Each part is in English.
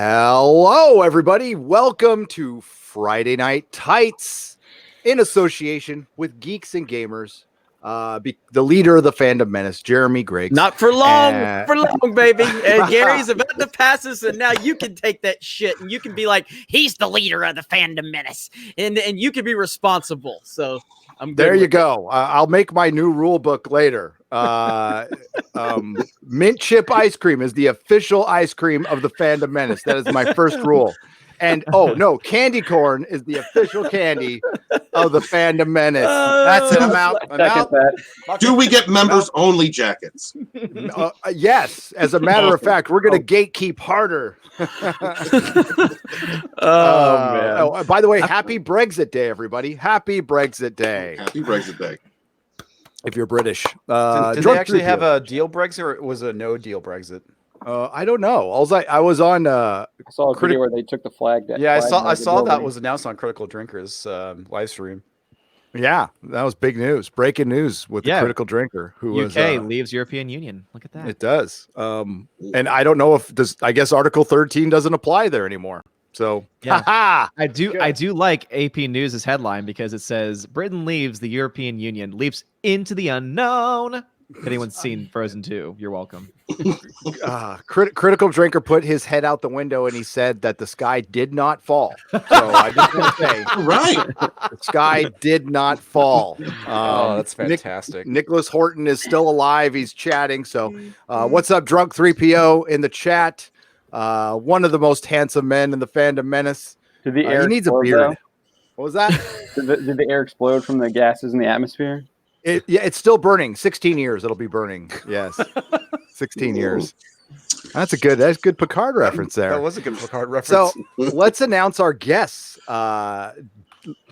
Hello, everybody. Welcome to Friday Night Tights in association with Geeks and Gamers. The leader of the Fandom Menace, Jeremy Griggs. Not for long, baby. Gary's about to pass us, and now you can take that shit and you can be like, he's the leader of the Fandom Menace, and you can be responsible. So I'm good. There you go. I'll make my new rule book later. Mint chip ice cream is the official ice cream of the Fandom Menace. That is my first rule. And candy corn is the official candy of the Fandom Menace. That's it. I'm out. Do we get members only jackets? Yes. As a matter of fact, we're going to gatekeep harder. Man. By the way, happy Brexit Day, everybody. Happy Brexit Day. Happy Brexit Day. If you're British. Did they actually have a deal Brexit, or was it a no deal Brexit? I don't know. I was on. I saw a video where they took the flag. I saw that was announced on Critical Drinkers live stream. Yeah, that was big news. Breaking news with the Critical Drinker, who UK leaves European Union. Look at that. It does. And I don't know if I guess Article 13 doesn't apply there anymore. So yeah, I do like AP News' headline because it says Britain leaves the European Union, leaps into the unknown. If anyone's seen Frozen 2, you're welcome. Critical Drinker put his head out the window and he said that the sky did not fall. So I just want to say, the sky did not fall. That's fantastic. Nicholas Horton is still alive. He's chatting. So what's up, Drunk 3PO in the chat? One of the most handsome men in the Fandom Menace. Did the air he needs a beard. Though? What was that? Did the air explode from the gases in the atmosphere? It's still burning. 16 years it'll be burning. Yes. 16 years. That's good Picard reference there. That was a good Picard reference. So let's announce our guests,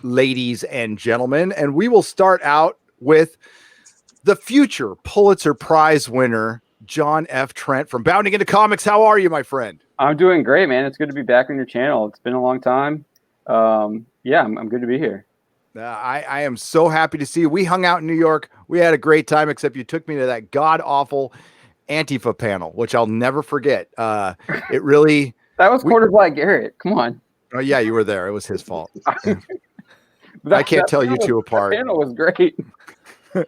ladies and gentlemen, and we will start out with the future Pulitzer Prize winner, John F. Trent from Bounding Into Comics. How are you, my friend? I'm doing great, man. It's good to be back on your channel. It's been a long time. I'm good to be here. I am so happy to see you. We hung out in New York. We had a great time, except you took me to that god-awful Antifa panel, which I'll never forget. It really... That was Quarter Black Garrett. Come on. Oh, yeah, you were there. It was his fault. I can't tell you two apart. The panel was great.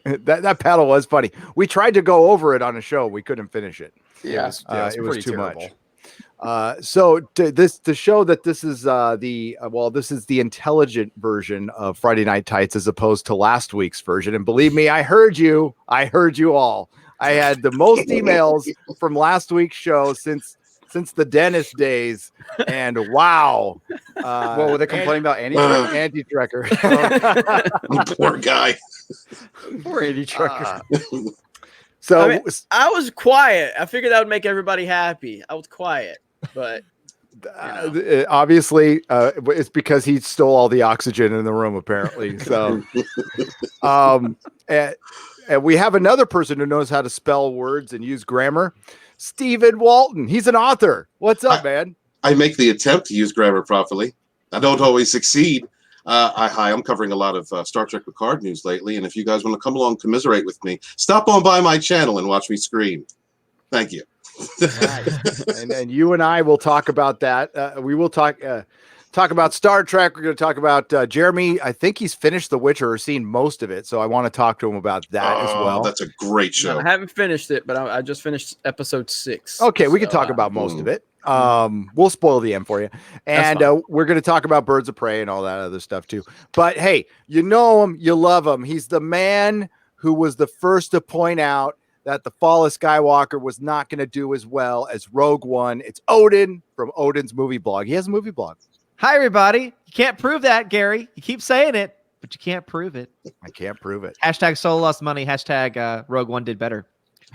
that panel was funny. We tried to go over it on a show. We couldn't finish it. Yeah, it was too much. So to show that this is this is the intelligent version of Friday Night Tights as opposed to last week's version. And believe me, I heard you all. I had the most emails from last week's show since the dentist days. And wow. What were they complaining about? Andy Trekker. Poor guy. Poor Andy Trekker. So I was quiet. I figured that would make everybody happy. I was quiet, but obviously it's because he stole all the oxygen in the room, apparently. So, and we have another person who knows how to spell words and use grammar, Stephen Walton. He's an author. What's up, man? I make the attempt to use grammar properly. I don't always succeed. I'm covering a lot of Star Trek Picard news lately, and if you guys want to come along, commiserate with me, stop on by my channel and watch me scream. Thank you. and you and I will talk about that. We will talk about Star Trek. We're going to talk about Jeremy. I think he's finished The Witcher or seen most of it, so I want to talk to him about that as well. That's a great show. No, I haven't finished it, but I just finished episode 6. Okay, we can talk about most of it. We'll spoil the end for you, and we're going to talk about Birds of Prey and all that other stuff too. But hey, you know him, you love him. He's the man who was the first to point out that the Fall of Skywalker was not going to do as well as Rogue One. It's Odin from Odin's movie blog. He has a movie blog. Hi, everybody. You can't prove that, Gary. You keep saying it, but you can't prove it. I can't prove it. Hashtag Solo lost money. Hashtag Rogue One did better.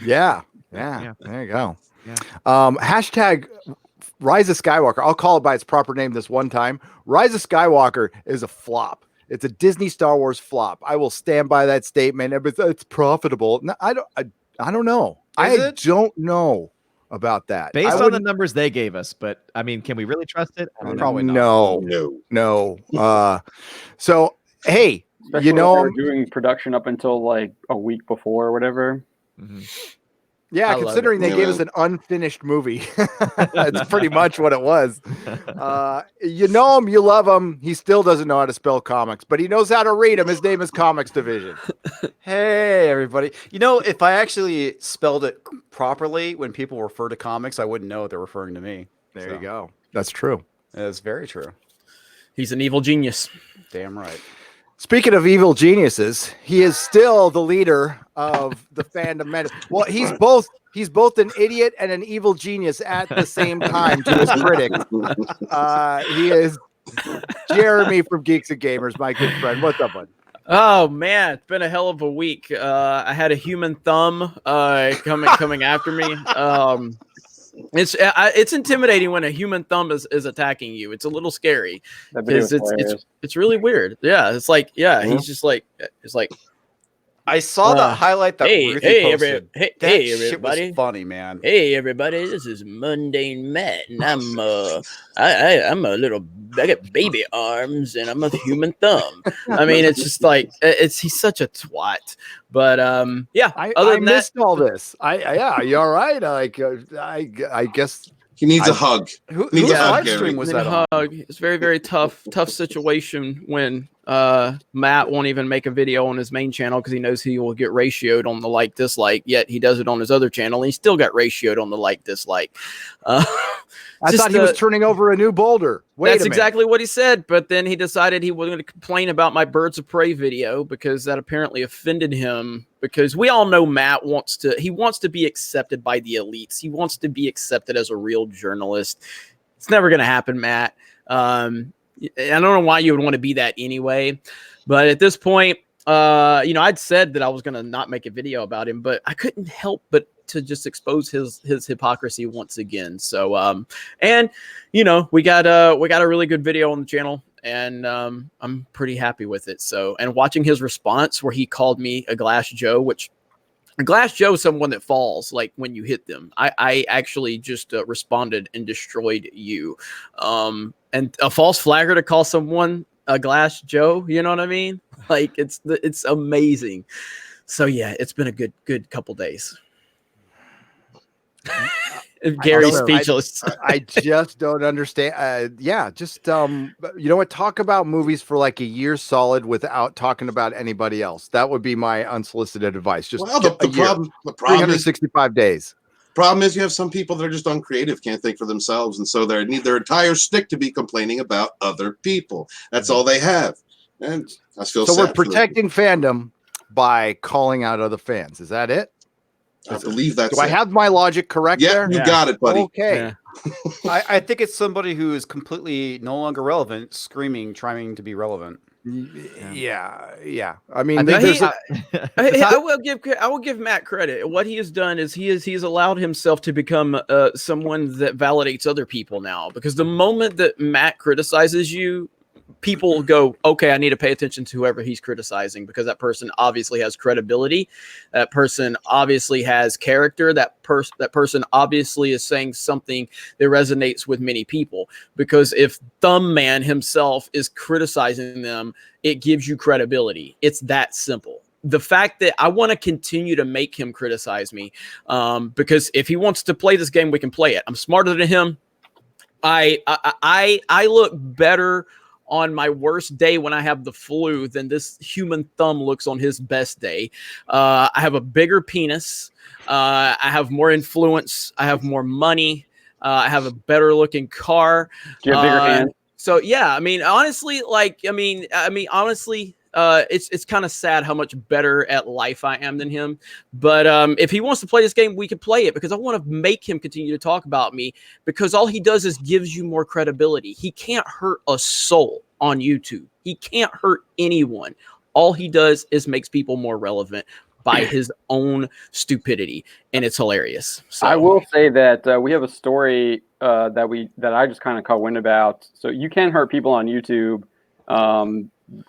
Yeah. There you go. Yeah. Hashtag Rise of Skywalker. I'll call it by its proper name this one time. Rise of Skywalker is a flop. It's a Disney Star Wars flop. I will stand by that statement. It's profitable. No, I don't know. I don't know about that. Based on the numbers they gave us, but I mean, can we really trust it? Probably not. No. So, hey, especially if they were doing production up until like a week before or whatever. Mm-hmm. Yeah, I love considering it. they gave us an unfinished movie. That's pretty much what it was. You know him, you love him. He still doesn't know how to spell comics, but he knows how to read them. His name is Comix Division. Hey, everybody. You know, if I actually spelled it properly when people refer to comics, I wouldn't know they're referring to me. There So, you go. That's true. That's very true. He's an evil genius. Damn right. Speaking of evil geniuses, he is still the leader of the Fandom Menace. Well, he's both an idiot and an evil genius at the same time to his critics. He is Jeremy from Geeks and Gamers, my good friend. What's up, bud? Oh man, it's been a hell of a week. I had a human thumb coming after me. It's intimidating when a human thumb is attacking you. It's a little scary because it's really weird. Yeah, it's like he's just like it's like. I saw that highlight that Ruthie posted. Hey, shit everybody! was funny, man. Hey, everybody! This is Mundane Matt, and I'm I'm a little. I got baby arms, and I'm a human thumb. I mean, it's just like he's such a twat. But yeah. I missed all this. You all right? I guess. He needs a hug. Whose hug, live Gary. stream was that on? hug. It's very, very tough situation when Matt won't even make a video on his main channel because he knows he will get ratioed on the like dislike. Yet he does it on his other channel, and he still got ratioed on the like dislike. I thought he was turning over a new boulder. That's exactly what he said. But then he decided he was going to complain about my Birds of Prey video because that apparently offended him. Because we all know Matt wants to be accepted by the elites. He wants to be accepted as a real journalist. It's never going to happen, Matt. I don't know why you would want to be that anyway. But at this point, I'd said that I was going to not make a video about him, but I couldn't help but to just expose his hypocrisy once again. So, and we got a really good video on the channel, and I'm pretty happy with it. So, and watching his response where he called me a Glass Joe, which a Glass Joe is someone that falls like when you hit them. I actually just responded and destroyed you. And a false flagger to call someone a Glass Joe, you know what I mean? Like it's amazing. So yeah, it's been a good couple days. Gary's speechless. I just don't understand. Talk about movies for like a year solid without talking about anybody else. That would be my unsolicited advice. Just the problem 365 days. Problem is you have some people that are just uncreative, can't think for themselves, and so they need their entire stick to be complaining about other people. That's all they have. And I feel so sad we're protecting fandom by calling out other fans. Is that it? I believe that's Do I have my logic correct there? You got it, buddy. Okay. Yeah. I think it's somebody who is completely no longer relevant, screaming, trying to be relevant. Yeah. I mean, I will give Matt credit. What he has done is he's allowed himself to become someone that validates other people now. Because the moment that Matt criticizes you, people go, okay, I need to pay attention to whoever he's criticizing because that person obviously has credibility. That person obviously has character. That person obviously is saying something that resonates with many people. Because if Thumb Man himself is criticizing them, it gives you credibility. It's that simple. The fact that I want to continue to make him criticize me, because if he wants to play this game, we can play it. I'm smarter than him. I look better on my worst day when I have the flu than this human thumb looks on his best day. I have a bigger penis. I have more influence. I have more money. I have a better looking car. Do you have bigger hands? So yeah, I mean, honestly, it's kind of sad how much better at life I am than him. But if he wants to play this game, we can play it because I want to make him continue to talk about me because all he does is gives you more credibility. He can't hurt a soul on YouTube. He can't hurt anyone. All he does is makes people more relevant by his own stupidity, and it's hilarious. So I will say that we have a story that I just kind of caught wind about. So you can hurt people on YouTube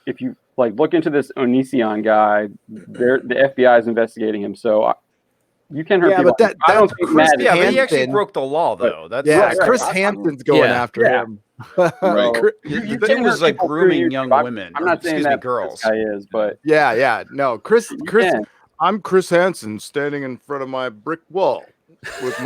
if you look into this Onision guy. The FBI is investigating him, so you can hurt people. But I don't think Matt. Yeah, but he actually broke the law, though. Chris Hansen's going after him. Right. You The dude was like grooming young women. I'm not saying that girls. this guy is, but No, Chris. I'm Chris Hansen standing in front of my brick wall with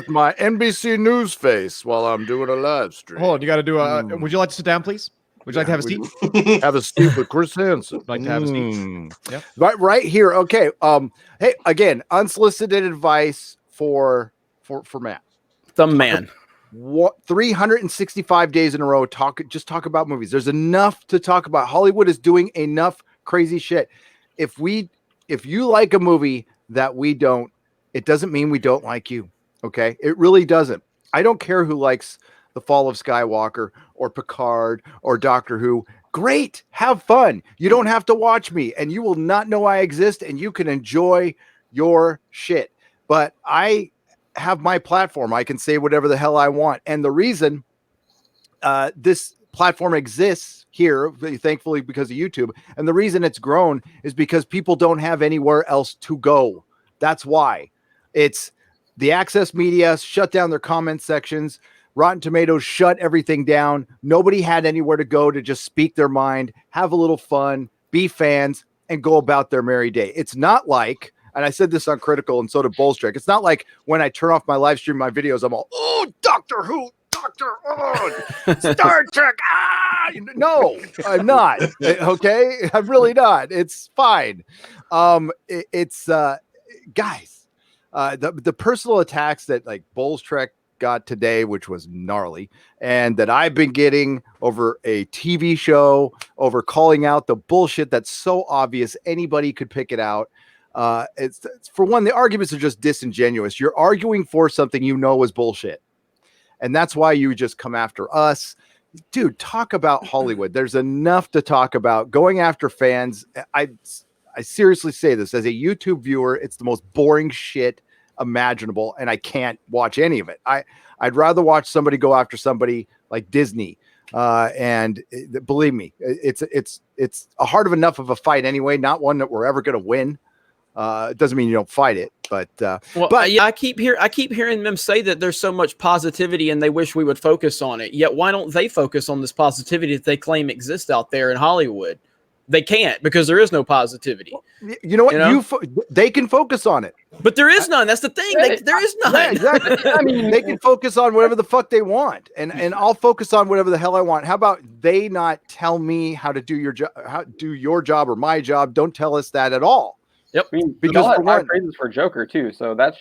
my NBC News face while I'm doing a live stream. Hold on, you got to do a. Would you like to sit down, please? Would you like to have a seat? Have a seat with Chris Hansen. Like to have a seat. Yeah. Right here. Okay. Hey, again, unsolicited advice for Matt. The man. What 365 days in a row talk about movies. There's enough to talk about. Hollywood is doing enough crazy shit. If you like a movie that we don't, it doesn't mean we don't like you. Okay? It really doesn't. I don't care who likes The Fall of Skywalker or Picard or Doctor Who. Great. Have fun. You don't have to watch me and you will not know I exist and you can enjoy your shit. But I have my platform. I can say whatever the hell I want. And the reason this platform exists here, thankfully, because of YouTube, and the reason it's grown is because people don't have anywhere else to go. That's why. It's the Access Media shut down their comment sections. Rotten Tomatoes shut everything down. Nobody had anywhere to go to just speak their mind, have a little fun, be fans, and go about their merry day. It's not like, and I said this on Critical and so did Bullstrike, it's not like when I turn off my live stream, my videos, I'm all, oh, Doctor Who, Star Trek. No, I'm not. Okay. I'm really not. It's fine. It's guys, the personal attacks that like Bullstrike got today, which was gnarly, and that I've been getting over a TV show, over calling out the bullshit that's so obvious anybody could pick it out. It's for one, the arguments are just disingenuous. You're arguing for something you know is bullshit. And that's why you just come after us. Dude, talk about Hollywood. There's enough to talk about. Going after fans. I seriously say this as a YouTube viewer, it's the most boring shit imaginable, and I can't watch any of it. I'd rather watch somebody go after somebody like Disney. And believe me, it's a hard of enough of a fight anyway, not one that we're ever going to win. It doesn't mean you don't fight it, but yeah, I keep hearing them say that there's so much positivity and they wish we would focus on it. Yet why don't they focus on this positivity that they claim exists out there in Hollywood? They can't because there is no positivity. You know what? They can focus on it, but there is none. That's the thing. There is none. Yeah, exactly. I mean, they can focus on whatever the fuck they want, and I'll focus on whatever the hell I want. How about they not tell me how to do your job, or my job? Don't tell us that at all. Yep. I mean, because for one, praises for Joker too. So they're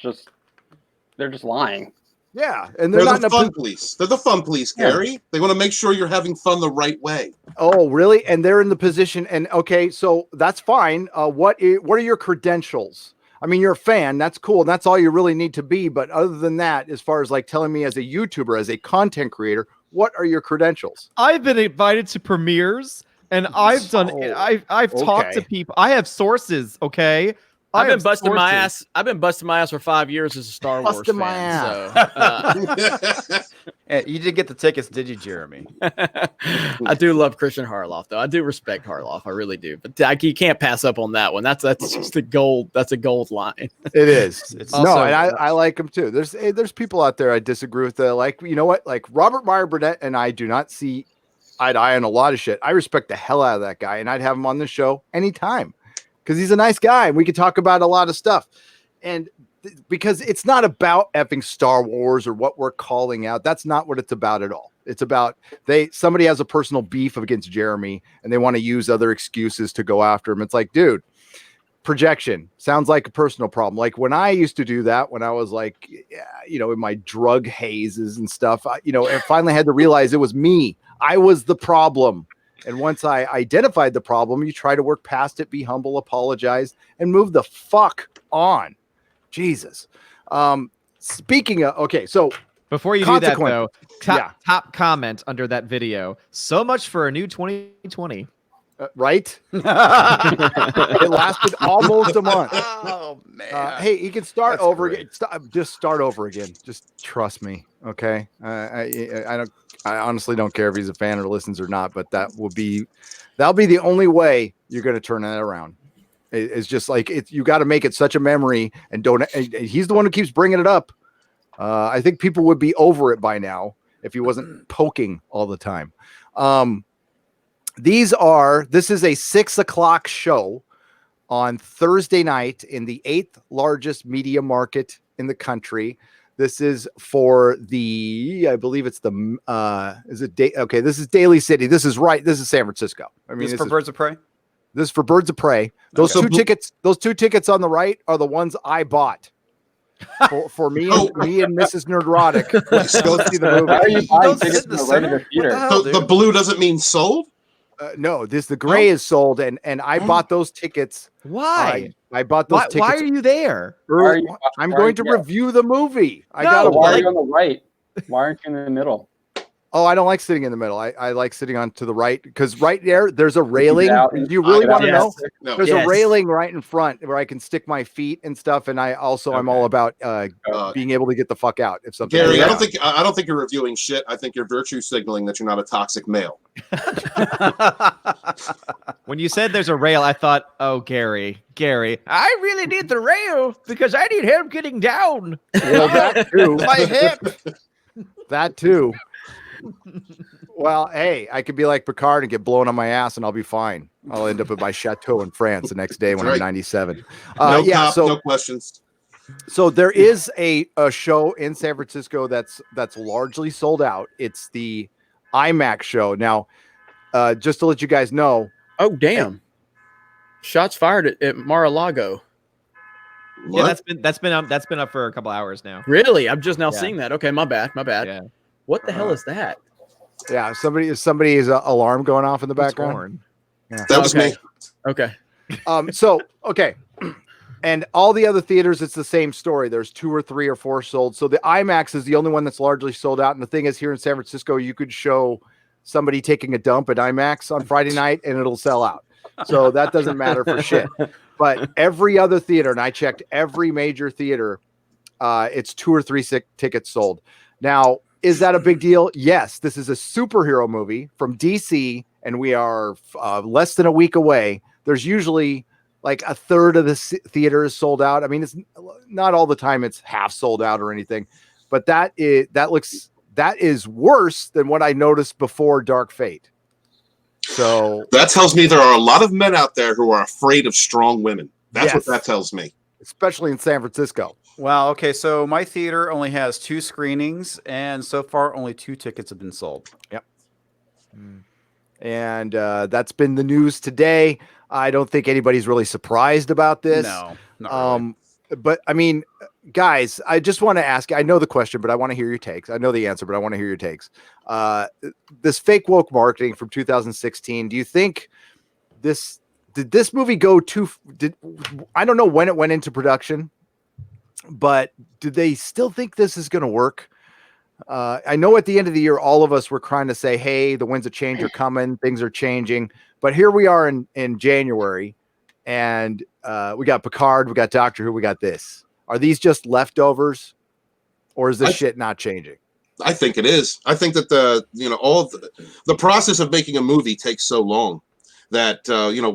just lying. Yeah, and they're not the fun police. They're the fun police, Gary. Yeah. They want to make sure you're having fun the right way. Oh, really? And they're in the position. And okay, so that's fine. What are your credentials? I mean, you're a fan. That's cool. And that's all you really need to be. But other than that, as far as like telling me as a YouTuber, as a content creator, what are your credentials? I've been invited to premieres. And I've done. I've talked to people. I have sources. Okay, I've been busting my ass. I've been busting my ass for 5 years as a Star Wars fan. So, you did get the tickets, did you, Jeremy? I do love Christian Harloff, though. I do respect Harloff. I really do. But you can't pass up on that one. That's just a gold. That's a gold line. It is. And I like him too. There's people out there I disagree with. Like, you know what? Like Robert Meyer Burnett and I do not see eye to eye on a lot of shit. I respect the hell out of that guy, and I'd have him on the show anytime because he's a nice guy and we could talk about a lot of stuff. And because it's not about effing Star Wars or what we're calling out. That's not what it's about at all. It's about somebody has a personal beef against Jeremy and they want to use other excuses to go after him. It's like, dude, projection sounds like a personal problem. Like when I used to do that, when I was like, in my drug hazes and stuff, I finally had to realize it was me. I was the problem. And once I identified the problem, you try to work past it, be humble, apologize, and move the fuck on. Jesus. Speaking of, okay, so before you do that, though, top comment under that video. So much for a new 2020. Right? It lasted almost a month. Oh, man. Hey, you can start over again. Just start over again. Just trust me. Okay. I honestly don't care if he's a fan or listens or not, but that'll be the only way you're going to turn that around. It's just like you got to make it such a memory and he's the one who keeps bringing it up. I think people would be over it by now if he wasn't poking all the time. This is a 6 o'clock show on Thursday night in the 8th largest media market in the country. This is for I believe it's okay, this is Daly City. This is San Francisco. I mean, This is for Birds of Prey? This is for Birds of Prey. Those two tickets on the right are the ones I bought for me and Mrs. Nerdrotic. Let's go see the movie. Why are you buying Don't tickets sit in in the the regular center? theater? What the hell, So the dude? blue doesn't mean sold? No, the gray is sold, and I bought those tickets. Why? I bought those tickets. Why are you there? early. I'm going to review the movie. I got Why are to. you on the right? Why aren't you in the middle? Oh, I don't like sitting in the middle. I like sitting on to the right because right there's a railing. out- Do you really get want to out. know? No. There's Yes. a railing right in front where I can stick my feet and stuff. And I'm all about being able to get the fuck out if something. Gary, goes I down. don't think you're reviewing shit. I think you're virtue signaling that you're not a toxic male. When you said there's a rail, I thought, oh, Gary, I really need the rail because I need help getting down. Well, that too. My hip. That too. Well, hey, I could be like Picard and get blown on my ass, and I'll be fine. I'll end up at my chateau in France the next day when That's I'm right. 97. No Yeah, cop, so no questions. So there is a show in San Francisco that's largely sold out. It's the IMAX show. Now, just to let you guys know, Oh damn! Shots fired at Mar-a-Lago. What? Yeah, that's been up for a couple hours now. Really? I'm just now Yeah. seeing that. Okay, my bad. Yeah, What the hell is that? yeah, somebody's alarm going off in the It's background. horn. That was Okay. me. Okay. So okay, and all the other theaters, it's the same story. There's 2 or 3 or 4 sold. So the IMAX is the only one that's largely sold out. And the thing is, here in San Francisco, you could show somebody taking a dump at IMAX on Friday night, and it'll sell out. So that doesn't matter for shit. But every other theater, and I checked every major theater, it's 2 or 3 tickets sold. Now, is that a big deal? Yes. This is a superhero movie from DC, and we are less than a week away. There's usually like a third of the theater is sold out. I mean, it's not all the time it's half sold out or anything, but that is worse than what I noticed before Dark Fate. So That tells me there are a lot of men out there who are afraid of strong women. That's Yes. what that tells me. especially in San Francisco. Wow. Okay. So my theater only has 2 screenings, and so far only 2 tickets have been sold. And that's been the news today. I don't think anybody's really surprised about this. No. Not really. But I mean, guys, I just want to ask. I know the question, but I want to hear your takes. I know the answer, but I want to hear your takes. This fake woke marketing from 2016. Do you think did this movie go too? I don't know when it went into production, but do they still think this is going to work? I know at the end of the year, all of us were trying to say, hey, the winds of change are coming. Things are changing. But here we are in January, and we got Picard, we got Doctor Who, we got this. Are these just leftovers, or is this shit not changing? I think it is. I think that the process of making a movie takes so long that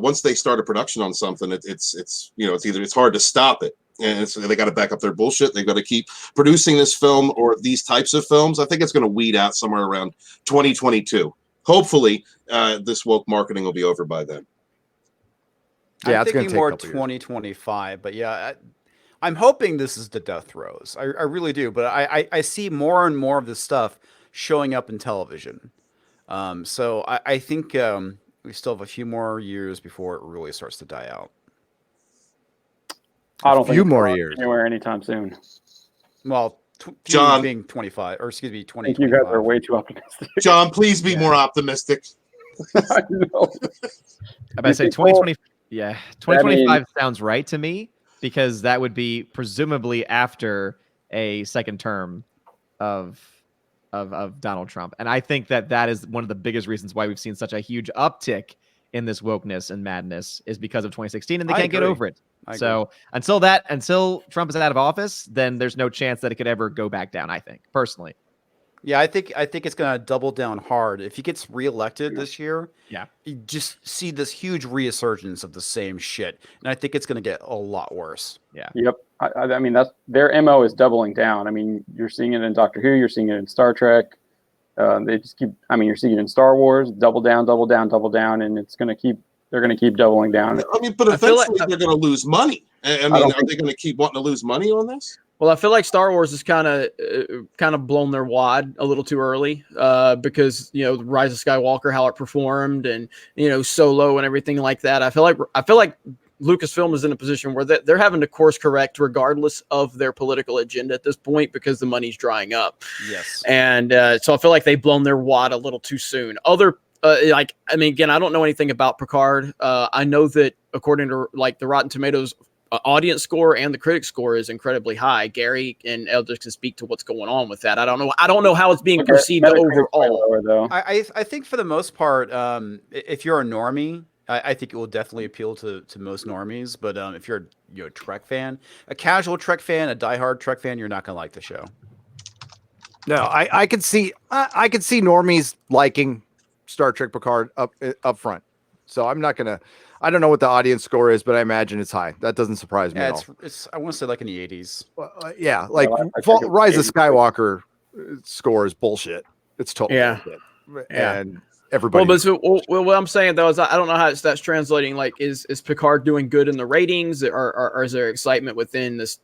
once they start a production on something, it's hard to stop it. And they got to back up their bullshit. They've got to keep producing this film or these types of films. I think it's going to weed out somewhere around 2022. Hopefully, this woke marketing will be over by then. Yeah, I'm it's gonna thinking take a more couple years. 2025, but yeah, I'm hoping this is the death throes. I really do, but I see more and more of this stuff showing up in television. So I think we still have a few more years before it really starts to die out. I don't think few it's more going years. anywhere anytime soon. Well, John- being 25, or excuse me, I think you guys are 2025. way too optimistic. John, please be more optimistic. I know. I bet say think 2020. Yeah, 2025 I mean- sounds right to me because that would be presumably after a second term of Donald Trump, and I think that is one of the biggest reasons why we've seen such a huge uptick in this wokeness and madness is because of 2016, and they I can't get agree. over it. I agree. So until Trump is out of office, then there's no chance that it could ever go back down. I think personally. Yeah, I think it's going to double down hard. If he gets reelected this year, Yeah. you just see this huge resurgence of the same shit, and I think it's going to get a lot worse. Yep. I mean, that's their MO is doubling down. I mean, you're seeing it in Doctor Who, you're seeing it in Star Trek. They just keep. I mean, you're seeing it in Star Wars. Double down, and it's going to keep they're going to keep doubling down. I mean, but eventually they're going to lose money. I mean, are they going to keep wanting to lose money on this? Well, I feel like Star Wars has kind of blown their wad a little too early, because Rise of Skywalker, how it performed, and Solo and everything like that. I feel like Lucasfilm is in a position where they're having to course correct regardless of their political agenda at this point because the money's drying up. Yes, and so I feel like they've blown their wad a little too soon. Again, I don't know anything about Picard. I know that according to the Rotten Tomatoes audience score and the critic score is incredibly high. Gary and Eldridge can speak to what's going on with that. I don't know how it's being perceived overall. Though. I think for the most part, if you're a normie, I think it will definitely appeal to most normies. But if you're a Trek fan, a casual Trek fan, a diehard Trek fan, you're not going to like the show. No, I could see normies liking Star Trek Picard up front. So I'm not gonna. I don't know what the audience score is, but I imagine it's high. That doesn't surprise me at all. It's I want to say like in the 80s. Yeah, like Rise of Skywalker score is bullshit. It's total bullshit. And everybody. What I'm saying though is I don't know how that's translating. Like, is Picard doing good in the ratings, or is there excitement within this?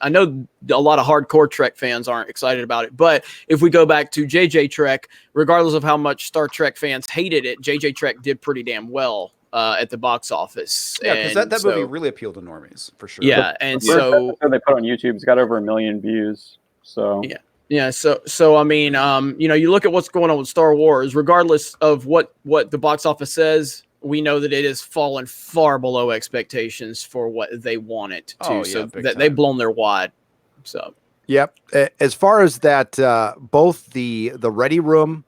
I know a lot of hardcore Trek fans aren't excited about it, but if we go back to JJ Trek, regardless of how much Star Trek fans hated it, JJ Trek did pretty damn well at the box office. Yeah, because that movie really appealed to normies for sure. Yeah, and so they put on YouTube, it's got over 1 million views. So yeah. So I mean, you look at what's going on with Star Wars. Regardless of what the box office says, we know that it has fallen far below expectations for what they want it to. They've blown their wad. So yep. As far as that, both the Ready Room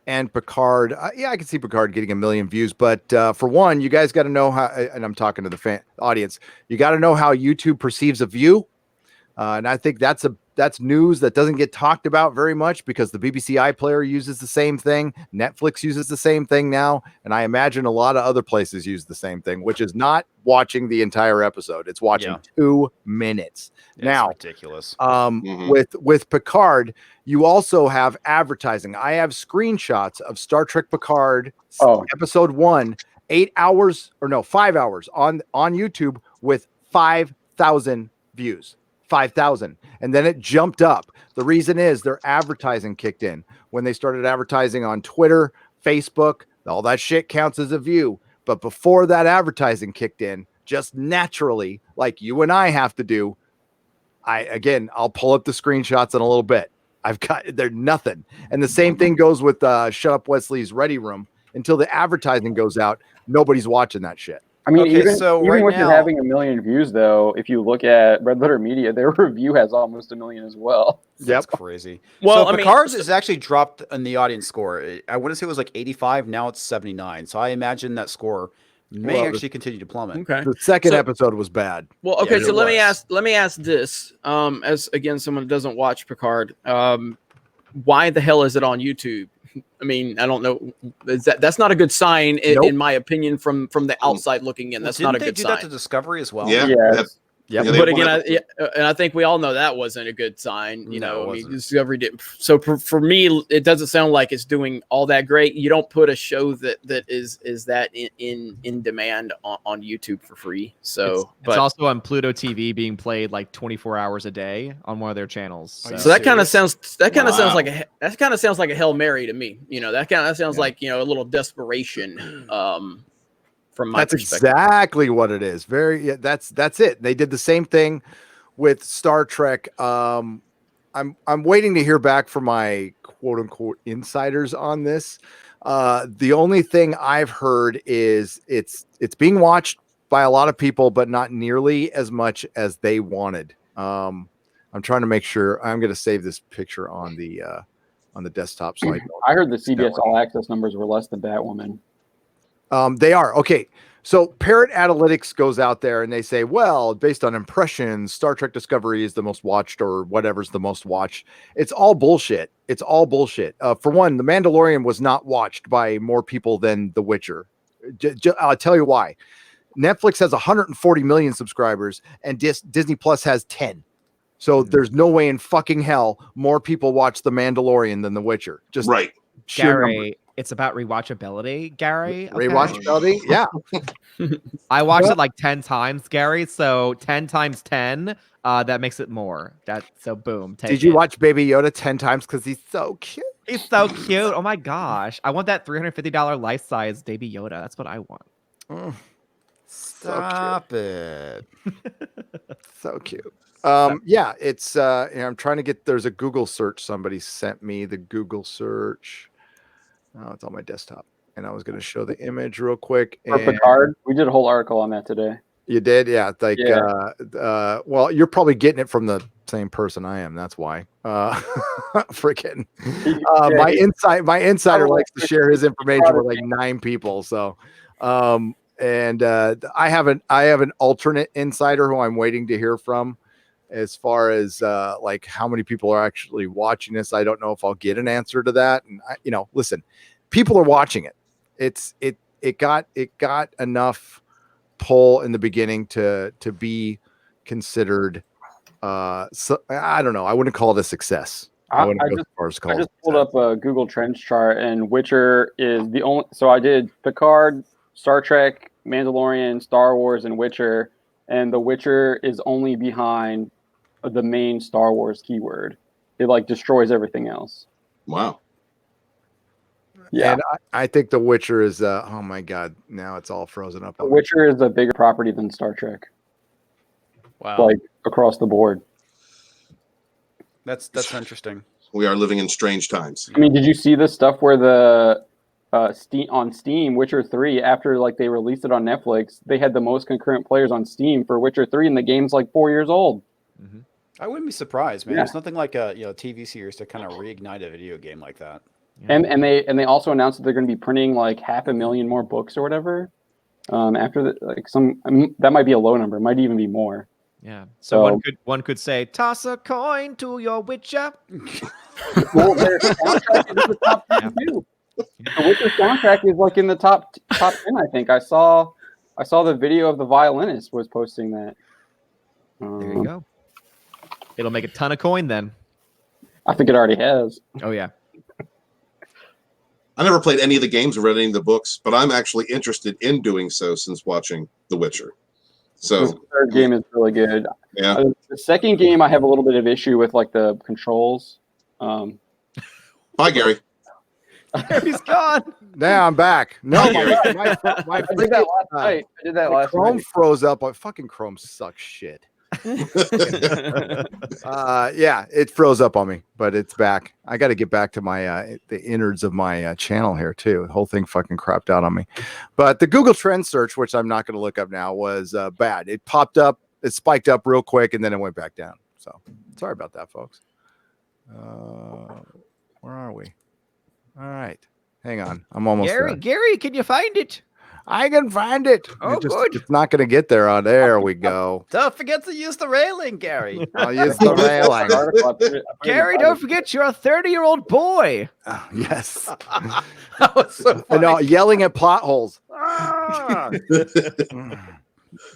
and Picard, I can see Picard getting 1 million views, but for one, you guys got to know how, and I'm talking to the audience, you got to know how YouTube perceives a view, and I think that's news that doesn't get talked about very much because the BBC iPlayer uses the same thing, Netflix uses the same thing now, and I imagine a lot of other places use the same thing, which is not watching the entire episode; it's watching 2 minutes. Now, it's ridiculous. With Picard, you also have advertising. I have screenshots of Star Trek Picard episode 1, 5 hours on YouTube with 5,000 views. 5,000, and then it jumped up. The reason is their advertising kicked in. When they started advertising on Twitter, Facebook, all that shit counts as a view. But before that advertising kicked in, just naturally, like you and I have to do, I'll pull up the screenshots in a little bit. They're nothing. And the same thing goes with Shut Up Wesley's Ready Room. Until the advertising goes out, nobo's watching that shit. I mean, even right with now, it having 1 million views, though, if you look at Red Letter Media, their review has almost 1 million as well. That's crazy. Well, so Picard's is actually dropped in the audience score. I want to say it was like 85. Now it's 79. So I imagine that score may actually continue to plummet. Okay. The second episode was bad. Well, okay. So let me ask this. As again, someone who doesn't watch Picard, why the hell is it on YouTube? I mean, I don't know. That's not a good sign, in my opinion, from the outside looking in. That's not a good sign. Didn't they do that to Discovery as well? Yeah. But again, and I think we all know that wasn't a good sign. Discovery didn't. So for me, it doesn't sound like it's doing all that great. You don't put a show that is that in demand on YouTube for free. So it's also on Pluto TV being played like 24 hours a day on one of their channels. So that kind of sounds sounds like a Hail Mary to me. That kind of sounds like a little desperation. From my perspective. Exactly what it is. That's it. They did the same thing with Star Trek. I'm waiting to hear back from my quote unquote insiders on this. The only thing I've heard is it's being watched by a lot of people, but not nearly as much as they wanted. I'm trying to make sure. I'm going to save this picture on the desktop. So I heard the CBS All Access numbers were less than Batwoman. They are. Okay. So Parrot Analytics goes out there and they say, well, based on impressions, Star Trek Discovery is the most watched or whatever's the most watched. It's all bullshit. For one, The Mandalorian was not watched by more people than The Witcher. I'll tell you why. Netflix has 140 million subscribers and Disney Plus has 10. So there's no way in fucking hell more people watch The Mandalorian than The Witcher. Just Gary, it's about rewatchability, Gary. Okay? Rewatchability, yeah. I watched it like 10 times, Gary. So 10 times 10, that makes it more. So boom. Did you watch Baby Yoda 10 times because he's so cute? He's so cute. Oh my gosh. I want that $350 life-size Baby Yoda. That's what I want. Stop it. So cute. Yeah, it's I'm trying to get, there's a Google search. Somebody sent me the Google search. Oh, it's on my desktop. And I was going to show the image real quick. For Picard, we did a whole article on that today. You did? Yeah. Like, well, you're probably getting it from the same person I am. That's why. Freaking. My insider likes to share his information with like 9 people. So, and I have an alternate insider who I'm waiting to hear from. As far as like how many people are actually watching this, I don't know if I'll get an answer to that. And listen, people are watching it. It got enough pull in the beginning to be considered. So I don't know. I wouldn't call it a success. I just pulled up a Google Trends chart, and Witcher is the only. So I did Picard, Star Trek, Mandalorian, Star Wars, and Witcher, and The Witcher is only behind the main Star Wars keyword. It like destroys everything else. Wow. Yeah, and I think The Witcher is. Oh my God! Now it's all frozen up. The Witcher is a bigger property than Star Trek. Wow! Like across the board. That's interesting. We are living in strange times. I mean, did you see this stuff where the on Steam, Witcher 3, after like they released it on Netflix, they had the most concurrent players on Steam for Witcher 3, and the game's like 4 years old. Mm-hmm. I wouldn't be surprised, man. Yeah. There's nothing like a TV series to kind of reignite a video game like that. Yeah. And they also announced that they're going to be printing like 500,000 more books or whatever. After that might be a low number. It might even be more. Yeah. So one could say, toss a coin to your Witcher. Well, their soundtrack is in the top 10 too. The Witcher soundtrack is like in the top 10. I think I saw the video of the violinist was posting that. There you go. It'll make a ton of coin then. I think it already has. Oh yeah. I never played any of the games or read any of the books, but I'm actually interested in doing so since watching The Witcher. So the third game is really good. Yeah. The second game, I have a little bit of issue with like the controls. Bye, Gary. He's gone. Now I'm back. No, I did that last night. I did that last Chrome night. froze up. Fucking Chrome sucks shit. Yeah, it froze up on me, but it's back. I got to get back to my the innards of my channel here too. The whole thing fucking crapped out on me. But the Google Trend search, which I'm not going to look up now, was bad. It popped up, it spiked up real quick, and then it went back down. So sorry about that, folks. Where are we? All right, hang on. I'm almost there. Gary, can you find it? I can find it. Oh, good. It's not going to get there. Oh, there we go. Don't forget to use the railing, Gary. I'll use the railing. Gary, don't forget you're a 30-year-old boy. Yes. That was so funny. No, yelling at plot holes.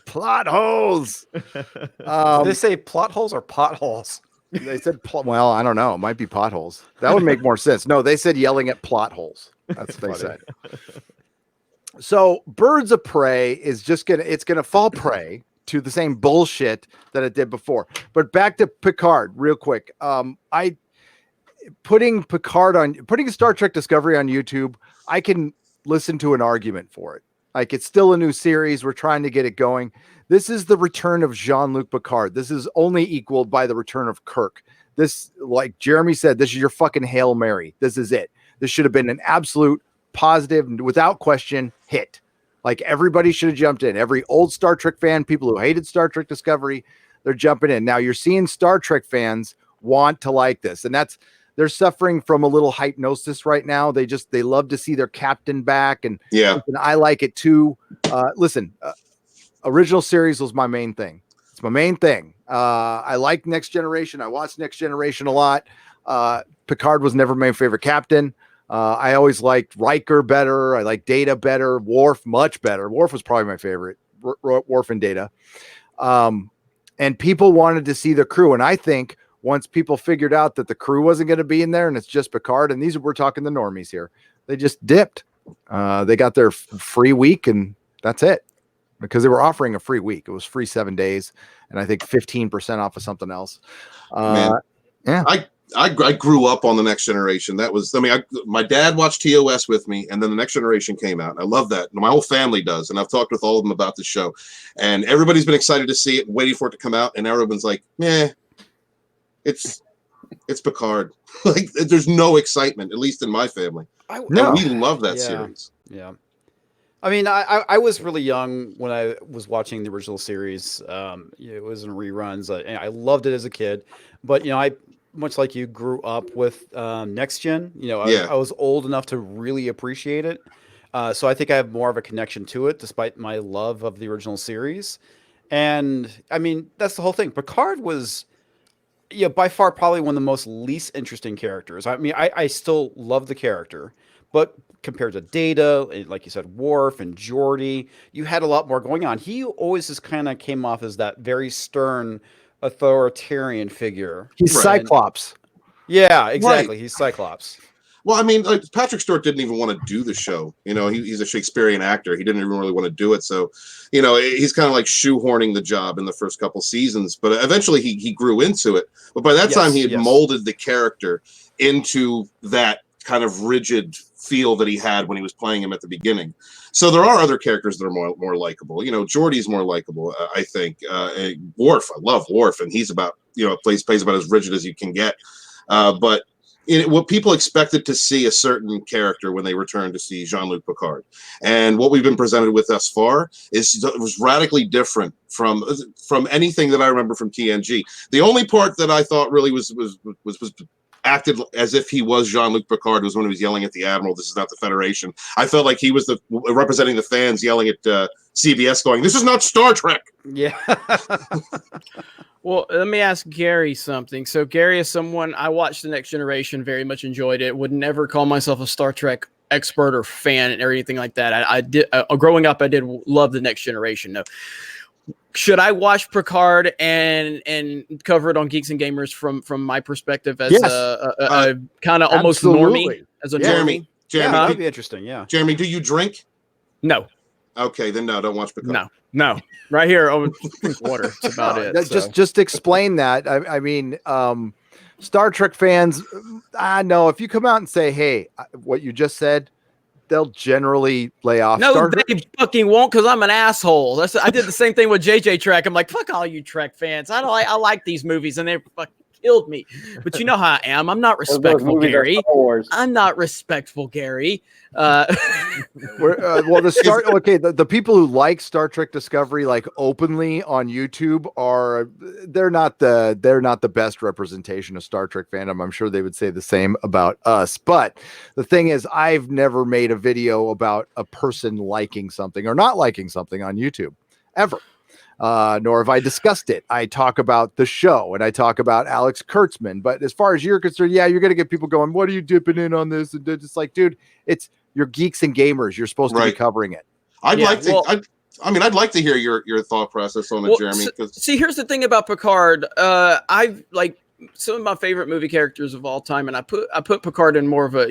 Plot holes. Did they say plot holes or potholes? They said, well, I don't know. It might be potholes. That would make more sense. No, they said yelling at plot holes. That's what they said. So Birds of Prey is just it's gonna fall prey to the same bullshit that it did before. But back to Picard real quick. Putting Star Trek Discovery on YouTube, I can listen to an argument for it. Like, it's still a new series. We're trying to get it going. This is the return of Jean-Luc Picard. This is only equaled by the return of Kirk. This, like Jeremy said, this is your fucking Hail Mary. This is it. This should have been an absolute positive, without question, hit. Like, everybody should have jumped in. Every old Star Trek fan, people who hated Star Trek Discovery, they're jumping in. Now you're seeing Star Trek fans want to like this, and they're suffering from a little hypnosis right now. They love to see their captain back, and yeah, listen, I like it too. Original series was my main thing. It's my main thing. I like Next Generation. I watched Next Generation a lot. Picard was never my favorite captain. I always liked Riker better. I like Data better. Worf much better. Worf was probably my favorite. Worf and Data. And people wanted to see the crew. And I think once people figured out that the crew wasn't going to be in there and it's just Picard, and we're talking the normies here, they just dipped. They got their free week and that's it, because they were offering a free week. It was free 7 days and I think 15% off of something else. Man, yeah. I grew up on The Next Generation. That was, my dad watched TOS with me, and then The Next Generation came out. I love that. My whole family does, and I've talked with all of them about the show. And everybody's been excited to see it, waiting for it to come out, and everyone's like, it's Picard. Like, there's no excitement, at least in my famfamily. And we love that series. Yeah. I mean, I was really young when I was watching the original series. It was in reruns. I loved it as a kid, but I, much like you, grew up with Next Gen. I was old enough to really appreciate it. So I think I have more of a connection to it, despite my love of the original series. And I mean, that's the whole thing. Picard was, by far probably one of the most least interesting characters. I mean, I still love the character, but compared to Data, like you said, Worf and Geordi, you had a lot more going on. He always just kind of came off as that very stern, authoritarian figure. He's Cyclops. Yeah, exactly. Right. He's Cyclops. Well, I mean, Patrick Stewart didn't even want to do the show. He's a Shakespearean actor. He didn't even really want to do it. So, he's kind of like shoehorning the job in the first couple seasons. But eventually he grew into it. But by that time, he had molded the character into that kind of rigid feel that he had when he was playing him at the beginning. So there are other characters that are more likable. Geordi's more likable, I think. Worf, I love Worf, and he's about, plays about as rigid as you can get. But what people expected to see a certain character when they returned to see Jean-Luc Picard, and what we've been presented with thus far was radically different from anything that I remember from TNG. The only part that I thought really was acted as if he was Jean-Luc Picard was when he was yelling at the Admiral, "This is not the Federation." I felt like he was representing the fans yelling at CBS, going, "This is not Star Trek." Yeah. Well, let me ask Gary something. So Gary is someone, I watched The Next Generation, very much enjoyed it, would never call myself a Star Trek expert or fan or anything like that. I did growing up, I did love The Next Generation. No. Should I watch Picard and cover it on Geeks and Gamers from my perspective as a kind of almost normie, as a normie? Jeremy, that'd be interesting. Yeah. Jeremy, do you drink? No. Okay, then no, don't watch Picard. No. Right here, drink water. That's about it. Just explain that. I mean, Star Trek fans, no, if you come out and say, "Hey, what you just said," they'll generally lay off. No, they fucking won't, because I'm an asshole. I did the same thing with JJ Trek. I'm like, fuck all you Trek fans. I like these movies, and they fucking killed me. But you know how I am. I'm not respectful, Gary. I'm not respectful, Gary. The people who like Star Trek Discovery like openly on YouTube they're not the best representation of Star Trek fandom. I'm sure they would say the same about us. But the thing is, I've never made a video about a person liking something or not liking something on YouTube ever. Nor have I discussed it. I talk about the show and I talk about Alex Kurtzman. But as far as you're concerned, you're going to get people going, "What are you dipping in on this?" And it's like, dude, you're Geeks and Gamers. You're supposed to be covering it. I'd like to hear your thought process on it, Jeremy. See, here's the thing about Picard. I've some of my favorite movie characters of all time, and I put Picard in more of a,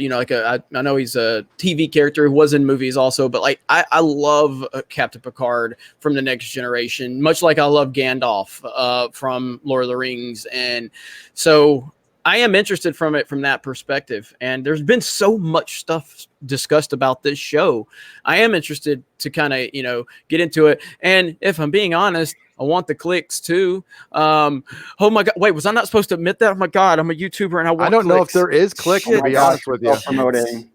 I know he's a TV character who was in movies also, but I love Captain Picard from The Next Generation, much like I love Gandalf from Lord of the Rings, and so I am interested from that perspective. And there's been so much stuff discussed about this show. I am interested to kind of get into it, and if I'm being honest, I want the clicks too. Oh my God! Wait, was I not supposed to admit that? Oh my God! I'm a YouTuber and I don't know if there is clicks. To be honest with you, promoting.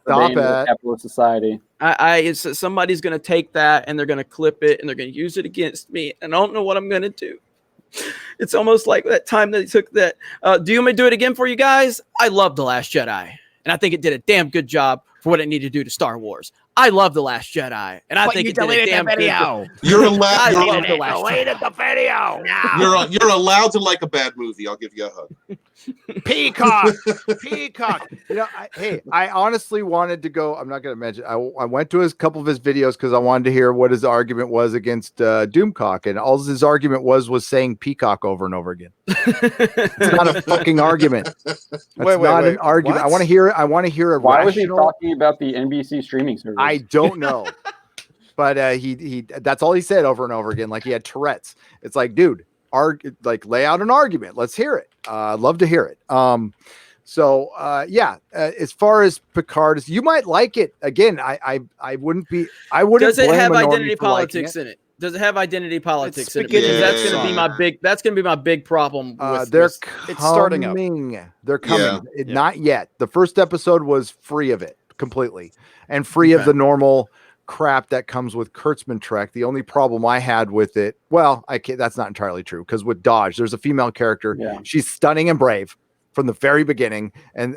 Stop it. Capitalist society. It's somebody's going to take that and they're going to clip it and they're going to use it against me. And I don't know what I'm going to do. It's almost like that time that they took that. Do you want me to do it again for you guys? I love The Last Jedi, and I think it did a damn good job for what it needed to do to Star Wars. I love The Last Jedi, and I think it did a damn good job. You're I allowed. love The Last Jedi. the video. You're allowed to like a bad movie. I'll give you a hug. Peacock. You know, I honestly wanted to go. I'm not going to mention. I went to a couple of his videos because I wanted to hear what his argument was against Doomcock, and all his argument was saying Peacock over and over again. It's not a fucking argument. That's not an argument. What? I want to hear it. I want to hear a Why was he rational. talking about the NBC streaming service? I don't know. But he that's all he said over and over again, like he had Tourette's. It's like, dude, lay out an argument. Let's hear it. Love to hear it. As far as Picard, you might like it. Again, I wouldn't. Does it blame have a normie identity for liking politics it. in it? Does it have identity politics in it? spaghetti Because that's going to be sauce. my big. That's going to be my big problem. They're it's starting up. They're coming. Yeah. Not yet. The first episode was free of it completely, and free of the normal crap that comes with Kurtzman Trek. The only problem I had with it, well, that's not entirely true, because with Dodge, there's a female character. Yeah. She's stunning and brave from the very beginning, and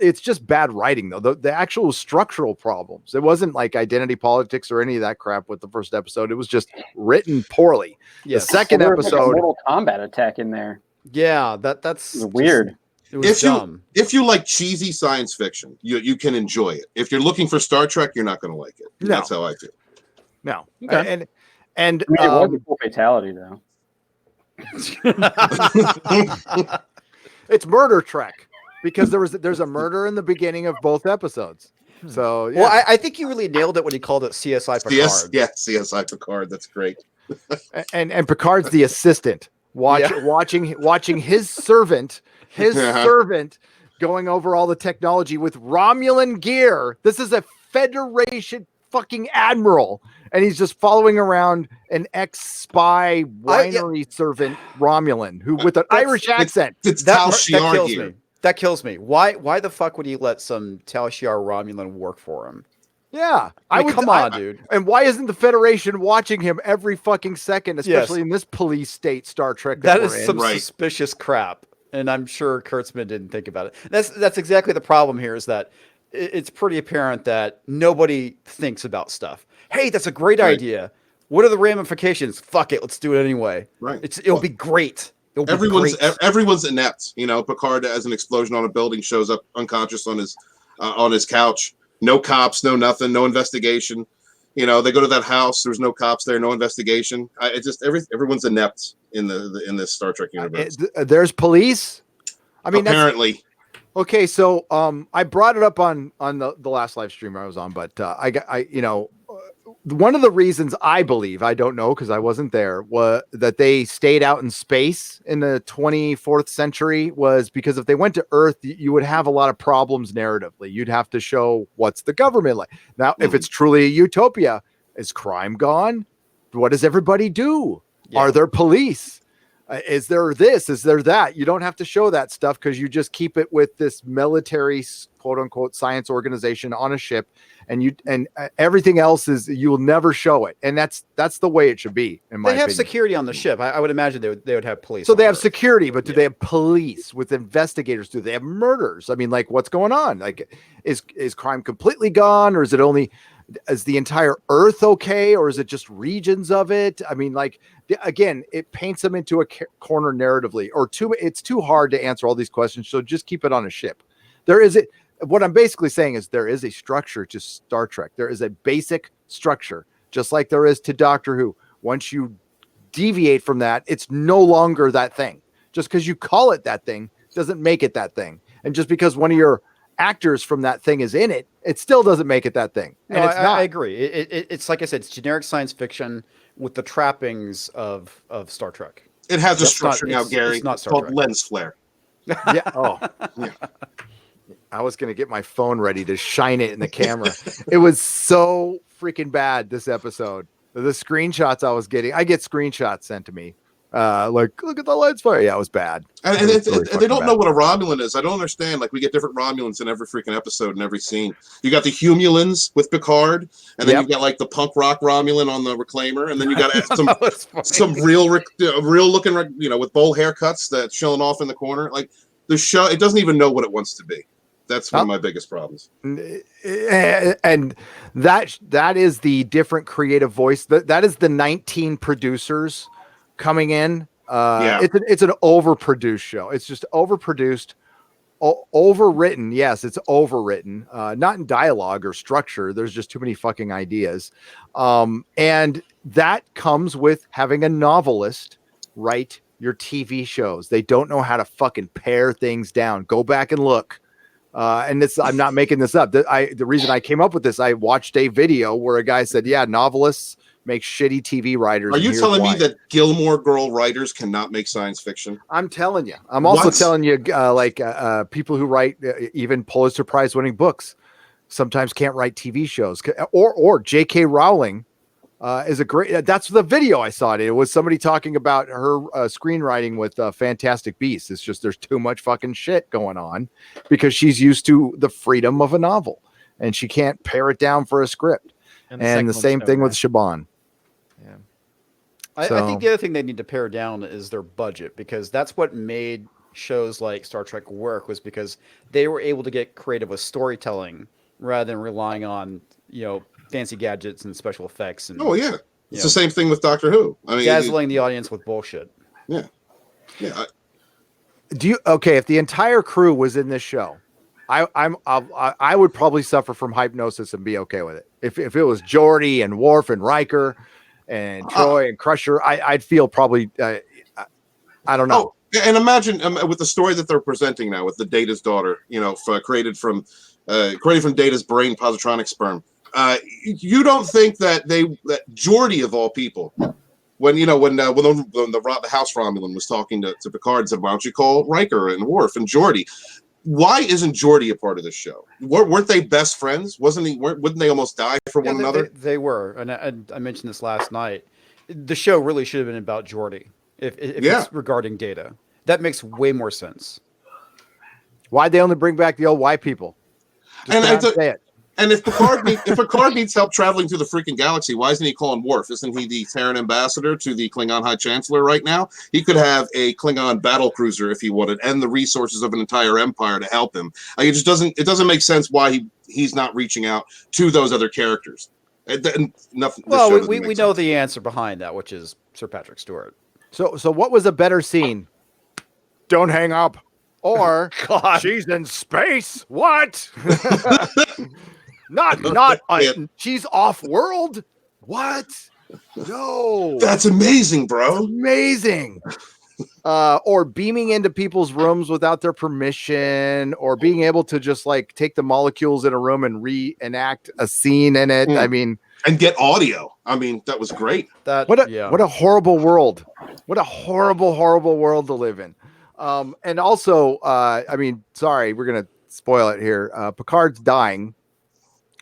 it's just bad writing though. The actual structural problems. It wasn't like identity politics or any of that crap with the first episode. It was just written poorly. Yes. The second There was like a episode, Mortal Kombat attack in there. Yeah, that's It was weird. It was dumb. If you like cheesy science fiction, you can enjoy it. If you're looking for Star Trek, you're not going to like it. No. That's how I feel. no, Okay. and I mean, it was a cool fatality, though. it's Murder Trek, because there's a murder in the beginning of both episodes. So yeah. Well, I think you really nailed it when you called it CSI Picard. CSI Picard. That's great. and Picard's the assistant watching his servant going over all the technology with Romulan gear. This is a Federation fucking admiral, and he's just following around an ex-spy winery servant Romulan who with an Irish accent. It's That Tal Shiar kills gear. me. That kills me. Why the fuck would he let some Tal Shiar Romulan work for him? Yeah, Come on, dude. And why isn't the Federation watching him every fucking second, especially in this police state Star Trek That we're is in? some Right. suspicious crap, and I'm sure Kurtzman didn't think about it. That's exactly the problem here. Is that it's pretty apparent that nobody thinks about stuff. Hey, that's a great idea. What are the ramifications? Fuck it, let's do it anyway. Right. It'll be great. It'll be Everyone's great. everyone's inept. You know, Picard as an explosion on a building shows up unconscious on his couch. No cops, no nothing, no investigation. You know, they go to that house. There's no cops there, no investigation. It's just everyone's inept in this Star Trek universe. There's police. I mean, Apparently, okay. So I brought it up on the last live stream I was on, but one of the reasons I believe, I don't know because I wasn't there, was that they stayed out in space in the 24th century was because if they went to Earth, you would have a lot of problems narratively. You'd have to show what's the government like. Now, if it's truly a utopia, is crime gone? What does everybody do? Yeah. Are there police? Is there this? Is there that? You don't have to show that stuff because you just keep it with this military, quote unquote, science organization on a ship, and everything else is you will never show it, and that's the way it should be. In my They have opinion. security on the ship. I would imagine they would have police. So on they have board. security, but do they have police with investigators? Do they have murders? I mean, like, what's going on? Like, is crime completely gone, or is the entire Earth okay, or is it just regions of it? I mean, like, again, it paints them into a corner narratively, it's too hard to answer all these questions. So just keep it on a ship. What I'm basically saying is there is a structure to Star Trek. There is a basic structure, just like there is to Doctor Who. Once you deviate from that, it's no longer that thing. Just because you call it that thing doesn't make it that thing. And just because one of your actors from that thing is in it, it still doesn't make it that thing. And No, it's not. I agree. It's like I said, it's generic science fiction with the trappings of Star Trek. it has a It's structure not- now, it's- Gary. it's not It's Star called Trek. lens flare. Yeah. Oh, Yeah. I was going to get my phone ready to shine it in the camera. It was so freaking bad, this episode. The screenshots I get screenshots sent to me. Like, look at the lens flare. Yeah, it was bad. And It was really they fucking don't bad. know what a Romulan is. I don't understand. Like, we get different Romulans in every freaking episode and every scene. You got the Humulans with Picard, and then Yep. you got like the punk rock Romulan on the Reclaimer, and then you got That was funny. some real looking, with bowl haircuts that's showing off in the corner. Like, the show, it doesn't even know what it wants to be. That's one of my biggest problems. And that is the different creative voice. That is the 19 producers coming in. It's an overproduced show. It's just overproduced, overwritten. Yes, it's overwritten. Not in dialogue or structure. There's just too many fucking ideas. And that comes with having a novelist write your TV shows. They don't know how to fucking pare things down. Go back and look. And I'm not making this up. The reason I came up with this, I watched a video where a guy said, yeah, novelists make shitty TV writers. Are you telling me that Gilmore Girl writers cannot make science fiction? I'm telling you. I'm also telling you, people who write even Pulitzer Prize winning books sometimes can't write TV shows. Or J.K. Rowling is a great. That's the video I saw. It was somebody talking about her screenwriting with Fantastic Beasts. It's just there's too much fucking shit going on because she's used to the freedom of a novel and she can't pare it down for a script. And the same thing with Shaban. Yeah. I think the other thing they need to pare down is their budget, because that's what made shows like Star Trek work, was because they were able to get creative with storytelling rather than relying on, fancy gadgets and special effects. And it's the same thing with Doctor Who. I mean, dazzling the audience with bullshit. Yeah. If the entire crew was in this show, I would probably suffer from hypnosis and be okay with it. If it was Geordi and Worf and Riker and Troy and Crusher, I'd feel probably I don't know. Oh, and imagine with the story that they're presenting now with the Data's daughter, created from Data's brain positronic sperm. You don't think that Geordi of all people, when the House Romulan was talking to Picard and said, "Why don't you call Riker and Worf and Geordi?" Why isn't Geordi a part of this show? Weren't they best friends? Wouldn't they almost die for one another? They were, and I mentioned this last night. The show really should have been about Geordi. If it's regarding Data, that makes way more sense. Why'd they only bring back the old white people? And if Picard needs help traveling through the freaking galaxy, why isn't he calling Worf? Isn't he the Terran ambassador to the Klingon High Chancellor right now? He could have a Klingon battle cruiser if he wanted, and the resources of an entire empire to help him. It doesn't make sense why he's not reaching out to those other characters. We know the answer behind that, which is Sir Patrick Stewart. So what was a better scene? Don't hang up. Or she's in space. What? Not she's off world. What? No. That's amazing, bro. That's amazing. Or beaming into people's rooms without their permission, or being able to just take the molecules in a room and reenact a scene in it. I mean, and get audio. I mean, that was great. What a horrible world. What a horrible, horrible world to live in. And also, sorry, we're going to spoil it here. Picard's dying.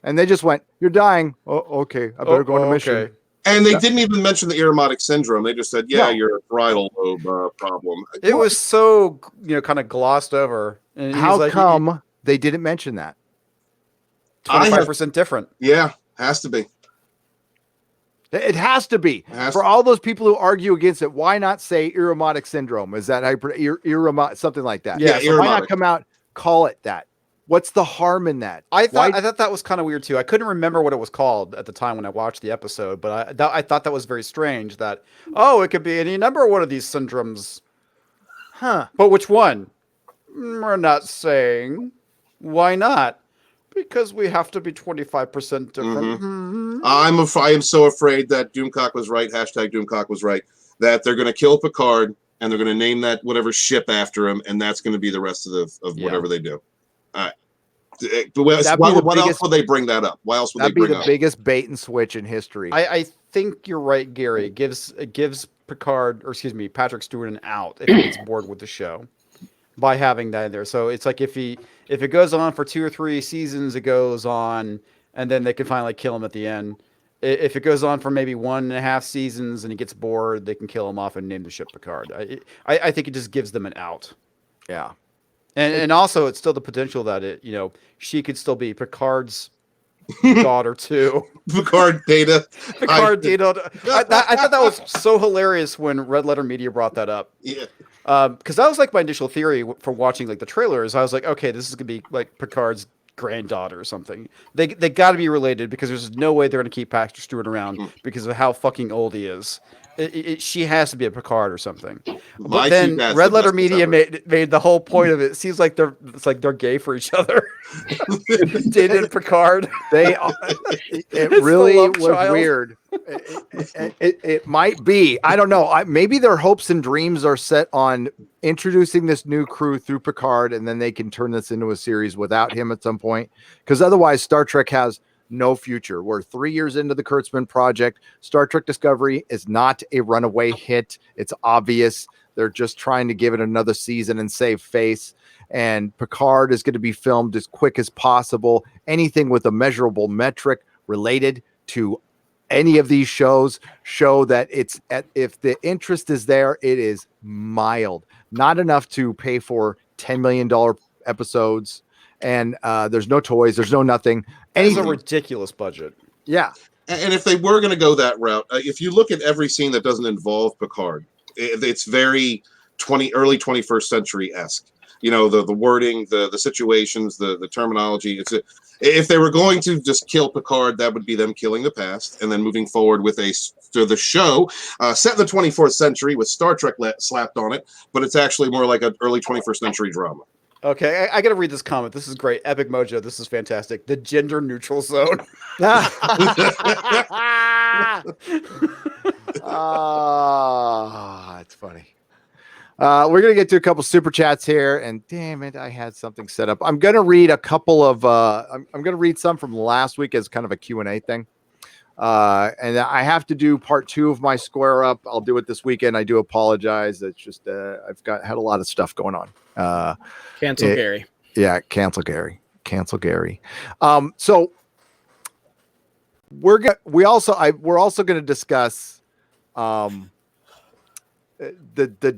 And they just went, "You're dying." Oh, okay. I better go on a mission. Okay. And they didn't even mention the Irumodic syndrome. They just said, you're a parietal lobe problem. It was so, kind of glossed over. And how come they didn't mention that? 25% different. Yeah, has to be. It has to be. For all those people who argue against it, why not say Irumodic syndrome? Is that something like that? Yeah, so why not come out, call it that? What's the harm in that? I thought that was kind of weird too. I couldn't remember what it was called at the time when I watched the episode, but I thought that was very strange. That it could be any number of one of these syndromes, huh? But which one? We're not saying. Why not? Because we have to be 25% different. Mm-hmm. I am so afraid that Doomcock was right. #Doomcock was right. That they're going to kill Picard and they're going to name that whatever ship after him, and that's going to be the rest of whatever they do. What else would they bring that up? Why else would they bring the biggest bait and switch in history? I think you're right, Gary. It gives Patrick Stewart an out if he gets bored with the show by having that in there. So it's like if it goes on for 2 or 3 seasons, it goes on, and then they can finally kill him at the end. If it goes on for maybe 1.5 seasons and he gets bored, they can kill him off and name the ship Picard. I think it just gives them an out. Yeah. And also, it's still the potential that she could still be Picard's daughter too. Picard Data. Picard Data. I thought that was so hilarious when Red Letter Media brought that up. Yeah. Because that was like my initial theory from watching like the trailers. I was like, okay, this is gonna be like Picard's granddaughter or something. They got to be related because there's no way they're gonna keep Patrick Stewart around because of how fucking old he is. She has to be a Picard or something. But then Red Letter Media made the whole point of it. It seems like they're gay for each other. Did and Picard. It really was weird. It might be. I don't know. Maybe their hopes and dreams are set on introducing this new crew through Picard, and then they can turn this into a series without him at some point. Because otherwise, Star Trek has no future. We're 3 years into the Kurtzman project. Star Trek Discovery is not a runaway hit. It's obvious. They're just trying to give it another season and save face. And Picard is going to be filmed as quick as possible. Anything with a measurable metric related to any of these shows show that if the interest is there, it is mild. Not enough to pay for $10 million episodes. And there's no toys. There's no nothing. It's a ridiculous budget. Yeah. And if they were going to go that route, if you look at every scene that doesn't involve Picard, it's very early 21st century-esque. You know, the wording, the situations, the terminology. If they were going to just kill Picard, that would be them killing the past and then moving forward with the show set in the 24th century with Star Trek slapped on it, but it's actually more like an early 21st century drama. Okay, I got to read this comment. This is great. Epic Mojo, this is fantastic. The gender neutral zone. It's funny. We're going to get to a couple super chats here, and damn it, I had something set up. I'm going to read a couple of, I'm going to read some from last week as kind of a Q&A thing. And I have to do part 2 of my square up. I'll do it this weekend. I do apologize. It's just, I've had a lot of stuff going on. Cancel Gary. Yeah. Cancel Gary. So we're also going to discuss, the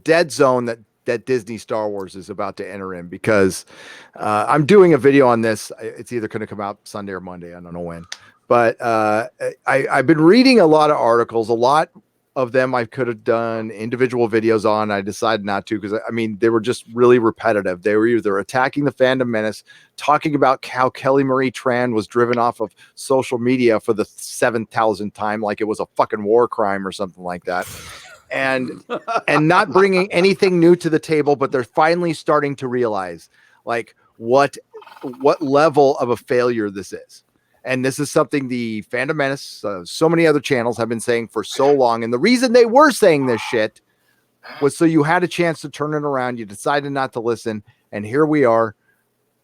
dead zone that Disney Star Wars is about to enter in, because I'm doing a video on this. It's either going to come out Sunday or Monday. I don't know when, but I've been reading a lot of articles. A lot of them I could have done individual videos on. I decided not to because they were just really repetitive. They were either attacking the Fandom Menace, talking about how Kelly Marie Tran was driven off of social media for the 7,000th time, like it was a fucking war crime or something like that. And not bringing anything new to the table, but they're finally starting to realize like what level of a failure this is. And this is something the Fandom Menace, so many other channels have been saying for so long. And the reason they were saying this shit was so you had a chance to turn it around. You decided not to listen. And here we are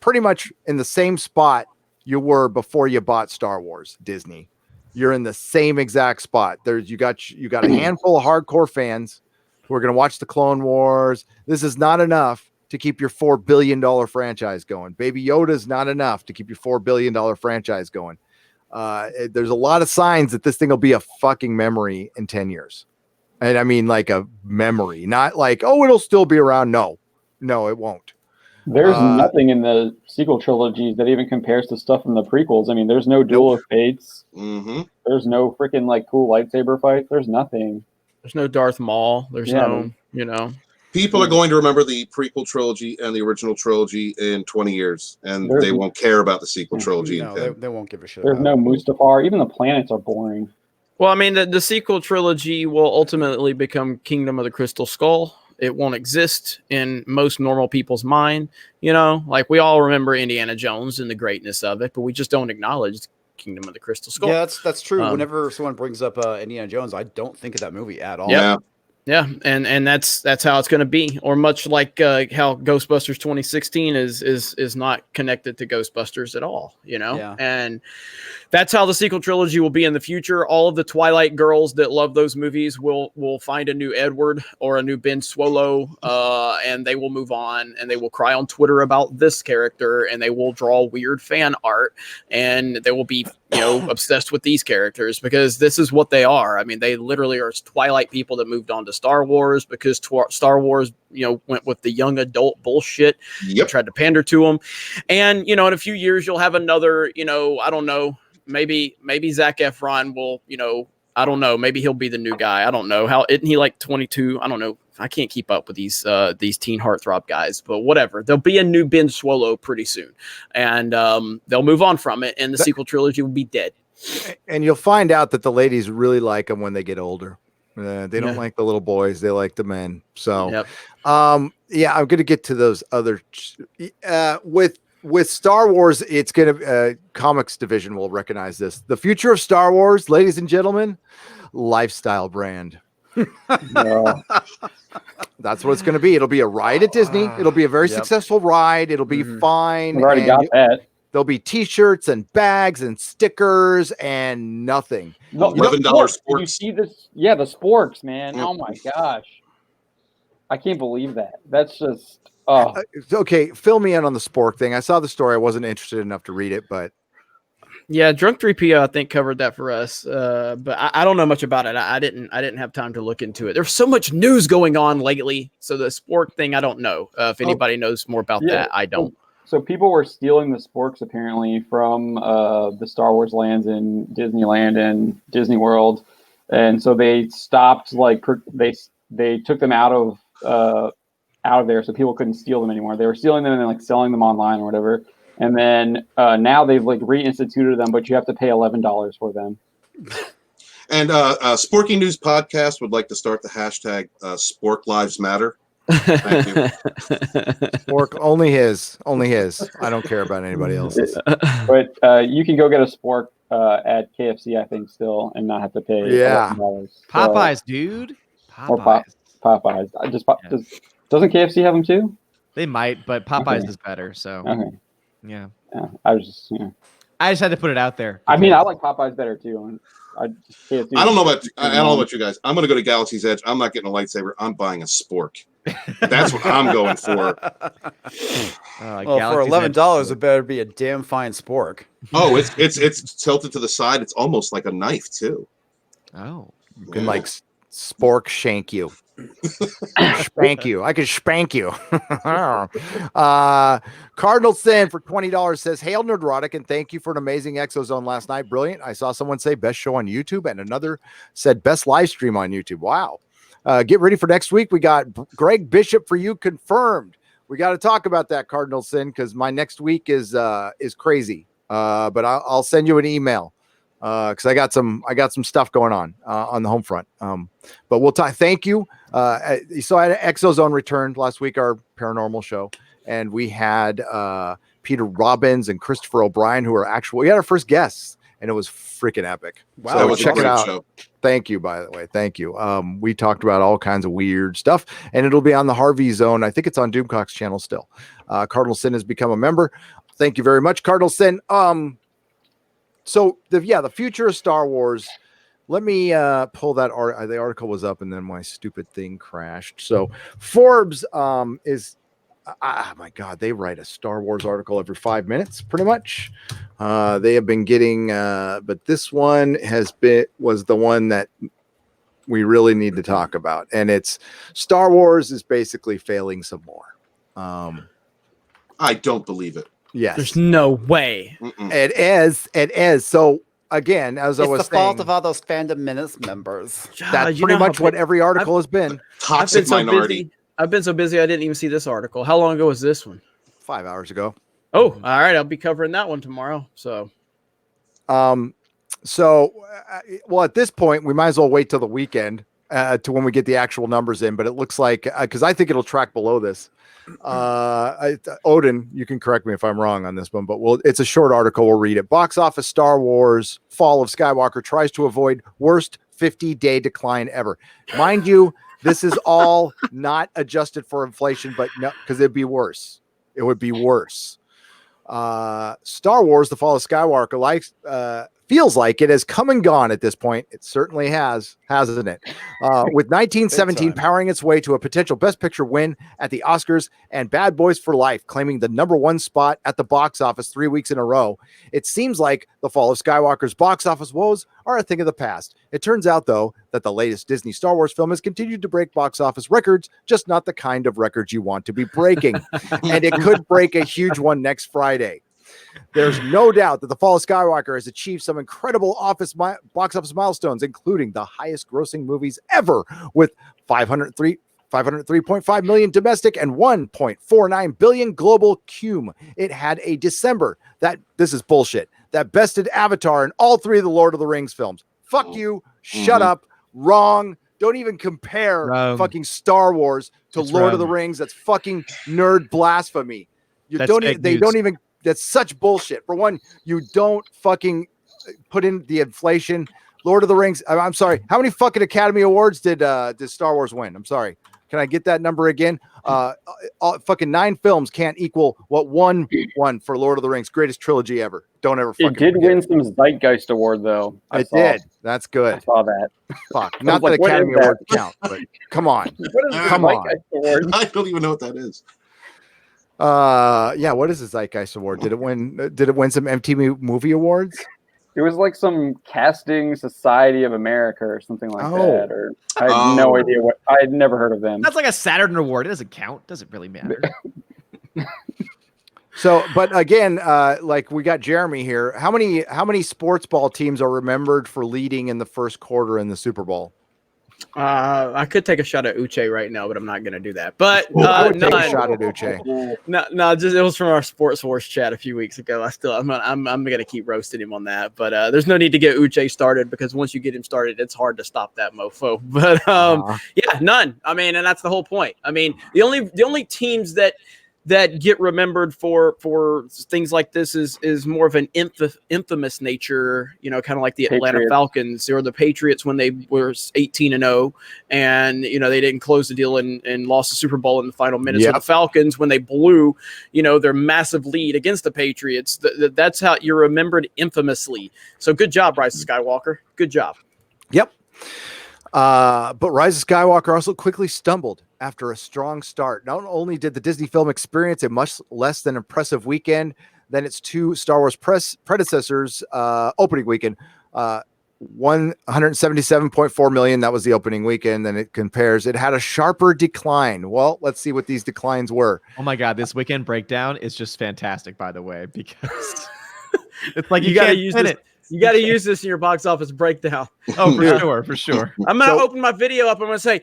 pretty much in the same spot you were before you bought Star Wars, Disney. You're in the same exact spot. You got a handful of hardcore fans who are going to watch the Clone Wars. This is not enough to keep your $4 billion franchise going. Baby Yoda is not enough to keep your $4 billion franchise going. There's a lot of signs that this thing will be a fucking memory in 10 years. And I mean, like a memory, not like, oh, it'll still be around. No, it won't. There's nothing in the sequel trilogies that even compares to stuff from the prequels. I mean, there's no Duel of Fates. Mm-hmm. There's no freaking like cool lightsaber fights. There's nothing. There's no Darth Maul. There's no. People are going to remember the prequel trilogy and the original trilogy in 20 years, and they won't care about the sequel trilogy. No, they won't give a shit. There's no Mustafar. Even the planets are boring. Well, I mean, the sequel trilogy will ultimately become Kingdom of the Crystal Skull. It won't exist in most normal people's mind. Like we all remember Indiana Jones and the greatness of it, but we just don't acknowledge Kingdom of the Crystal Skull. Yeah, that's true. Whenever someone brings up Indiana Jones, I don't think of that movie at all. Yeah, and that's how it's going to be, or much like how Ghostbusters 2016 is not connected to Ghostbusters at all, Yeah. And that's how the sequel trilogy will be in the future. All of the Twilight girls that love those movies will find a new Edward or a new Ben Swallow, and they will move on, and they will cry on Twitter about this character, and they will draw weird fan art, and they will be obsessed with these characters because this is what they are. I mean, they literally are Twilight people that moved on to Star Wars because Star Wars, went with the young adult bullshit. Yep. Tried to pander to them. And, in a few years, you'll have another, I don't know, maybe Zac Efron will, I don't know. Maybe he'll be the new guy. I don't know. How isn't he like 22? I don't know. I can't keep up with these teen heartthrob guys, but whatever. There'll be a new Ben Swallow pretty soon, and they'll move on from it, and the sequel trilogy will be dead. And you'll find out that the ladies really like them when they get older. They don't like the little boys; they like the men. So, yeah, I'm gonna get to those other with Star Wars. It's gonna Comix Division will recognize this. The future of Star Wars, ladies and gentlemen, lifestyle brand. No. That's what it's going to be. It'll be a ride at Disney. It'll be a very successful ride. It'll be fine. We've already got that. There'll be T-shirts and bags and stickers and nothing. No, $11 sporks. Did you sporks. see this? Yeah, the sporks, man. Oh my gosh, I can't believe that. That's just Okay, fill me in on the spork thing. I saw the story. I wasn't interested enough to read it, but Yeah, Drunk 3PO I think covered that for us, but I don't know much about it. I didn't have time to look into it. There's so much news going on lately, so the spork thing I don't know. If anybody knows more about that, I don't. So people were stealing the sporks apparently from the Star Wars lands in Disneyland and Disney World, and so they stopped. Like they took them out of there, so people couldn't steal them anymore. They were stealing them and then like selling them online or whatever. And then now they've like reinstituted them, but you have to pay $11 for them. And Sporky News Podcast would like to start the hashtag Spork Lives Matter. Thank you. spork only his. I don't care about anybody else's. But you can go get a spork at KFC, I think, still, and not have to pay $11. Popeyes, dude. Or Popeyes. Doesn't KFC have them too? They might, but Popeyes is better. So. Okay. Yeah. I was just. I just had to put it out there. I mean, I like Popeyes better too. I don't know about you guys. I'm going to go to Galaxy's Edge. I'm not getting a lightsaber. I'm buying a spork. That's what I'm going for. Well, for $11, it better be a damn fine spork. Oh, it's tilted to the side. It's almost like a knife too. Oh, You can like spork shank you. Spank you. I could spank you. Cardinal Sin for $20 says, "Hail Nerdrotic and thank you for an amazing Exozone last night. Brilliant. I saw someone say best show on YouTube and another said best live stream on YouTube. Wow. Get ready for next week. We got Greg Bishop for you confirmed. We got to talk about that, Cardinal Sin, because my next week is crazy. But I'll send you an email. Because I got some stuff going on the home front. But we'll talk. Thank you. So I had Exozone returned last week, our paranormal show, and we had Peter Robbins and Christopher O'Brien, who are we had our first guests, and it was freaking epic. Wow, so check it out. Show. Thank you, by the way. Thank you. We talked about all kinds of weird stuff, and it'll be on the Harvey Zone. I think it's on Doomcock's channel still. Cardinal Sin has become a member. Thank you very much, Cardinal Sin. So the future of Star Wars. Let me pull that art. The article was up, and then my stupid thing crashed. So Forbes is, my God, they write a Star Wars article every 5 minutes, pretty much. They have been getting, but this one was the one that we really need to talk about, and it's Star Wars is basically failing some more. I don't believe it. Yes. There's no way. It is. So again, as I was saying, it's the fault of all those Fandom Menace members. That's pretty much what every article has been. Toxic minority. I've been so busy I didn't even see this article. How long ago was this one? 5 hours ago. Oh, all right. I'll be covering that one tomorrow. So, well, at this point, we might as well wait till the weekend to when we get the actual numbers in. But it looks like because I think it'll track below this. Odin, you can correct me if I'm wrong on this one, but it's a short article. We'll read it. Box office Star Wars Fall of Skywalker tries to avoid worst 50-day decline ever. Mind you, this is all not adjusted for inflation, but no, because it'd be worse. It would be worse. Star Wars The Fall of Skywalker feels like it has come and gone at this point. It certainly has, hasn't it? With 1917 powering its way to a potential Best Picture win at the Oscars and Bad Boys for Life claiming the #1 spot at the box office 3 weeks in a row, it seems like The Fall of Skywalker's box office woes are a thing of the past. It turns out, though, that the latest Disney Star Wars film has continued to break box office records, just not the kind of records you want to be breaking. And it could break a huge one next Friday. There's no doubt that The Fall of Skywalker has achieved some incredible box office milestones, including the highest grossing movies ever with 503.5 million domestic and 1.49 billion global cum. It had a December this is bullshit, that bested Avatar in all 3 of the Lord of the Rings films. Fuck you. Shut up. Wrong. Don't even compare fucking Star Wars to Lord of the Rings. That's fucking nerd blasphemy. That's such bullshit. For one, you don't fucking put in the inflation. Lord of the Rings. I'm sorry. How many fucking Academy Awards did Star Wars win? I'm sorry. Can I get that number again? Fucking 9 films can't equal what one won for Lord of the Rings. Greatest trilogy ever. Don't ever fucking It did win some Zeitgeist Award, though. It did. That's good. I saw that. Fuck. Not that Academy Award count, but come on. Come on. I don't even know what that is. Yeah, what is the Zeitgeist Award? Did it win some MTV Movie Awards? It was like some casting Society of America or something like that. Or I had no idea what. I had never heard of them. That's like a Saturn award. It doesn't count. Doesn't really matter. So, but again, like we got Jeremy here. How many sports ball teams are remembered for leading in the first quarter in the Super Bowl? I could take a shot at Uche right now, but I'm not going to do that. But I would take a shot at Uche. No, just it was from our Sports Wars chat a few weeks ago. I'm going to keep roasting him on that. But there's no need to get Uche started because once you get him started, it's hard to stop that mofo. But yeah, none. I mean, and that's the whole point. I mean, the only teams that get remembered for things like this is more of an infamous nature, you know, kind of like the Atlanta Falcons or the Patriots when they were 18-0 and, you know, they didn't close the deal and lost the Super Bowl in the final minutes. Or the Falcons when they blew, you know, their massive lead against the Patriots. That's how you're remembered infamously. So good job, Rise of Skywalker. Good job. Yep. But Rise of Skywalker also quickly stumbled after a strong start. Not only did the Disney film experience a much less than impressive weekend than its 2 Star Wars predecessors opening weekend, 177.4 million. That was the opening weekend. Then it had a sharper decline. Well, let's see what these declines were. Oh my God, this weekend breakdown is just fantastic, by the way, because it's like you got to use it. You got to use this in your box office breakdown. Oh, for sure. I'm going to open my video up. I'm going to say,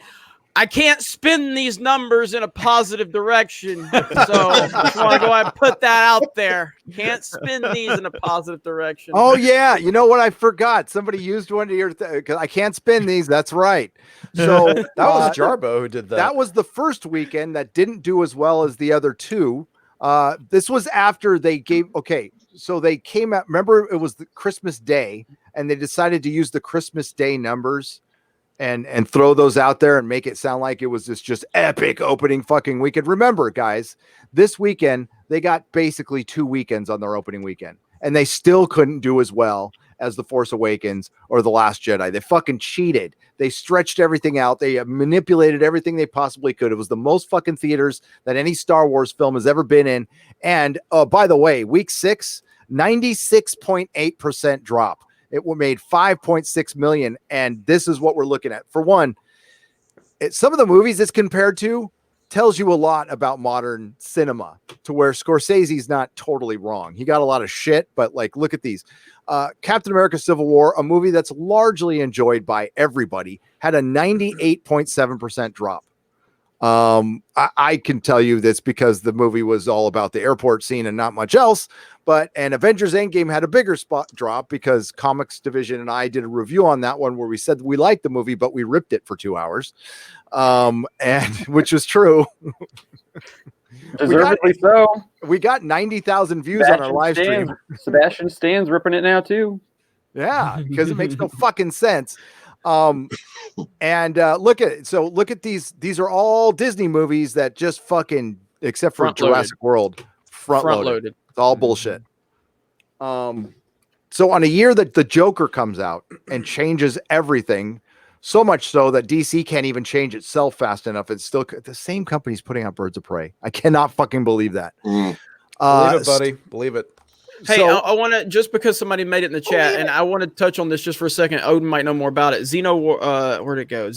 I can't spin these numbers in a positive direction. So I just want to go ahead and put that out there. Can't spin these in a positive direction. Oh, yeah. You know what? I forgot. Somebody used one of your because I can't spin these. That's right. So that was Jarbo who did that. That was the first weekend that didn't do as well as the other 2. This was after they gave. Okay. So they came out. Remember, it was the Christmas Day, and they decided to use the Christmas Day numbers and throw those out there and make it sound like it was this just epic opening fucking weekend. Remember, guys, this weekend they got basically 2 weekends on their opening weekend, and they still couldn't do as well as The Force Awakens or The Last Jedi. They fucking cheated. They stretched everything out. They manipulated everything they possibly could. It was the most fucking theaters that any Star Wars film has ever been in. And by the way, week 6, 96.8% drop. It made 5.6 million. And this is what we're looking at. For one, some of the movies it's compared to tells you a lot about modern cinema, to where Scorsese's not totally wrong. He got a lot of shit, but like, look at these. Captain America Civil War, a movie that's largely enjoyed by everybody, had a 98.7% drop. I can tell you this because the movie was all about the airport scene and not much else. And Avengers Endgame had a bigger spot drop because Comix Division and I did a review on that one where we said we liked the movie, but we ripped it for 2 hours, and which is true. Deservedly so. We got 90,000 views on our live stream. Sebastian Stan's ripping it now too. Yeah, because it makes no fucking sense. And look at these. These are all Disney movies that just fucking, except for Jurassic World, front loaded. It's all bullshit. So on a year that the Joker comes out and changes everything, so much so that DC can't even change itself fast enough. It's still the same company's putting out Birds of Prey. I cannot fucking believe that. Believe it, buddy. Believe it. Hey, so, I want to, just because somebody made it in the chat, and I want to touch on this just for a second. Odin might know more about it. Where'd it go?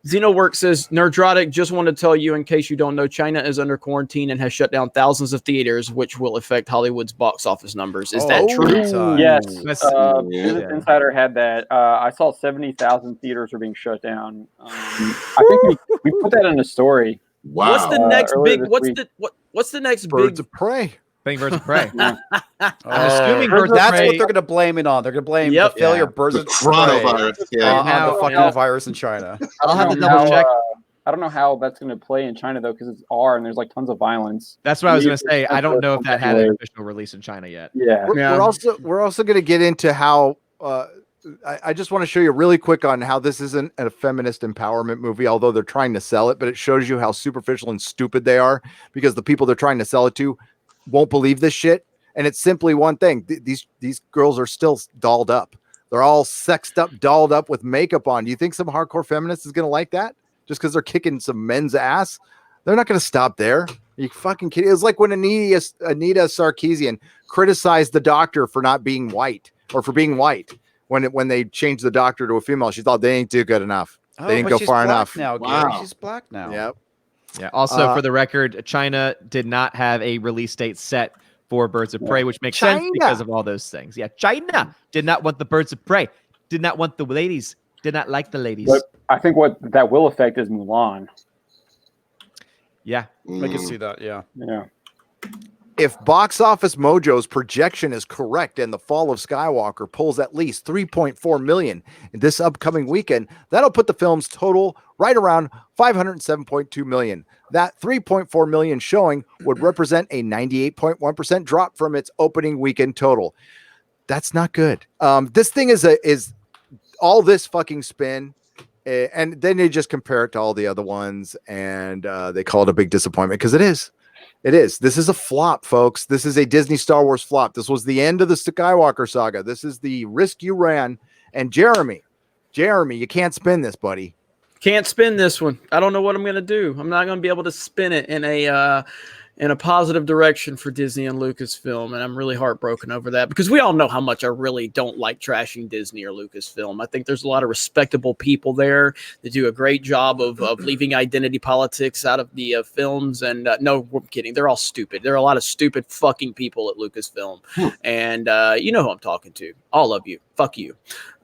Xenowork says, Nerdrotic, just want to tell you, in case you don't know, China is under quarantine and has shut down thousands of theaters, which will affect Hollywood's box office numbers. Is that true? Yes. Yeah. Business Insider had that. I saw 70,000 theaters are being shut down. I think we put that in a story. Wow. What's the next earlier big? this What's week. the what's the next Birds big? of prey. I think Birds of Prey. Yeah. I'm assuming Birds of that's Prey. what they're going to blame it on. They're going to blame Yep. the failure Yeah. of Birds The of Prey coronavirus. Yeah. on the Now- fucking Yeah. virus in China. I'll have to I don't know double check. I don't know how that's going to play in China though, because it's R and there's like tons of violence. That's what I was going to say. I don't know if that had an Anyway. official release in China yet. Yeah. Yeah. We're also going to get into how I just want to show you really quick on how this isn't a feminist empowerment movie, although they're trying to sell it, but it shows you how superficial and stupid they are because the people they're trying to sell it to won't believe this shit. And it's simply one thing. These girls are still dolled up. They're all sexed up, dolled up with makeup on. Do you think some hardcore feminist is going to like that just because they're kicking some men's ass? They're not going to stop there. Are you fucking kidding? It was like when Anita Sarkeesian criticized the doctor for not being white or for being white. When they changed the doctor to a female, she thought they ain't do good enough. They didn't but go she's far black enough. Now, Wow. Gary. She's black now. Yep. Yeah. Also, for the record, China did not have a release date set for Birds of Prey, which makes sense China. because of all those things. Yeah, China did not want the Birds of Prey, did not want the ladies, did not like the ladies. But I think what that will affect is Mulan. Yeah. I can see that. Yeah. Yeah. If Box Office Mojo's projection is correct and The Fall of Skywalker pulls at least 3.4 million in this upcoming weekend, that'll put the film's total right around 507.2 million. That 3.4 million showing would represent a 98.1% drop from its opening weekend total. That's not good. This thing is all this fucking spin. And then they just compare it to all the other ones and they call it a big disappointment because it is. It is. This is a flop, folks. This is a Disney Star Wars flop. This was the end of the Skywalker saga. This is the risk you ran. And Jeremy, you can't spin this, buddy. Can't spin this one. I don't know what I'm going to do. I'm not going to be able to spin it in a positive direction for Disney and Lucasfilm, and I'm really heartbroken over that because we all know how much I really don't like trashing Disney or Lucasfilm. I think there's a lot of respectable people there that do a great job of leaving identity politics out of the films. And no, I'm kidding. They're all stupid. There are a lot of stupid fucking people at Lucasfilm, and you know who I'm talking to. All of you. Fuck you.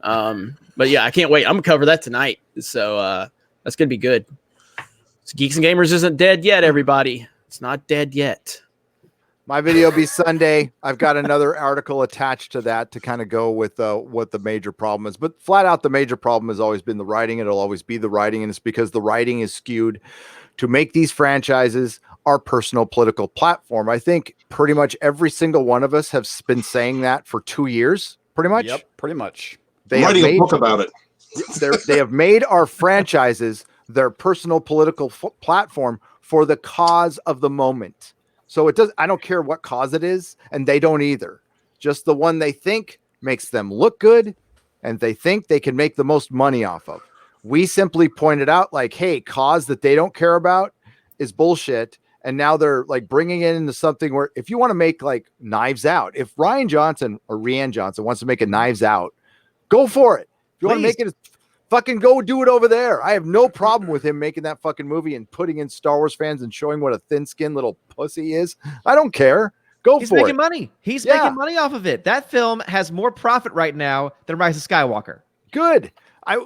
But yeah, I can't wait. I'm gonna cover that tonight, so that's gonna be good. So Geeks and Gamers isn't dead yet, everybody. It's not dead yet. My video will be Sunday. I've got another article attached to that to kind of go with what the major problem is. But flat out, the major problem has always been the writing. It'll always be the writing. And it's because the writing is skewed to make these franchises our personal political platform. I think pretty much every single one of us has been saying that for 2 years, pretty much. Yep. Pretty much. I'm writing a book about it. They have made our franchises their personal political platform for the cause of the moment. So it does. I don't care what cause it is, and they don't either. Just the one they think makes them look good, and they think they can make the most money off of. We simply pointed out, like, hey, cause that they don't care about is bullshit. And now they're like bringing it into something where if you want to make like Knives Out, if Rian Johnson or Rian Johnson wants to make a Knives Out, go for it. If you want to make it, fucking go do it over there. I have no problem with him making that fucking movie and putting in Star Wars fans and showing what a thin-skinned little pussy he is. I don't care. Go He's for it. making money. He's making money off of it. That film has more profit right now than Rise of Skywalker. Good. I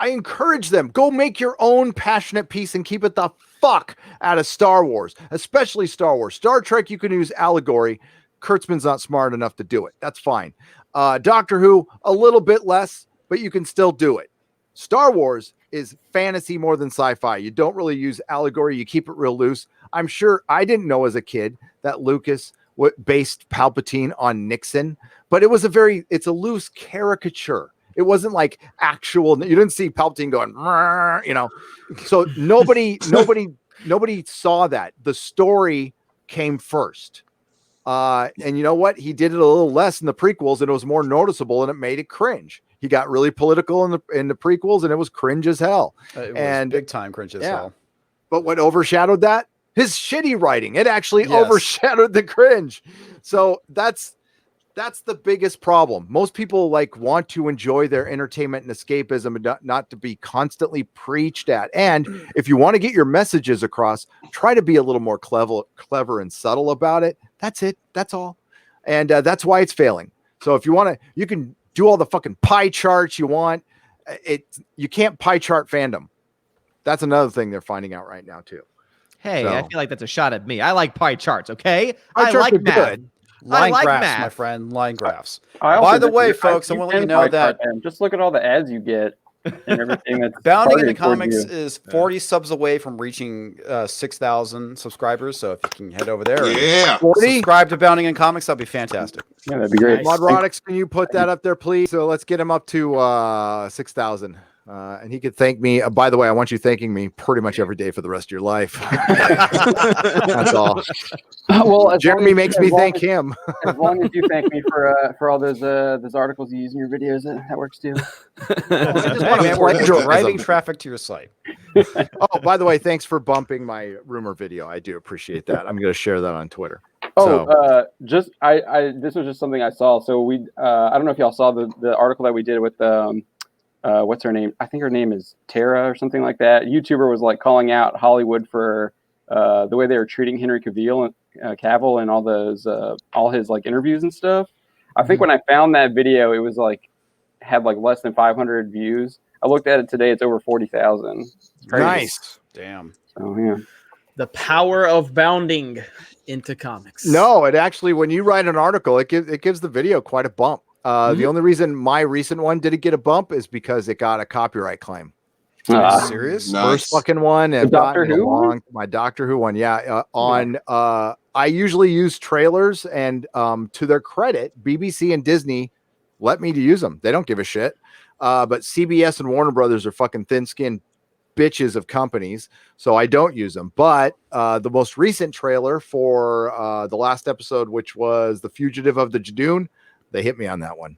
encourage them. Go make your own passionate piece and keep it the fuck out of Star Wars, especially Star Wars. Star Trek, you can use allegory. Kurtzman's not smart enough to do it. That's fine. Doctor Who, a little bit less, but you can still do it. Star Wars is fantasy more than sci-fi. You don't really use allegory. You keep it real loose. I'm sure I didn't know as a kid that Lucas based Palpatine on Nixon, but it's a loose caricature. It wasn't like actual. You didn't see Palpatine going, So nobody saw that. The story came first. And you know what? He did it a little less in the prequels, and it was more noticeable, and it made it cringe. He got really political in the prequels, and it was cringe as hell. It was big time cringe as hell. But what overshadowed that? His shitty writing. It actually overshadowed the cringe. So that's That's the biggest problem. Most people like want to enjoy their entertainment and escapism and not to be constantly preached at. And if you want to get your messages across, try to be a little more clever and subtle about it. That's it. That's all. And that's why it's failing. So if you want to, you can do all the fucking pie charts you want. You can't pie chart fandom. That's another thing they're finding out right now too. Hey, So. I feel like that's a shot at me. I like pie charts, okay? Pie I charts like are math. good. Line like graphs, math. my friend. Line graphs. I also By the just- way, folks, I want to let you know that just look at all the ads you get and everything that's Bounding in the targeted towards Comics is 40 subs away from reaching 6,000 subscribers. So if you can head over there and Yeah. 40? subscribe to Bounding in Comics, that'd be fantastic. you. Yeah, that'd be great. Modrotics, can you put that up there, please? So let's get him up to 6,000. And he could thank me. By the way, I want you thanking me pretty much every day for the rest of your life. That's all. Well, as Jeremy long as- makes as me long thank as- him. As long as you thank me for all those articles you use in your videos, that works too. I just want to We're driving traffic to your site. Oh, by the way, thanks for bumping my rumor video. I do appreciate that. I'm going to share that on Twitter. Oh, So- just I this was just something I saw. So we I don't know if y'all saw the article that we did with what's her name? I think her name is Tara or something like that. YouTuber was like calling out Hollywood for the way they were treating Henry Cavill and all those all his like interviews and stuff. I think when I found that video, it was like had like less than 500 views. I looked at it today; it's over 40,000. Nice. Damn. So yeah. The power of bounding into comics. No, it actually, when you write an article, it gives the video quite a bump. The only reason my recent one didn't get a bump is because it got a copyright claim. Are you serious? Nice. First fucking one. The Doctor Who one? My Doctor Who one. Yeah. I usually use trailers, and to their credit, BBC and Disney let me to use them. They don't give a shit. But CBS and Warner Brothers are fucking thin-skinned bitches of companies, so I don't use them. But the most recent trailer for the last episode, which was The Fugitive of the Jadoon, they hit me on that one.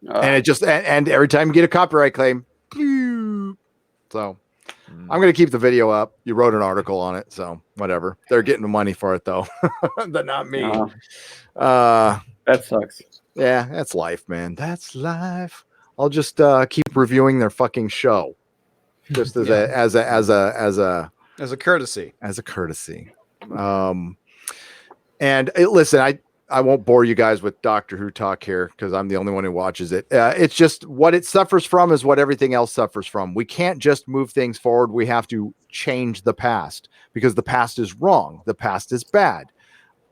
And it just and every time you get a copyright claim, so I'm gonna keep the video up. You wrote an article on it, so whatever. They're getting the money for it though. But not me. That sucks. Yeah, that's life, man. That's life. I'll just keep reviewing their fucking show. Just as As a courtesy. as a courtesy. Listen, I won't bore you guys with Doctor Who talk here because I'm the only one who watches it. It's just what it suffers from is what everything else suffers from. We can't just move things forward. We have to change the past because the past is wrong. The past is bad.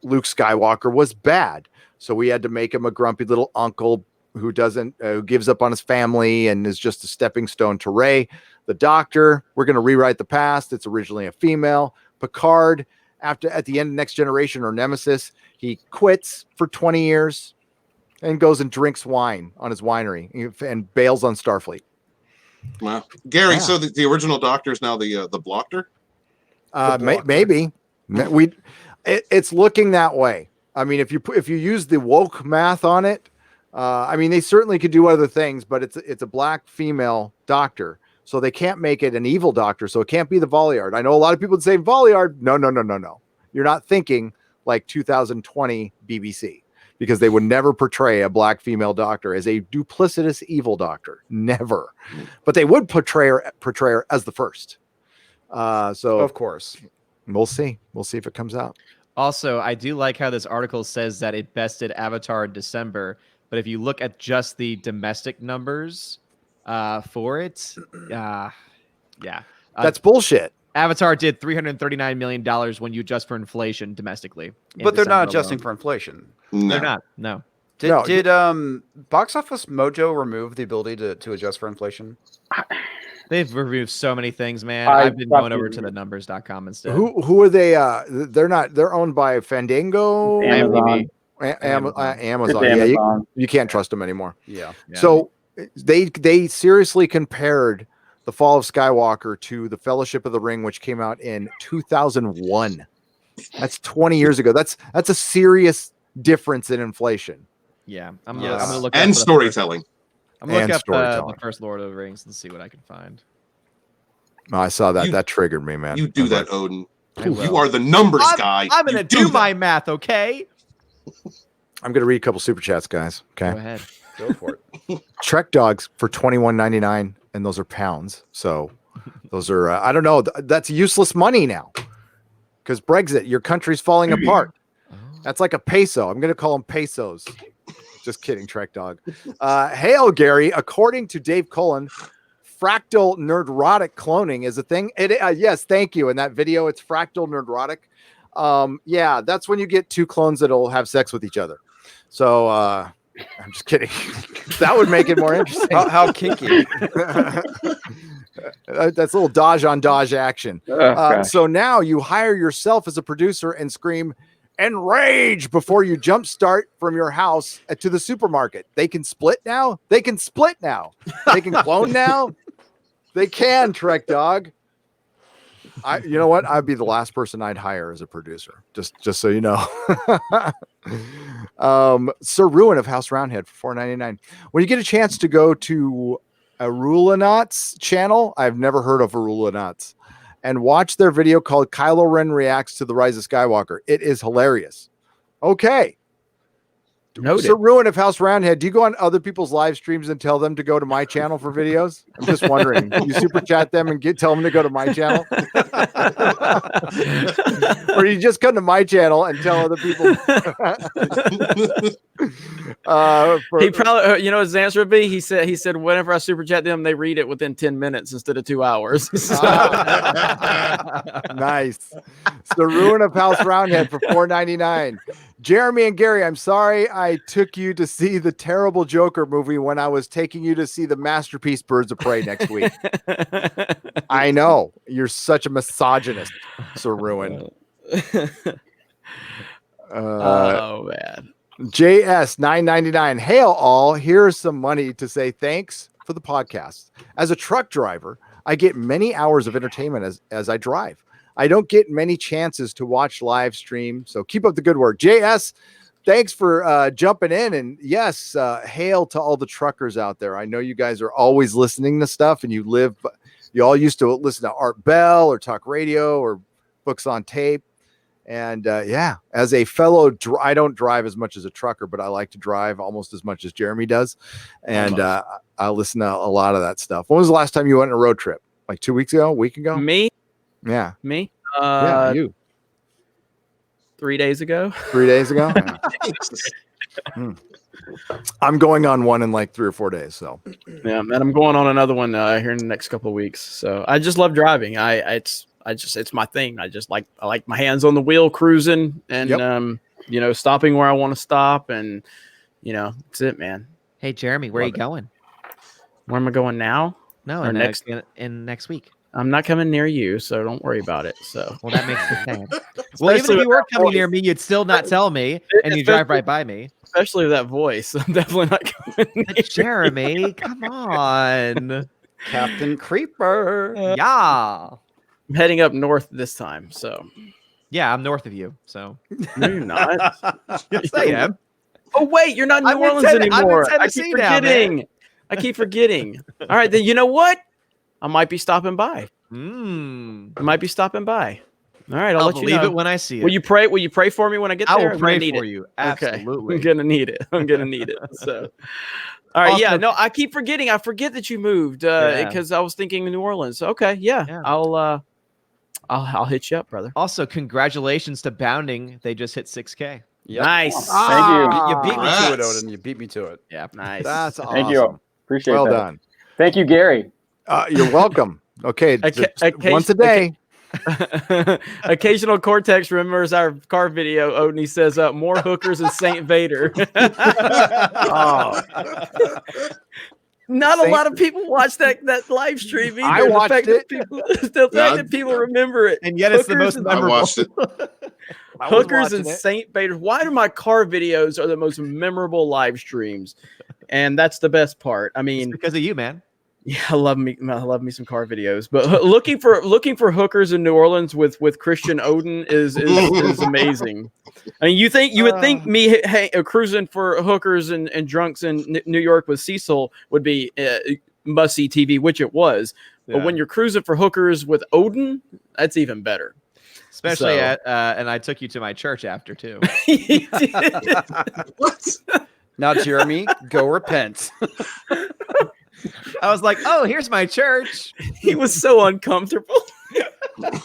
Luke Skywalker was bad. So we had to make him a grumpy little uncle who gives up on his family and is just a stepping stone to Rey. The Doctor, we're going to rewrite the past. It's originally a female. Picard, at the end of Next Generation or Nemesis, he quits for 20 years and goes and drinks wine on his winery and bails on Starfleet. Wow. Gary, Yeah. so the original Doctor is now the Blockter? Maybe it's looking that way. I mean, if you use the woke math on it, I mean, they certainly could do other things, but it's a black female Doctor, so they can't make it an evil Doctor. So it can't be the Valiard. I know a lot of people would say Valiard. No. You're not thinking like 2020 BBC, because they would never portray a black female Doctor as a duplicitous evil Doctor. Never. But they would portray her as the first. So Of course. we'll see. We'll see if it comes out. Also, I do like how this article says that it bested Avatar in December, but if you look at just the domestic numbers for it, yeah. That's bullshit. Avatar did $339 million when you adjust for inflation domestically. in But they're not December adjusting alone. for inflation. No. They're not. No. Did Box Office Mojo remove the ability to adjust for inflation? They've removed so many things, man. I I've been stopped going over using to it. the numbers.com instead. Who are they? They're owned by Fandango, Amazon. Amazon. It's Yeah, Amazon. you can't trust them anymore. Yeah. Yeah. So they seriously compared The Fall of Skywalker to The Fellowship of the Ring, which came out in 2001. That's 20 years ago. That's a serious difference in inflation. Yeah. I'm Yes. gonna look And up storytelling. I'm gonna And look up storytelling. the first Lord of the Rings and see what I can find. Oh, I saw that. You- That triggered me, man. You do I'm that, like, Odin. I will. You are the numbers guy. I'm gonna You do that. my math, okay? I'm going to read a couple super chats, guys. Okay. Go ahead. Go for it. Trek dogs for $21.99, and those are pounds. So those are, I don't know. That's useless money now because Brexit, your country's falling apart. That's like a peso. I'm going to call them pesos. Just kidding, Trek dog. Hail, Gary. According to Dave Cullen, fractal nerdrotic cloning is a thing. Yes, thank you. In that video, it's fractal nerdrotic. Yeah, that's when you get two clones that'll have sex with each other. So I'm just kidding. That would make it more interesting. How kinky. That's a little dodge on dodge action. So now you hire yourself as a producer and scream enrage before you jump start from your house to the supermarket. They can split now. They can split now. They can clone now. They can, Trek dog. You know what? I'd be the last person I'd hire as a producer. Just so you know. Sir Ruin of House Roundhead for $4.99. When you get a chance to go to Arulanaut's channel, I've never heard of Arulanaut's, and watch their video called Kylo Ren Reacts to the Rise of Skywalker. It is hilarious. Okay. Noted. Sir Ruin of House Roundhead, do you go on other people's live streams and tell them to go to my channel for videos? I'm just wondering. You super chat them and tell them to go to my channel? Or you just come to my channel and tell other people? He probably, you know, his answer would be, he said, whenever I super chat them, they read it within 10 minutes instead of 2 hours. Nice. So Ruin of House Roundhead for $4.99. Jeremy and Gary, I'm sorry I took you to see the terrible Joker movie when I was taking you to see the masterpiece Birds of Prey next week. I know. You're such a misogynist, Sir Ruin. Oh, man. JS $9.99. Hail all. Here's some money to say thanks for the podcast. As a truck driver, I get many hours of entertainment as I drive. I don't get many chances to watch live stream, so keep up the good work. JS, thanks for jumping in. And yes, hail to all the truckers out there. I know you guys are always listening to stuff, and you all used to listen to Art Bell or talk radio or books on tape. And yeah, as a fellow, I don't drive as much as a trucker, but I like to drive almost as much as Jeremy does. And I listen to a lot of that stuff. When was the last time you went on a road trip? Like 2 weeks ago, a week ago? Me? Yeah. Me? Yeah, you. 3 days ago. 3 days ago? Yeah. I'm going on one in like 3 or 4 days. So yeah, and I'm going on another one here in the next couple of weeks. So I just love driving. It's my thing. I like my hands on the wheel, cruising, and you know, stopping where I want to stop, and you know, that's it, man. Hey, Jeremy, where are you going? Where am I going now? No, or in next week. I'm not coming near you, so don't worry about it. So well, that makes me sad. Well, even if you were coming near me, you'd still not tell me, and you drive right by me. Especially with that voice, I'm definitely not coming near Jeremy, come on, Captain Creeper. Yeah. I'm heading up north this time, so yeah, I'm north of you. So no, you're not. Yes, I am. Oh wait, you're not in New Orleans anymore. I keep forgetting. I keep forgetting. All right, then you know what? I might be stopping by. I might be stopping by. All right, I'll let you know. It when I see it. Will you pray? Will you pray for me when I get there? I will pray for you. Absolutely. Okay. I'm gonna need it. So. All right, Also, no, I keep forgetting. I forget that you moved because I was thinking New Orleans. Okay, yeah. I'll hit you up, brother. Also, congratulations to Bounding. They just hit 6K. Yep. Nice. Thank you. You beat me to it, Odin. You beat me to it. Yeah, nice. That's awesome. Thank you. Appreciate well that. done. Thank you, Gary. You're welcome. Okay, once a day. Occasional Cortex remembers our car video. Odin, he says, "More hookers and Saint Vader." Oh. Not a lot of people watch that live stream either. I watched it. The fact that people remember it, and yet it's the most memorable. I watched it. Hookers and Saint Vader. Why do my car videos are the most memorable live streams? And that's the best part. I mean, it's because of you, man. Yeah, I love me some car videos. But looking for hookers in New Orleans with Christian Odin is amazing. I mean, you would think me cruising for hookers and drunks in New York with Cecil would be must-see TV, which it was. But when you're cruising for hookers with Odin, that's even better. Especially So- at and I took you to my church after too. What? Now, Jeremy, go repent. I was like, "Oh, here's my church." He was so uncomfortable. I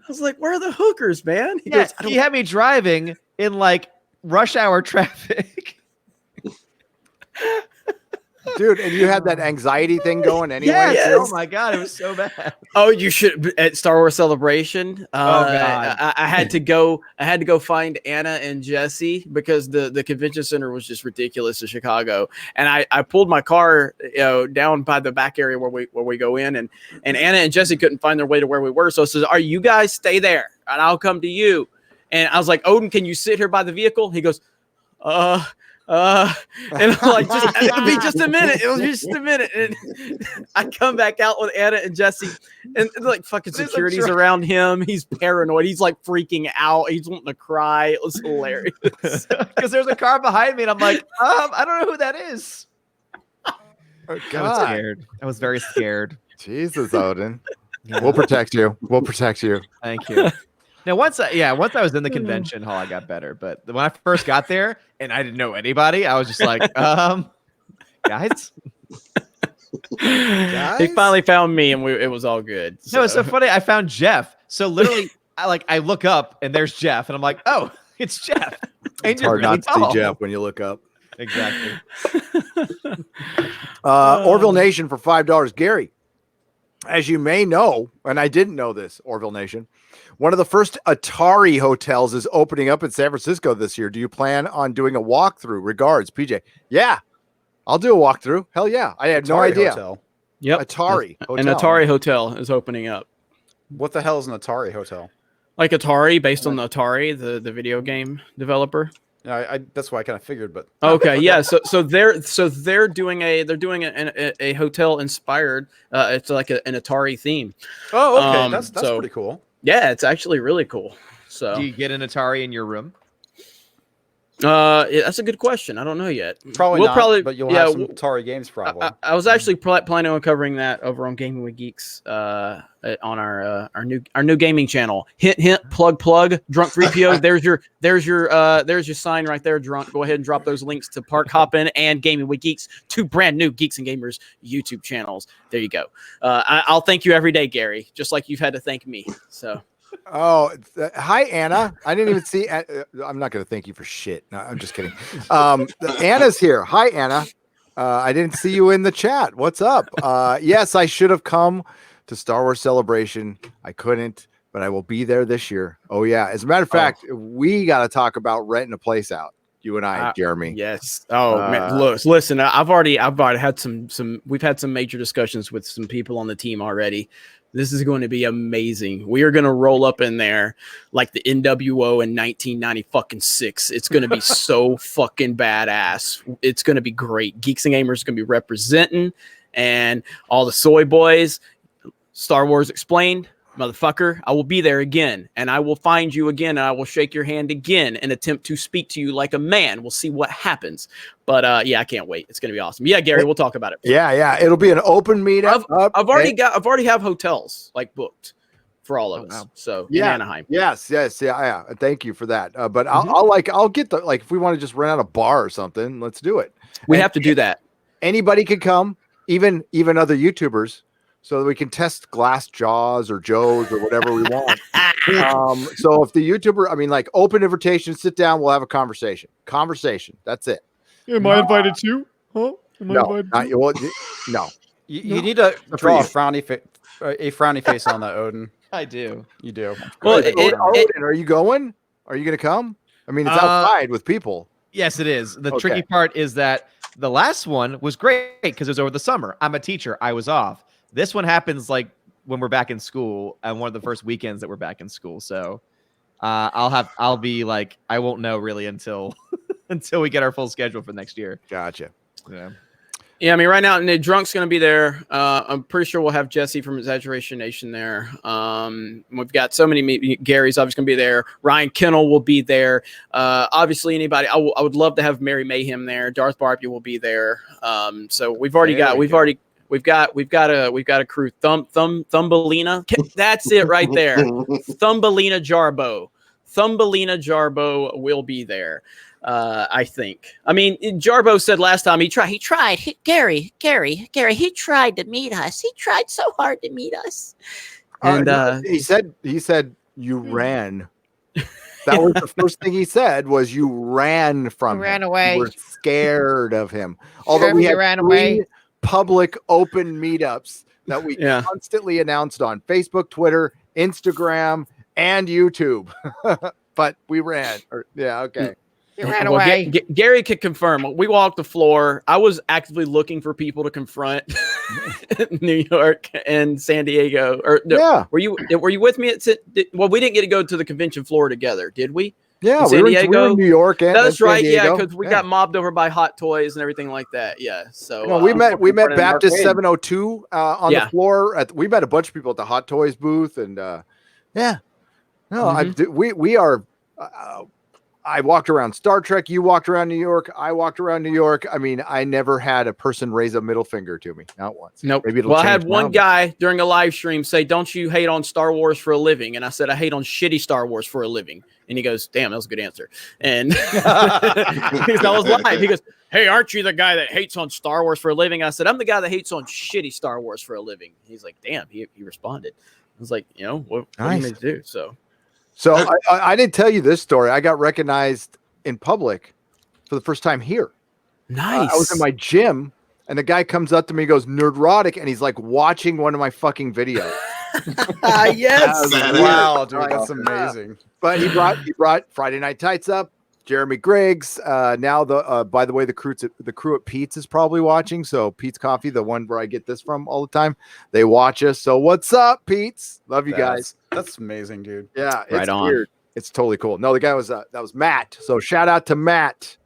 was like, "Where are the hookers, man?" He Yeah, goes, "I he don't." had me driving in like rush hour traffic. Dude, and you had that anxiety thing going anyway. Yes. too? Oh my god, it was so bad. Oh, you should at Star Wars Celebration. God. I had to go. I had to go find Anna and Jesse because the convention center was just ridiculous in Chicago. And I pulled my car, down by the back area where we go in, and Anna and Jesse couldn't find their way to where we were. So I says, "Are you guys stay there, and I'll come to you." And I was like, "Odin, can you sit here by the vehicle?" He goes, and I'm like, it'll be just a minute. It was just a minute. And I come back out with Anna and Jesse, and like fucking There's a security's truck. around him. He's paranoid. He's like freaking out. He's wanting to cry. It was hilarious. Because there's a car behind me, and I'm like, I don't know who that is. Oh, I was God. scared. I was very scared. Jesus, Odin. We'll protect you. We'll protect you. Thank you. Now, once I was in the convention hall, I got better. But when I first got there and I didn't know anybody, I was just like, guys. He finally found me, and it was all good. No, it's so funny. I found Jeff. So literally, I look up and there's Jeff, and I'm like, oh, it's Jeff. And It's hard not to see Jeff when you look up. Exactly. Orville Nation for $5. Gary, as you may know, and I didn't know this, Orville Nation, one of the first Atari hotels is opening up in San Francisco this year. Do you plan on doing a walkthrough? Regards, PJ. Yeah, I'll do a walkthrough. Hell yeah. I had no Atari idea. Hotel. Yep. Atari An hotel. Atari hotel is opening up. What the hell is an Atari hotel? Like Atari, based on the Atari, the video game developer. I that's why I kind of figured, but Okay, yeah. So they're doing a hotel inspired. It's like an Atari theme. oh, okay, that's so- pretty cool. Yeah, it's actually really cool. So Do you get an Atari in your room? that's a good question. I don't know yet. Probably We'll not, probably- but you'll yeah, have some w- Atari games probably. I was actually planning on covering that over on Gaming with Geeks on our new gaming channel. Hint, plug, Drunk 3PO. there's your sign right there, Drunk. Go ahead and drop those links to Park Hoppin' and Gaming with Geeks, two brand new Geeks and Gamers YouTube channels. There you go. I'll thank you every day, Gary, just like you've had to thank me. So Oh, hi, Anna. I didn't even see. I'm not going to thank you for shit. No, I'm just kidding. Anna's here. Hi, Anna. I didn't see you in the chat. What's up? Yes, I should have come to Star Wars Celebration. I couldn't, but I will be there this year. Oh, yeah. As a matter of fact, we got to talk about renting a place out. You and I, Jeremy. yes. Oh man, listen. I've already had some. We've had some major discussions with some people on the team already. This is going to be amazing. We are going to roll up in there like the NWO in 1996. It's going to be so fucking badass. It's going to be great. Geeks and Gamers is going to be representing, and all the soy boys. Star Wars Explained, motherfucker. I will be there again, and I will find you again, and I will shake your hand again and attempt to speak to you like a man. We'll see what happens. But yeah, I can't wait. It's gonna be awesome. Yeah, Gary, we'll talk about it. Yeah. It'll be an open meetup. I've already have hotels like booked for all of us. Wow. So Yeah. in Anaheim. Yes. Yeah. Thank you for that. But I'll get the, like, if we want to just rent out a bar or something, let's do it. We And have to do that. Anybody could come, even other YouTubers, so that we can test Glass Jaws or Joe's or whatever we want. So if the YouTuber, I mean, like, open invitation, sit down, we'll have a conversation. That's it. Am I invited too? Huh? No, not you. Well, no. You need to draw a frowny face on that, Odin. I do. You do. Well, Odin, are you going? Are you going to come? I mean, it's outside with people. Yes, it is. The Okay. tricky part is that the last one was great because it was over the summer. I'm a teacher. I was off. This one happens like when we're back in school and one of the first weekends that we're back in school. So I'll be like, I won't know really until we get our full schedule for next year. Gotcha. Yeah. Yeah, I mean, right now, Drunk's going to be there. I'm pretty sure we'll have Jesse from Exaggeration Nation there. We've got so many. Gary's obviously going to be there. Ryan Kennel will be there. Obviously, anybody. I would love to have Mary Mayhem there. Darth Barbie will be there. So we've already We've got a crew. Thumbelina. That's it right there. Thumbelina Jarbo. Thumbelina Jarbo will be there. I think. I mean, Jarbo said last time he tried. Gary, he tried to meet us. He tried so hard to meet us. And he said you ran. That was the first thing he said was you ran from him. Ran away. You were scared of him. Although we had ran 3 away. public open meetups that we constantly announced on Facebook, Twitter, Instagram, and YouTube. But we ran. Okay. He ran away. Gary could confirm. We walked the floor. I was actively looking for people to confront New York and San Diego. Were you with me? Well, we didn't get to go to the convention floor together, did we? Yeah, we were in New York. And that's San right. Diego. Yeah, because we got mobbed over by Hot Toys and everything like that. Yeah. So we met Baptist 702 on the floor. We met a bunch of people at the Hot Toys booth, and we are. I walked around Star Trek. You walked around New York. I walked around New York. I mean, I never had a person raise a middle finger to me. Not once. Nope. Maybe I had one guy during a live stream say, "Don't you hate on Star Wars for a living?" And I said, "I hate on shitty Star Wars for a living." And he goes, "Damn, that was a good answer." And because I was live, he goes, "Hey, aren't you the guy that hates on Star Wars for a living?" I said, "I'm the guy that hates on shitty Star Wars for a living." He's like, "Damn," he responded. I was like, what do you mean to do? So I didn't tell you this story. I got recognized in public for the first time here. Nice. I was in my gym, and the guy comes up to me, goes nerdrotic, and he's like watching one of my fucking videos. Yes. Wow, dude, that's amazing. But he brought Friday Night Tights up. Jeremy Griggs. Now by the way, the crew at Pete's is probably watching. So Pete's Coffee, the one where I get this from all the time, they watch us. So what's up, Pete's? Love you guys. That's amazing, dude. Yeah, it's right on. weird. It's totally cool. No, the guy was that was Matt. So shout out to Matt.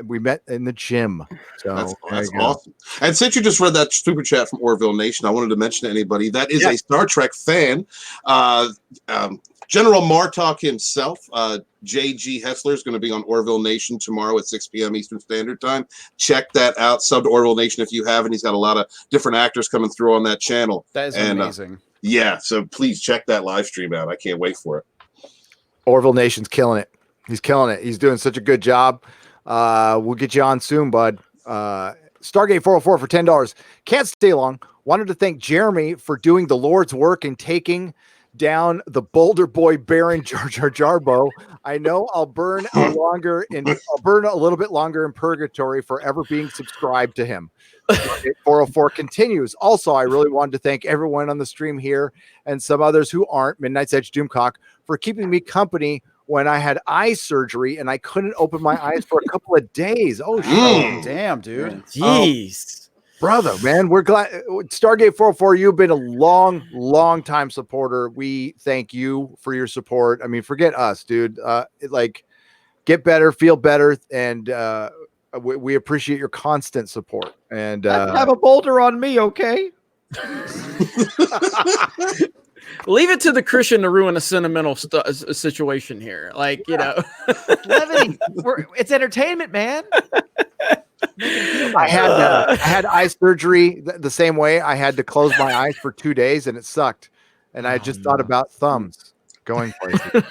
We met in the gym. So that's awesome. And since you just read that super chat from Orville Nation, I wanted to mention to anybody that is a Star Trek fan. General Martok himself, J.G. Hessler, is going to be on Orville Nation tomorrow at 6 p.m. Eastern Standard Time. Check that out. Sub to Orville Nation if you haven't. He's got a lot of different actors coming through on that channel. That is amazing. So please check that live stream out. I can't wait for it. Orville Nation's killing it. He's killing it. He's doing such a good job. We'll get you on soon, bud. Stargate 404 for $10. Can't stay long. Wanted to thank Jeremy for doing the Lord's work and taking down the Boulder Boy Baron Jar Jar Jarbo. I know I'll burn a little bit longer in purgatory for ever being subscribed to him. 404 continues. Also, I really wanted to thank everyone on the stream here and some others who aren't, Midnight's Edge Doomcock, for keeping me company when I had eye surgery and I couldn't open my eyes for a couple of days. Oh, shit. Damn, dude. Jeez. Brother, man, we're glad. Stargate 404, you've been a long time supporter. We thank you for your support. I mean, forget us, dude. Get better, feel better, and we appreciate your constant support. And have a boulder on me, okay? Leave it to the Christian to ruin a sentimental situation here. Levity. It's entertainment, man. I had eye surgery the same way. I had to close my eyes for 2 days, and it sucked. And I just thought about thumbs going places.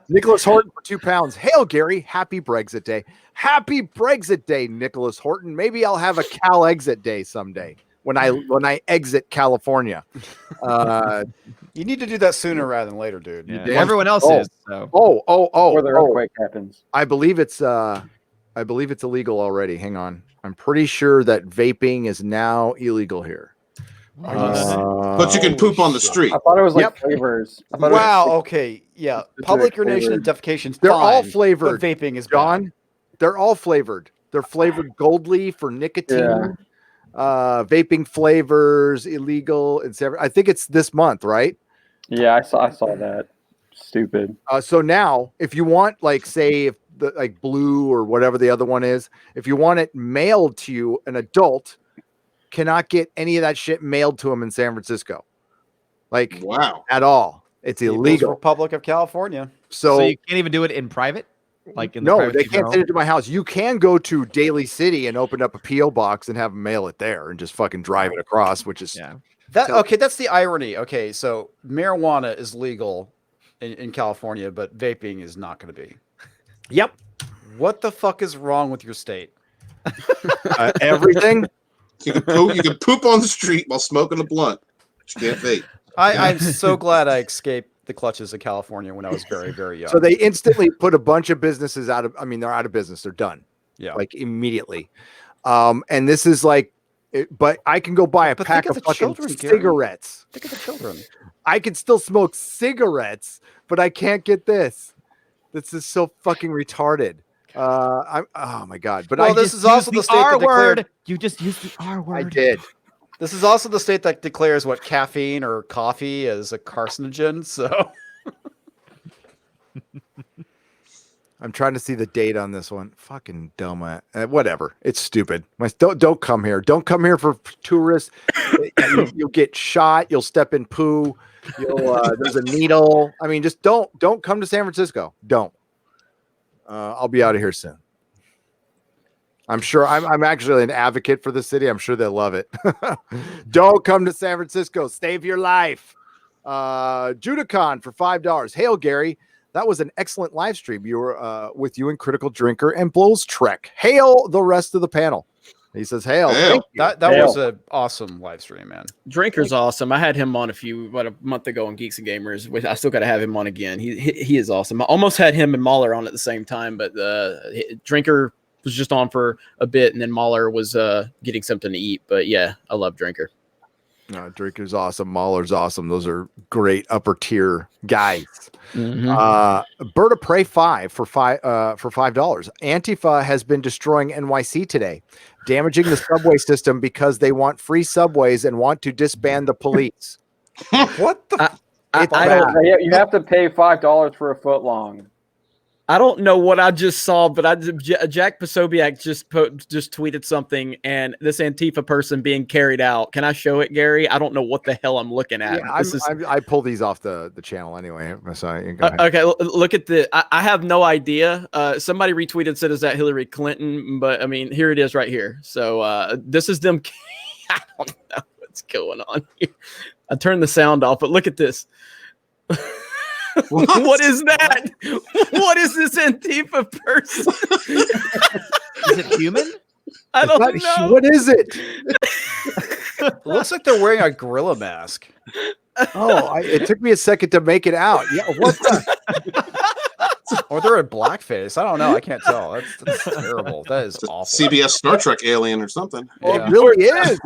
Nicholas Horton for £2. Hail, Gary. Happy Brexit Day. Happy Brexit Day, Nicholas Horton. Maybe I'll have a Cal exit day someday when I exit California. You need to do that sooner rather than later, dude. Yeah. Everyone else is. So. Before the earthquake happens. I believe it's illegal already. Hang on. I'm pretty sure that vaping is now illegal here. But you can poop on the street. I thought it was like flavors. Wow. Okay. Yeah. Public urination and defecation. They're all flavored. But vaping is John. bad. They're all flavored. They're flavored gold leaf for nicotine. Yeah. Vaping flavors illegal. I think it's this month, right? Yeah, I saw that. Stupid. So now, if you want, say, if the blue or whatever the other one is, if you want it mailed to you, an adult cannot get any of that shit mailed to him in San Francisco. Wow. At all. It's illegal. Republic of California. So you can't even do it in private? Like in the No, privacy they of can't your send home? it to my house. You can go to Daly City and open up a PO box and have them mail it there and just fucking drive it across, which is Yeah. That's the irony. Okay, so marijuana is legal in California, but vaping is not going to be. yep. What the fuck is wrong with your state? Everything. You can poop on the street while smoking a blunt, but you can't vape. I'm so glad I escaped the clutches of California when I was very, very young. So they instantly put a bunch of businesses out of. I mean, they're out of business. They're done. yeah. Like immediately. And this is like, but I can go buy a But pack think of of the fucking children, Gary. cigarettes. Think of the children. I can still smoke cigarettes, but I can't get this. This is so fucking retarded. Oh my god! But Well, I this just is also the state that declared. You just used the R word. I did. This is also the state that declares what caffeine or coffee as a carcinogen. So I'm trying to see the date on this one. Fucking dumb. Whatever. It's stupid. Don't come here. Don't come here for tourists. You'll get shot. You'll step in poo. There's a needle. I mean, just don't come to San Francisco. Don't. I'll be out of here soon. I'm sure I'm actually an advocate for the city. I'm sure they'll love it. Don't come to San Francisco. Save your life. Judicon for $5. Hail, Gary. That was an excellent live stream. You were with you and Critical Drinker and Blows Trek. Hail the rest of the panel. He says, hail. Hail. that Hail. was an awesome live stream, man. Drinker's awesome. I had him on about a month ago on Geeks and Gamers. I still got to have him on again. He is awesome. I almost had him and Mahler on at the same time, but Drinker was just on for a bit, and then Mahler was getting something to eat. But yeah, I love Drinker. Drinker's awesome. Mahler's awesome. Those are great upper tier guys. Mm-hmm. Bird of Prey 5 for $5. Antifa has been destroying NYC today, damaging the subway system because they want free subways and want to disband the police. What the? I bad. don't. You have to pay $5 for a foot long. I don't know what I just saw, but Jack Posobiec just tweeted something, and this Antifa person being carried out. Can I show it, Gary? I don't know what the hell I'm looking at. Yeah, I pull these off the channel anyway. So okay, look at the. I have no idea. Somebody retweeted and said, "Is that Hillary Clinton?" But I mean, here it is right here. So this is them. I don't know what's going on here. I turned the sound off, but look at this. What is that? What is this Antifa person? Is it human? I don't know. What is it? It looks like they're wearing a gorilla mask. It took me a second to make it out. Yeah, what the? Or they're in blackface. I don't know. I can't tell. That's terrible. That is awful. CBS Star Trek alien or something. It really is.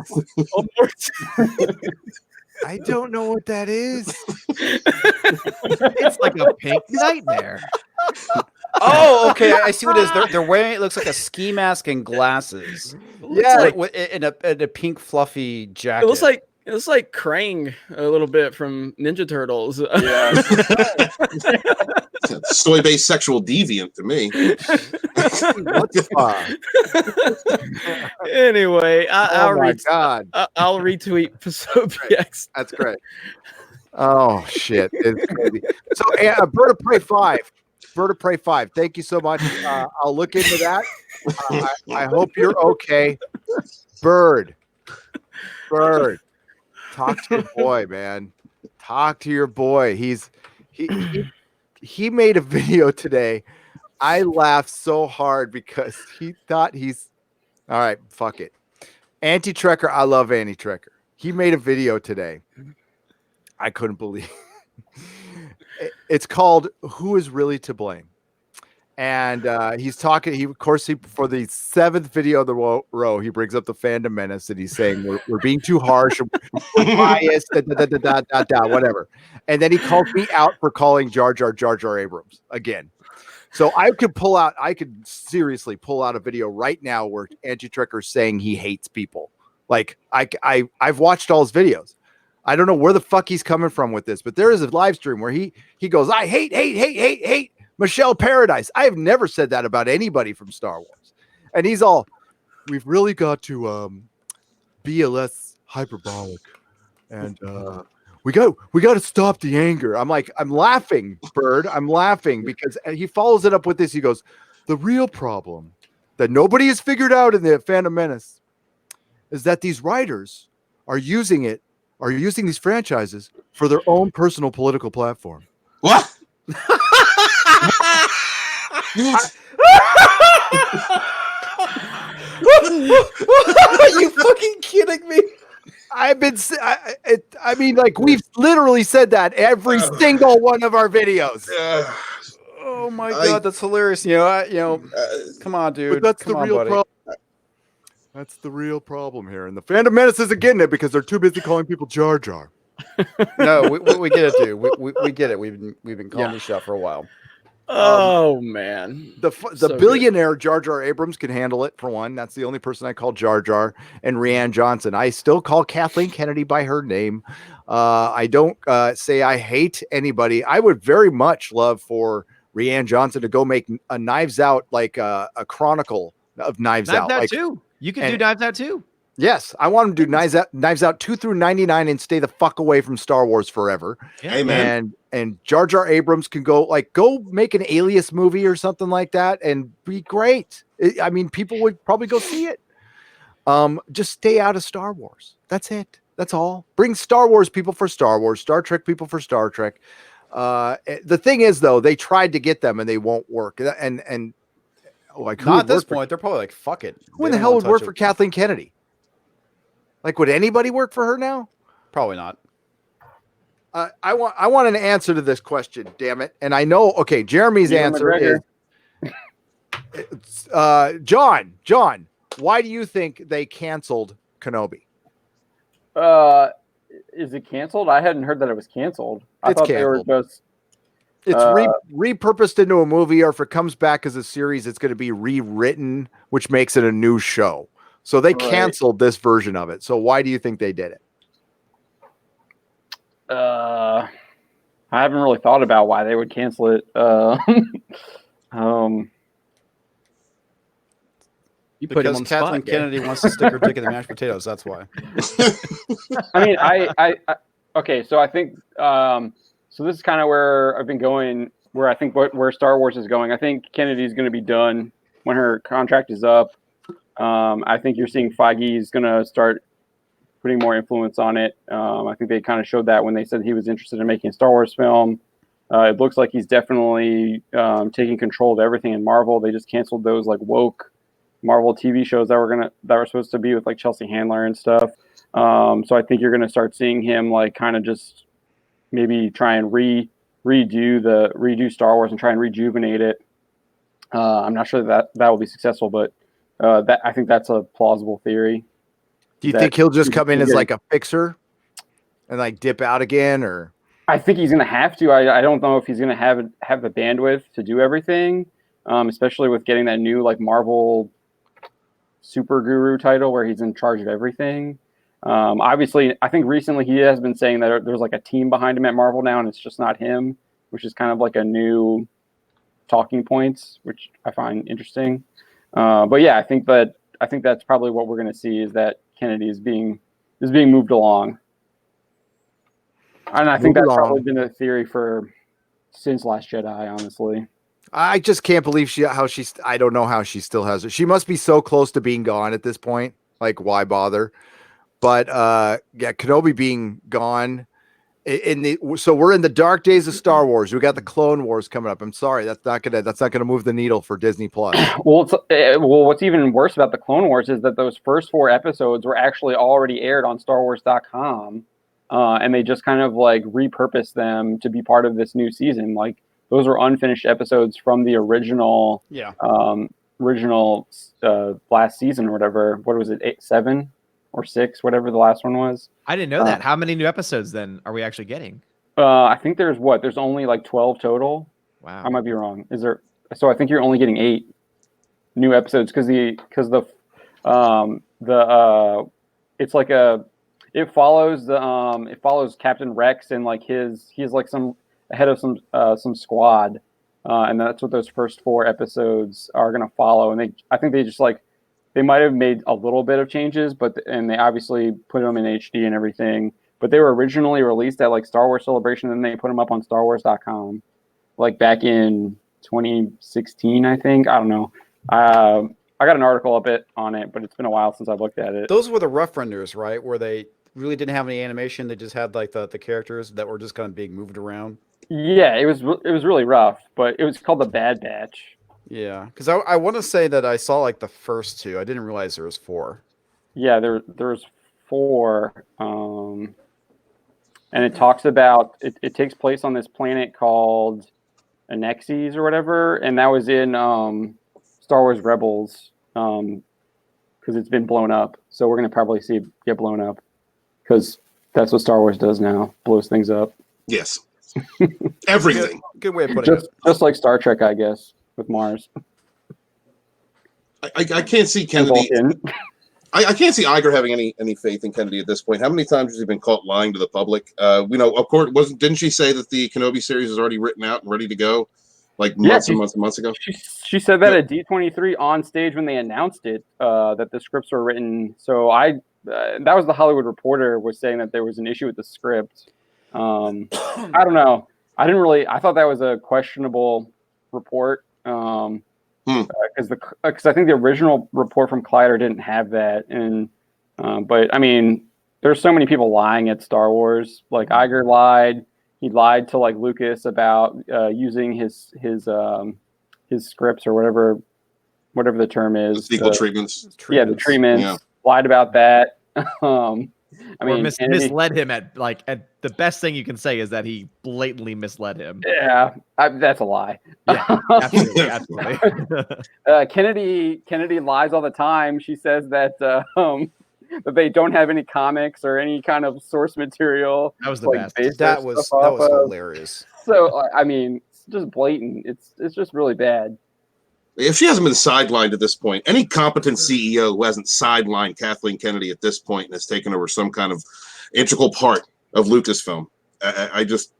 I don't know what that is. It's like a pink nightmare. Oh, okay. I see what it is. They're wearing. It looks like a ski mask and glasses. Yeah, in a pink fluffy jacket. It looks like Krang a little bit from Ninja Turtles. Yeah. Soy-based sexual deviant to me. what the fuck? Anyway, I'll God, I'll retweet Posobiec's. that's great. Oh shit, it's crazy. So, Bird of Prey 5. Bird of Prey 5. Thank you so much. I'll look into that. I hope you're okay. Bird. Talk to your boy, man. Talk to your boy. He made a video today. I laughed so hard because he thought he's all right. Fuck it. Anti-Trekker. I love Anti-Trekker. He made a video today. I couldn't believe it's called "Who Is Really to Blame," and he's talking. For the 7th video of the row, he brings up the Fandom Menace, and he's saying we're being too harsh, we're biased, whatever. And then he called me out for calling Jar Jar Abrams again. So I could seriously pull out a video right now where Anti-Trekker is saying he hates people. Like I've watched all his videos. I don't know where the fuck he's coming from with this, but there is a live stream where he goes, I hate Michelle Paradise. I have never said that about anybody from Star Wars. And he's all, we've really got to be a less hyperbolic. And we got to stop the anger. I'm like, I'm laughing, Bird. I'm laughing because he follows it up with this. He goes, the real problem that nobody has figured out in the Phantom Menace is that these writers are using these franchises for their own personal political platform. What? Are you fucking kidding me? I mean, like, we've literally said that every single one of our videos. Oh my god, that's hilarious. Come on, dude. But that's Come the on, real buddy. problem. That's the real problem here. And the Phantom Menace isn't getting it because they're too busy calling people Jar Jar. No, we get it, dude. We get it. We've been calling this shot for a while. Oh man, The So billionaire Jar Jar Abrams can handle it, for one. That's the only person I call Jar Jar. And Rianne Johnson. I still call Kathleen Kennedy by her name. I don't say I hate anybody. I would very much love for Rianne Johnson to go make a Knives Out, like a chronicle of Knives Out. Knives Out Like, too. You can do Knives Out too. yes, I want him to do Knives Out 2 through 99 and stay the fuck away from Star Wars forever. Yeah. Amen. And Jar Jar Abrams can go make an Alias movie or something like that and be great. I mean, people would probably go see it. Just stay out of Star Wars. That's it. That's all. Bring Star Wars people for Star Wars, Star Trek people for Star Trek. The thing is, though, they tried to get them and they won't work. And like, who Not would at this work for- point. They're probably like, fuck it. Who in They the don't hell wanna would touch work it. for Kathleen Kennedy? Like, would anybody work for her now? Probably not. I want an answer to this question, damn it. And I know, okay, Jeremy's Ewan answer is John, why do you think they canceled Kenobi? Is it canceled? I hadn't heard that it was canceled. I It's thought canceled. they were just. It's repurposed into a movie, or if it comes back as a series, it's going to be rewritten, which makes it a new show. So they Right. canceled this version of it. So why do you think they did it? I haven't really thought about why they would cancel it. you put him Because on the Kathleen spot, Gabe. Kennedy wants to stick her dick in the mashed potatoes. That's why. I mean, I okay. So I think so. This is kind of where I've been going. Where I think where Star Wars is going. I think Kennedy's going to be done when her contract is up. I think you're seeing Feige is going to start putting more influence on it. I think they kind of showed that when they said he was interested in making a Star Wars film. It looks like he's definitely taking control of everything in Marvel. They just canceled those like woke Marvel TV shows that were supposed to be with like Chelsea Handler and stuff. So I think you're gonna start seeing him like kind of just maybe try and redo Star Wars and try and rejuvenate it. I'm not sure that will be successful, but that I think that's a plausible theory. Do you think he'll just come in as like a fixer and like dip out again, or? I think he's going to have to. I don't know if he's going to have the bandwidth to do everything, especially with getting that new like Marvel super guru title where he's in charge of everything. Obviously, I think recently he has been saying that there's like a team behind him at Marvel now, and it's just not him, which is kind of like a new talking points, which I find interesting. But yeah, I think that's probably what we're going to see is that Kennedy is being moved along. And I think that's probably been a theory since Last Jedi, honestly. I just can't believe I don't know how she still has it. She must be so close to being gone at this point. Like, why bother? But yeah, Kenobi being gone. So we're in the dark days of Star Wars. We got the Clone Wars coming up. I'm sorry, that's not gonna move the needle for Disney Plus. Well, what's even worse about the Clone Wars is that those first 4 episodes were actually already aired on StarWars.com. And they just kind of like repurposed them to be part of this new season. Like those were unfinished episodes from the original, last season or whatever. What was it, 7 or 6, whatever the last one was? I didn't know that. How many new episodes then are we actually getting? I think there's only like 12 total. Wow. I might be wrong. Is there? So I think you're only getting 8 new episodes it follows Captain Rex and like he's like some head of some squad, and that's what those first 4 episodes are gonna follow. And I think they might have made a little bit of changes, and they obviously put them in HD and everything. but they were originally released at like Star Wars Celebration, and then they put them up on StarWars.com, like back in 2016, I think. I don't know. I got an article a bit on it, but it's been a while since I looked at it. Those were the rough renders, right? Where they really didn't have any animation. They just had like the characters that were just kind of being moved around. Yeah, it was really rough, but it was called the Bad Batch. Yeah, because I want to say that I saw like the first two. I didn't realize there was 4. Yeah, there's 4, and it talks about it takes place on this planet called Anexes or whatever, and that was in Star Wars Rebels, because it's been blown up. So we're gonna probably see it get blown up, because that's what Star Wars does now, blows things up. Yes. Everything. Good way of putting it. Just like Star Trek, I guess, with Mars. I can't see Kennedy. I can't see Iger having any faith in Kennedy at this point. How many times has he been caught lying to the public? Of course, didn't she say that the Kenobi series is already written out and ready to go, like months and months ago? She said that at D23 on stage when they announced it, that the scripts were written. So that was the Hollywood Reporter was saying that there was an issue with the script. I don't know. I thought that was a questionable report. Because I think the original report from Collider didn't have that, and but I mean, there's so many people lying at Star Wars. Like Iger lied. He lied to like Lucas about using his scripts or whatever the term is. Sequel treatments. Yeah, the treatments. Yeah. Lied about that. I mean, misled him at the best thing you can say is that he blatantly misled him. Yeah, that's a lie. Yeah, absolutely. Kennedy lies all the time. She says that that they don't have any comics or any kind of source material. That was the best. That was hilarious. So I mean, it's just blatant. It's just really bad. If she hasn't been sidelined at this point, any competent CEO who hasn't sidelined Kathleen Kennedy at this point and has taken over some kind of integral part of Lucasfilm, I just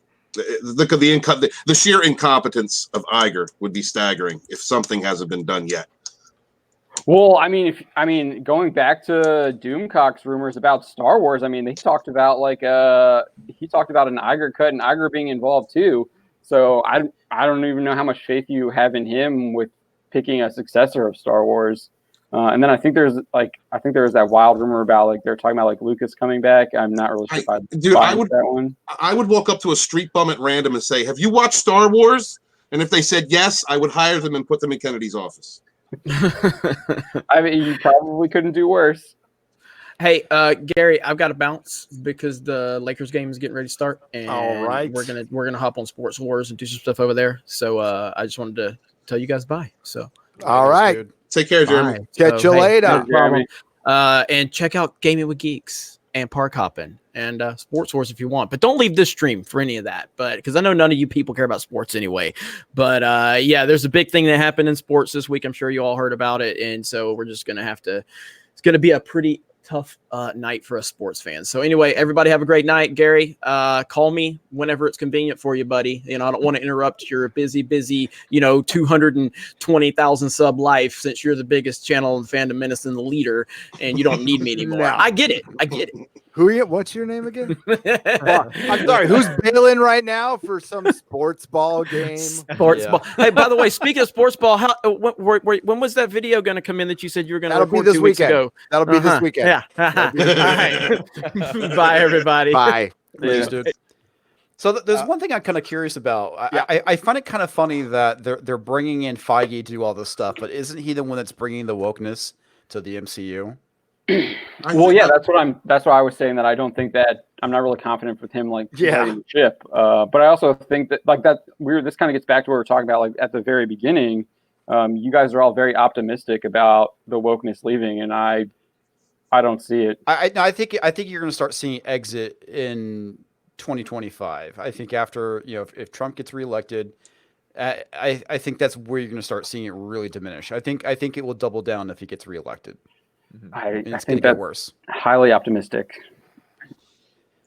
look at the sheer incompetence of Iger would be staggering if something hasn't been done yet. Well, I mean, going back to Doomcock's rumors about Star Wars, I mean, they talked about he talked about an Iger cut and Iger being involved too. So I don't even know how much faith you have in him with picking a successor of Star Wars. And then I think there was that wild rumor about they're talking about Lucas coming back. I'm not really sure I would walk up to a street bum at random and say, "Have you watched Star Wars?" And if they said yes, I would hire them and put them in Kennedy's office. I mean, you probably couldn't do worse. Hey, Gary, I've got to bounce because the Lakers game is getting ready to start, and all right, we're gonna hop on Sports Wars and do some stuff over there. So I just wanted to tell you guys bye. So all right, dude. Take care, Jeremy. Catch you later. And check out Gaming with Geeks and Park Hopping and Sports Wars if you want, but don't leave this stream for any of that. But because I know none of you people care about sports anyway. But yeah, there's a big thing that happened in sports this week. I'm sure you all heard about it, and so we're just gonna have to. It's gonna be a pretty tough night for us sports fans. So anyway, everybody have a great night. Gary, call me whenever it's convenient for you, buddy. I don't want to interrupt your busy 220,000 sub life since you're the biggest channel in Fandom, Menace and the leader, and you don't need me anymore. No. I get it. Who are you? What's your name again? I'm sorry. Who's bailing right now for some sports ball game? Sports ball. Hey, by the way, speaking of sports ball, when was that video going to come in that you said you were going to record this 2 weeks ago? That'll be this weekend. Yeah. All right. Bye, everybody. Bye. Please, dude. So there's one thing I'm kind of curious about. I find it kind of funny that they're bringing in Feige to do all this stuff, but isn't he the one that's bringing the wokeness to the MCU? Well, yeah, that's why I was saying that I don't think that I'm not really confident with him leading the ship. But I also think that this kind of gets back to what we were talking about at the very beginning. You guys are all very optimistic about the wokeness leaving, and I don't see it. I think you're going to start seeing exit in 2025. I think after if Trump gets reelected, I think that's where you're going to start seeing it really diminish. I think it will double down if he gets reelected. I think that's get worse. Highly optimistic.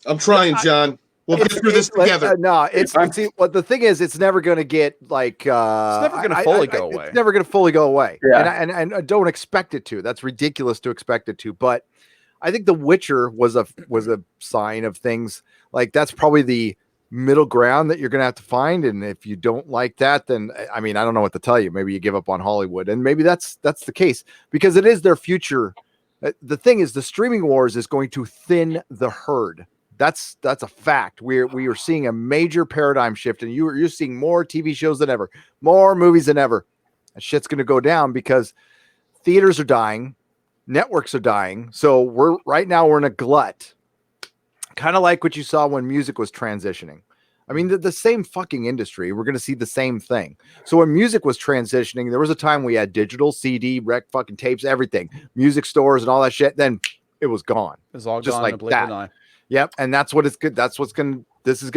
I'm trying, John. We'll get through this together. The thing is, it's never going to get it's never going to fully go away. It's never going to fully go away. Yeah. And I don't expect it to. That's ridiculous to expect it to. But I think The Witcher was a sign of things like that's probably the middle ground that you're going to have to find. And if you don't like that, then I mean, I don't know what to tell you. Maybe you give up on Hollywood, and maybe that's the case because it is their future. The thing is, the streaming wars is going to thin the herd. That's a fact. We are seeing a major paradigm shift, and you're seeing more TV shows than ever, more movies than ever. And shit's going to go down because theaters are dying, networks are dying. So we're in a glut. Kind of like what you saw when music was transitioning. I mean, the same fucking industry. We're going to see the same thing. So when music was transitioning, there was a time we had digital, CD, rec, fucking tapes, everything, music stores and all that shit. Then it was gone. It was all just gone like in a blink of an that. eye. Yep. And that's what it's good. This is going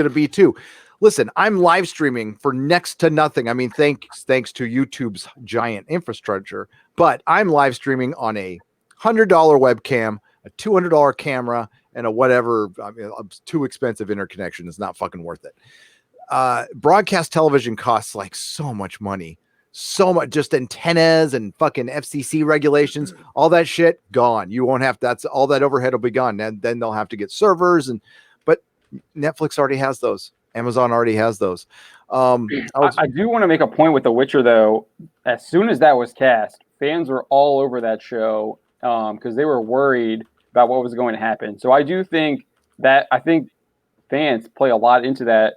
to be too. Listen, I'm live streaming for next to nothing. I mean, thanks to YouTube's giant infrastructure, but I'm live streaming on a $100 webcam, a $200 camera, and a whatever. I mean, too expensive interconnection is not fucking worth it. Broadcast television costs like so much money, so much, just antennas and fucking FCC regulations, all that shit gone. You won't have that's all that overhead will be gone. And then they'll have to get servers but Netflix already has those. Amazon already has those. I do want to make a point with The Witcher though. As soon as that was cast, fans were all over that show because they were worried about what was going to happen. So I do think fans play a lot into that,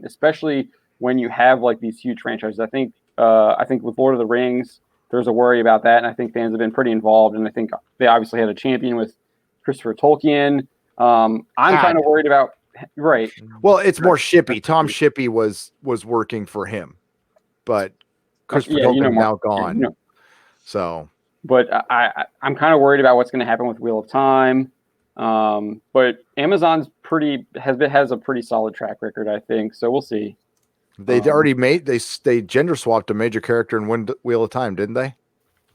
especially when you have like these huge franchises. I think with Lord of the Rings, there's a worry about that, and I think fans have been pretty involved. And I think they obviously had a champion with Christopher Tolkien. I'm kind of worried about right. Well, it's more Shippey. Tom Shippey was working for him, but Christopher Tolkien now gone. So. But I'm kind of worried about what's going to happen with Wheel of Time. But Amazon's has a pretty solid track record, I think. So we'll see. They already they gender swapped a major character in Wheel of Time, didn't they?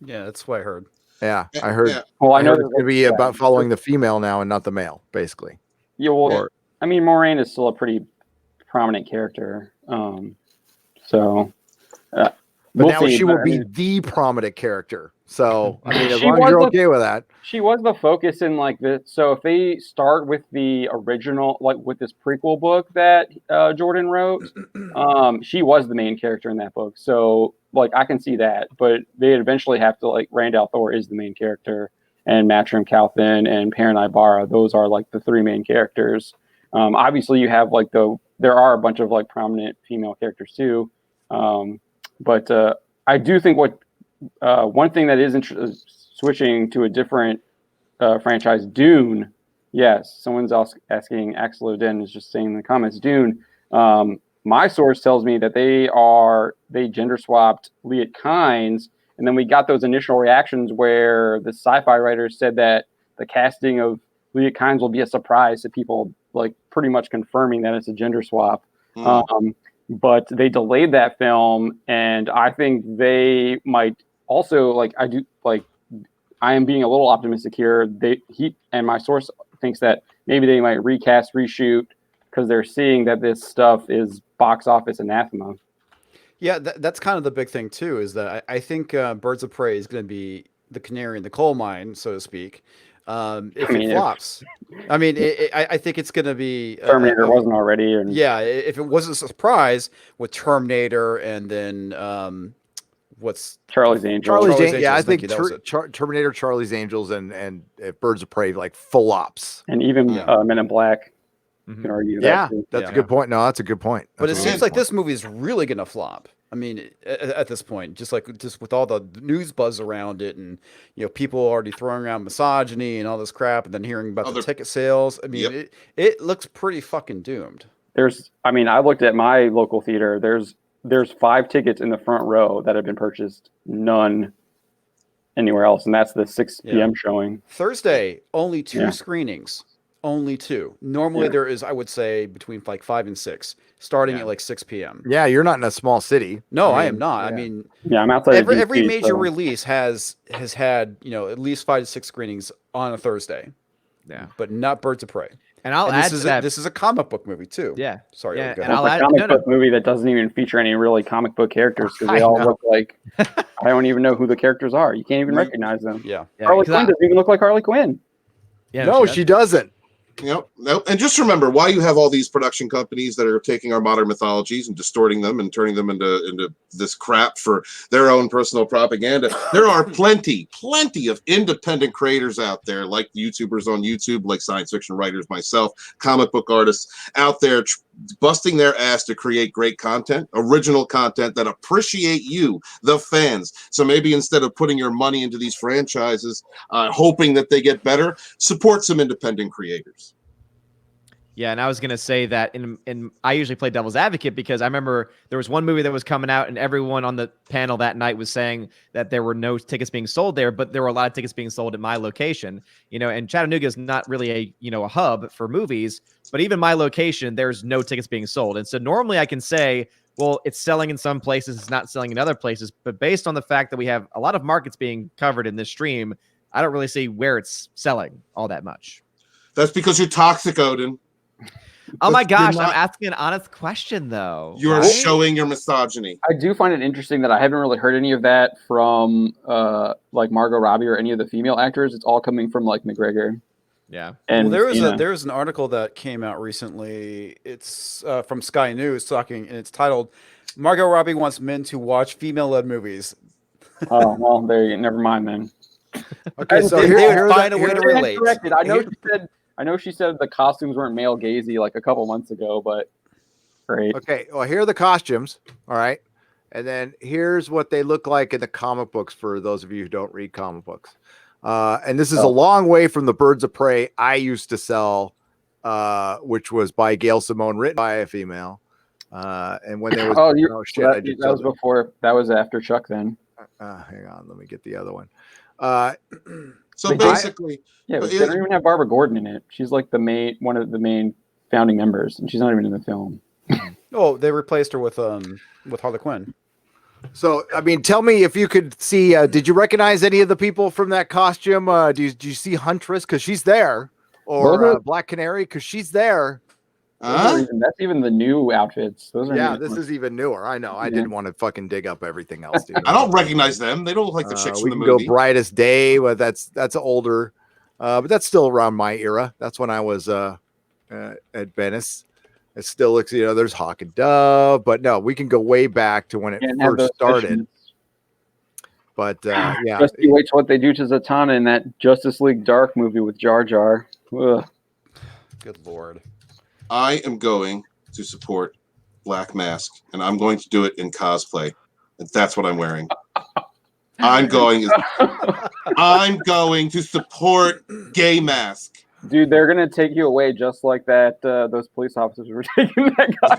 Yeah, that's what I heard. Yeah, I heard. Yeah. Well, I know it's going to be about following the female now and not the male, basically. Yeah, well, I mean, Moraine is still a pretty prominent character. But now she will be the prominent character. So, I mean, as long as you're okay with that. She was the focus in like this. So if they start with the original, like with this prequel book that Jordan wrote, she was the main character in that book. So like I can see that, but they'd eventually have to like Randall Thor is the main character and Matrim Calthin and Perrin Ibarra. Those are like the three main characters. Obviously you have like there are a bunch of like prominent female characters too. But I do think one thing that is switching to a different franchise, Dune. Yes, someone's asking. Axel Odin is just saying in the comments, Dune. My source tells me that they gender swapped Liet Kynes, and then we got those initial reactions where the sci-fi writers said that the casting of Liet Kynes will be a surprise to people, like pretty much confirming that it's a gender swap. But they delayed that film, and I think they might also I am being a little optimistic here. He and my source thinks that maybe they might recast, reshoot because they're seeing that this stuff is box office anathema. Yeah, that's kind of the big thing too. Is that I think Birds of Prey is going to be the canary in the coal mine, so to speak. If it flops, I mean, I think it's going to be Terminator wasn't already. If it was a surprise with Terminator and then what's Charlie's Angels? Yeah, I think Terminator, Charlie's Angels, and Birds of Prey like flops, and even Men in Black. Can argue that's a good point. No, that's a good point. But it seems like this movie is really going to flop. I mean, at this point, just with all the news buzz around it, and people already throwing around misogyny and all this crap, and then hearing about the ticket sales. I mean, it looks pretty fucking doomed. I looked at my local theater. There's 5 tickets in the front row that have been purchased. None anywhere else, and that's the 6 p.m. showing. Thursday, only 2 screenings. Only 2. Normally there is, I would say, between like 5 and 6, starting at like 6 p.m. Yeah, you're not in a small city. No, I am not. I mean, I'm outside. Every major release has had at least 5 to 6 screenings on a Thursday. Yeah, but not Birds of Prey. And I'll add this is a comic book movie too. Yeah, sorry. Yeah, and I'll add a comic book movie that doesn't even feature any really comic book characters because they all look like I don't even know who the characters are. You can't even recognize them. Yeah, Harley Quinn doesn't even look like Harley Quinn. Yeah, No, she doesn't. Yep. Nope. And just remember why you have all these production companies that are taking our modern mythologies and distorting them and turning them into this crap for their own personal propaganda. There are plenty of independent creators out there, like YouTubers on YouTube, like science fiction writers, myself, comic book artists out there busting their ass to create great content, original content that appreciate you, the fans. So maybe instead of putting your money into these franchises, hoping that they get better, support some independent creators. Yeah, and I was gonna say that in I usually play devil's advocate because I remember there was one movie that was coming out and everyone on the panel that night was saying that there were no tickets being sold there, but there were a lot of tickets being sold at my location. And Chattanooga is not really a hub for movies, but even my location, there's no tickets being sold. And so normally I can say, well, it's selling in some places, it's not selling in other places, but based on the fact that we have a lot of markets being covered in this stream, I don't really see where it's selling all that much. That's because you're toxic, Odin. Oh my gosh, I'm asking an honest question though. You are showing your misogyny. I do find it interesting that I haven't really heard any of that from like Margot Robbie or any of the female actors. It's all coming from like McGregor. Yeah. And there was an article that came out recently. It's from Sky News talking, and it's titled "Margot Robbie wants men to watch female-led movies." Oh well, there you never mind then. Okay, so they would find a way to relate. I know she said the costumes weren't male gazy like a couple months ago, but great. Okay, well, here are the costumes. All right. And then here's what they look like in the comic books for those of you who don't read comic books. And this is a long way from the Birds of Prey I used to sell, which was by Gail Simone, written by a female. And when there was that was before, that was after Chuck then. Hang on, let me get the other one. So basically, they don't even have Barbara Gordon in it. She's like one of the main founding members, and she's not even in the film. Oh, they replaced her with Harley Quinn. So, I mean, tell me if you could see. Did you recognize any of the people from that costume? Do you see Huntress because she's there, or Black Canary because she's there? That's even the new outfits. Those are this is even newer. I know. I didn't want to fucking dig up everything else, dude. I don't recognize them. They don't look like the chicks from the movie. We can go Brightest Day, but that's older, but that's still around my era. That's when I was at Venice. It still looks, there's Hawk and Dove, but no, we can go way back to when it first started. But just you wait till what they do to Zatanna in that Justice League Dark movie with Jar Jar. Ugh. Good Lord. I am going to support Black Mask, and I'm going to do it in cosplay, and that's what I'm wearing. I'm going to support Gay Mask. Dude, they're gonna take you away just like that. Those police officers were taking that guy.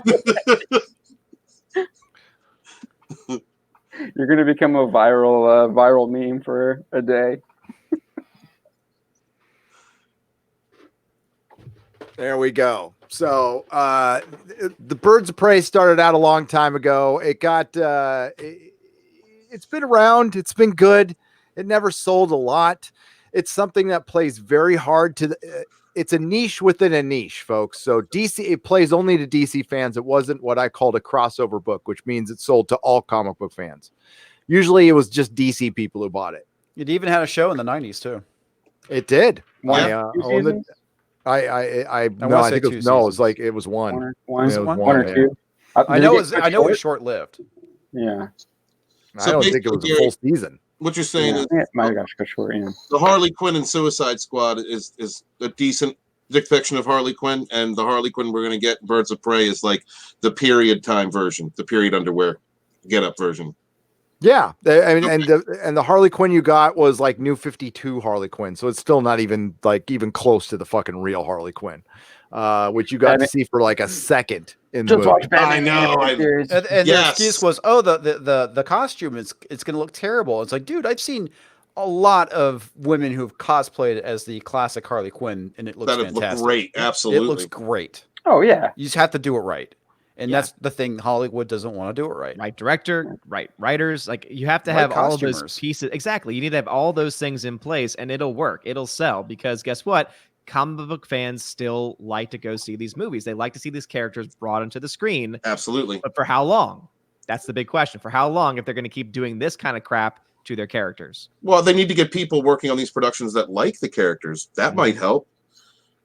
You're gonna become a viral meme for a day. There we go. So the Birds of Prey started out a long time ago. It got it's been around. It's been good. It never sold a lot. It's something that plays very hard to it's a niche within a niche, folks. So DC, it plays only to DC fans. It wasn't what I called a crossover book, which means it sold to all comic book fans. Usually it was just DC people who bought it. It even had a show in the 90s too. It did. I think it was it was one. One or two. I know it was short-lived. Yeah. I don't think it was a full season. What you're saying is the Harley Quinn and Suicide Squad is a decent depiction of Harley Quinn, and the Harley Quinn we're going to get Birds of Prey is like the period time version, the period underwear get up version. Yeah, I mean, and the Harley Quinn you got was like New 52 Harley Quinn, so it's still not even close to the fucking real Harley Quinn, which you got to see for like a second in the movie. I know. And their excuse was, the costume it's going to look terrible. It's like, dude, I've seen a lot of women who've cosplayed as the classic Harley Quinn, and it looks fantastic. Look great, absolutely. It looks great. Oh yeah, you just have to do it right. And that's the thing. Hollywood doesn't want to do it right. Right director, right writers. Like you have to have all of those pieces. Exactly. You need to have all those things in place and it'll work. It'll sell because guess what? Comic book fans still like to go see these movies. They like to see these characters brought onto the screen. Absolutely. But for how long? That's the big question. For how long, if they're going to keep doing this kind of crap to their characters. Well, they need to get people working on these productions that like the characters. That might help.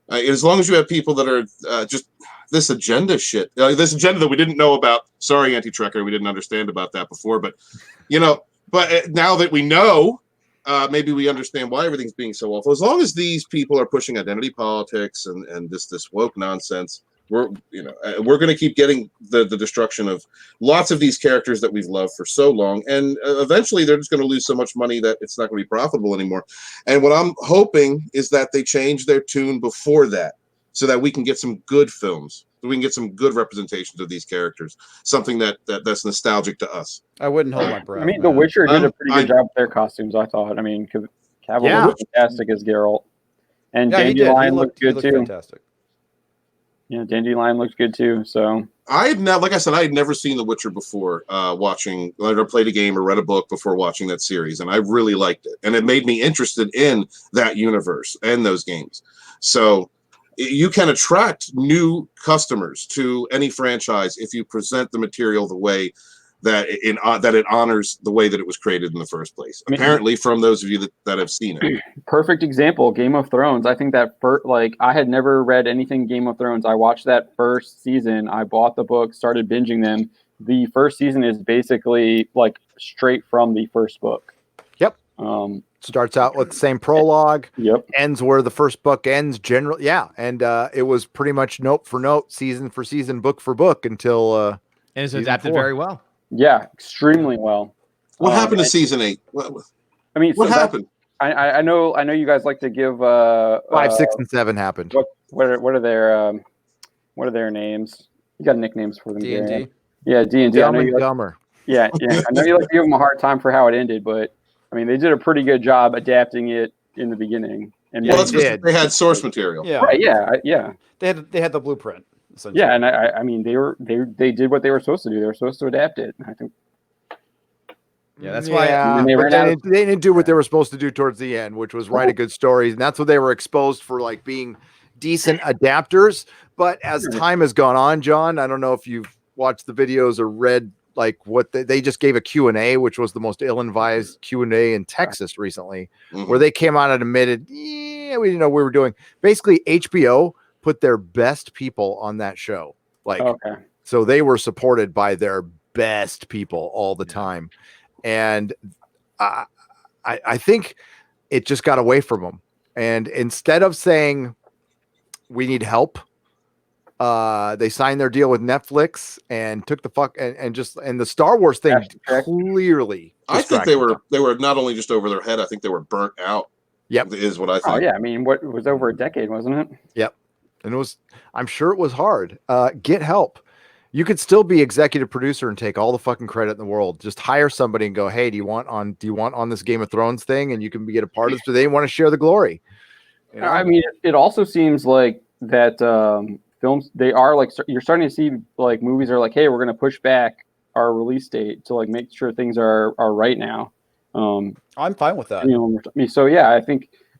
As long as you have people that are just this agenda shit, this agenda that we didn't know about. Sorry, Anti-Trekker, we didn't understand about that before. But, but now that we know, maybe we understand why everything's being so awful. As long as these people are pushing identity politics and this woke nonsense, we're going to keep getting the destruction of lots of these characters that we've loved for so long, and eventually they're just going to lose so much money that it's not going to be profitable anymore. And what I'm hoping is that they change their tune before that, so that we can get some good films, so we can get some good representations of these characters, something that's nostalgic to us. I wouldn't hold my breath. I mean, The Witcher did a pretty good job with their costumes, I thought. I mean, Cavill looked fantastic as Geralt, and Dandelion looked good too. Fantastic. Yeah, Dandelion looked good too. So I had never seen The Witcher before watching, or played a game or read a book before watching that series, and I really liked it, and it made me interested in that universe and those games. So you can attract new customers to any franchise if you present the material the way that it honors the way that it was created in the first place. Apparently, from those of you that have seen it. Perfect example, Game of Thrones. I think that I had never read anything Game of Thrones. I watched that first season. I bought the book, started binging them. The first season is basically like straight from the first book. Yep. Starts out with the same prologue. Yep. Ends where the first book ends. Generally, yeah. And it was pretty much note for note, season for season, book for book until. And it's adapted very well. Yeah, extremely well. What happened to season 8? What happened? I know you guys like to give 5, 6, and 7 happened. What are their names? You got nicknames for them. D&D. Yeah, D&D. Dumb and Dumber. Yeah. I know you like to give them a hard time for how it ended, but I mean they did a pretty good job adapting it in the beginning. And that's because they had source material. Yeah. Right, yeah. They had the blueprint. Yeah, and I mean they did what they were supposed to do. They were supposed to adapt it. I think. Yeah, that's why they didn't do what they were supposed to do towards the end, which was write a good story, and that's what they were exposed for, like being decent adapters. But as time has gone on, John, I don't know if you've watched the videos or read like what they just gave a Q&A, which was the most ill-advised Q&A in Texas recently, where they came out and admitted, we didn't know what we were doing. Basically, HBO put their best people on that show. So they were supported by their best people all the time. And I think it just got away from them. And instead of saying we need help, they signed their deal with Netflix and took the and the Star Wars thing clearly. I think they were not only just over their head, I think they were burnt out. Yep. Is what I think. Oh yeah. I mean, what was over a decade, wasn't it? Yep. And I'm sure it was hard. Get help. You could still be executive producer and take all the fucking credit in the world. Just hire somebody and go, hey, do you want on this Game of Thrones thing? And you can get a part of it. So they want to share the glory. You know? I mean, it also seems like that films, they are like, you're starting to see like movies are like, hey, we're going to push back our release date to like make sure things are right now. I'm fine with that. So yeah,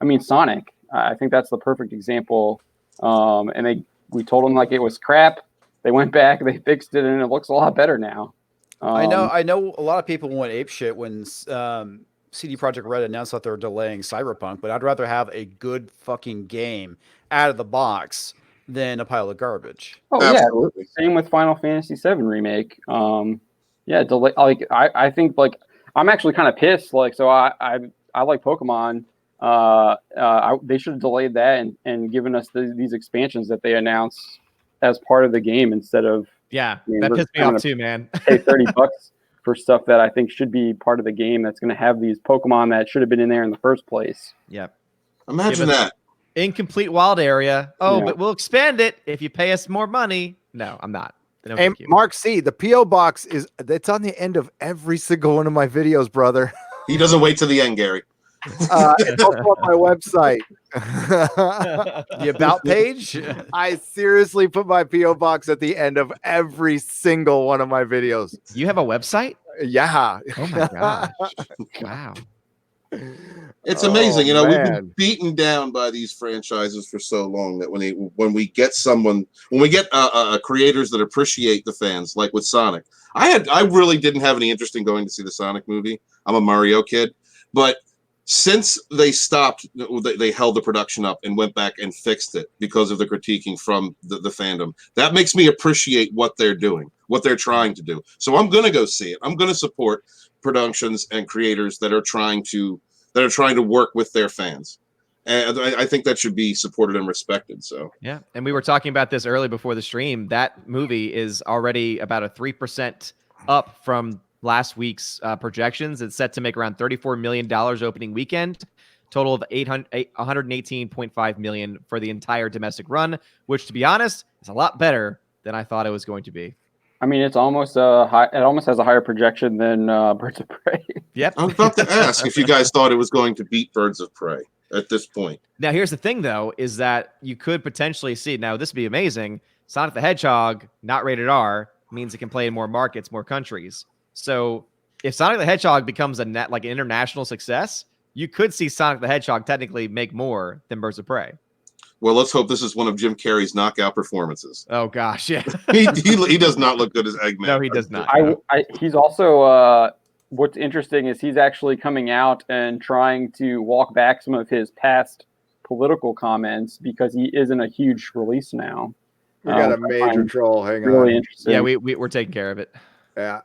I mean, Sonic, I think that's the perfect example. And we told them like it was crap. They went back, they fixed it, and it looks a lot better now. I know a lot of people went apeshit when CD Projekt Red announced that they're delaying Cyberpunk, but I'd rather have a good fucking game out of the box than a pile of garbage. Oh absolutely. Yeah, same with Final Fantasy VII Remake. Delay. Like I think like I'm actually kind of pissed. Like so I like Pokemon. They should have delayed that and given us these expansions that they announced as part of the game instead of that pissed me off too, man. Pay $30 for stuff that I think should be part of the game that's going to have these Pokemon that should have been in there in the first place. Yep. Imagine that. Incomplete wild area. But we'll expand it if you pay us more money. No, I'm not. Hey, Mark C, the P.O. box it's on the end of every single one of my videos, brother. He doesn't wait to the end, Gary. It's also on my website. The about page. I seriously put my P.O. box at the end of every single one of my videos. You have a website? Yeah. Oh my gosh. Wow. It's amazing. We've been beaten down by these franchises for so long that when we get creators that appreciate the fans, like with Sonic. I really didn't have any interest in going to see the Sonic movie. I'm a Mario kid. But since they stopped, they held the production up and went back and fixed it because of the critiquing from the fandom. That makes me appreciate what they're doing, what they're trying to do. So I'm going to go see it. I'm going to support productions and creators that are trying to work with their fans. And I think that should be supported and respected. So yeah, and we were talking about this early before the stream. That movie is already about a 3% up from last week's projections. It's set to make around $34 million opening weekend, total of $118.5 million for the entire domestic run, which, to be honest, is a lot better than I thought it was going to be. I mean, it's almost high. It almost has a higher projection than Birds of Prey. Yep. I was about to ask if you guys thought it was going to beat Birds of Prey at this point. Now, here's the thing, though, is that you could potentially see, now this would be amazing, Sonic the Hedgehog, not rated R, means it can play in more markets, more countries. So if Sonic the Hedgehog becomes an international success, you could see Sonic the Hedgehog technically make more than Birds of Prey. Well, let's hope this is one of Jim Carrey's knockout performances. Oh, gosh, yeah. he does not look good as Eggman. No, he does not. He's also, what's interesting is he's actually coming out and trying to walk back some of his past political comments because he isn't a huge release now. We got a major troll. Hang on. Really interesting. Yeah, we're taking care of it. Yeah.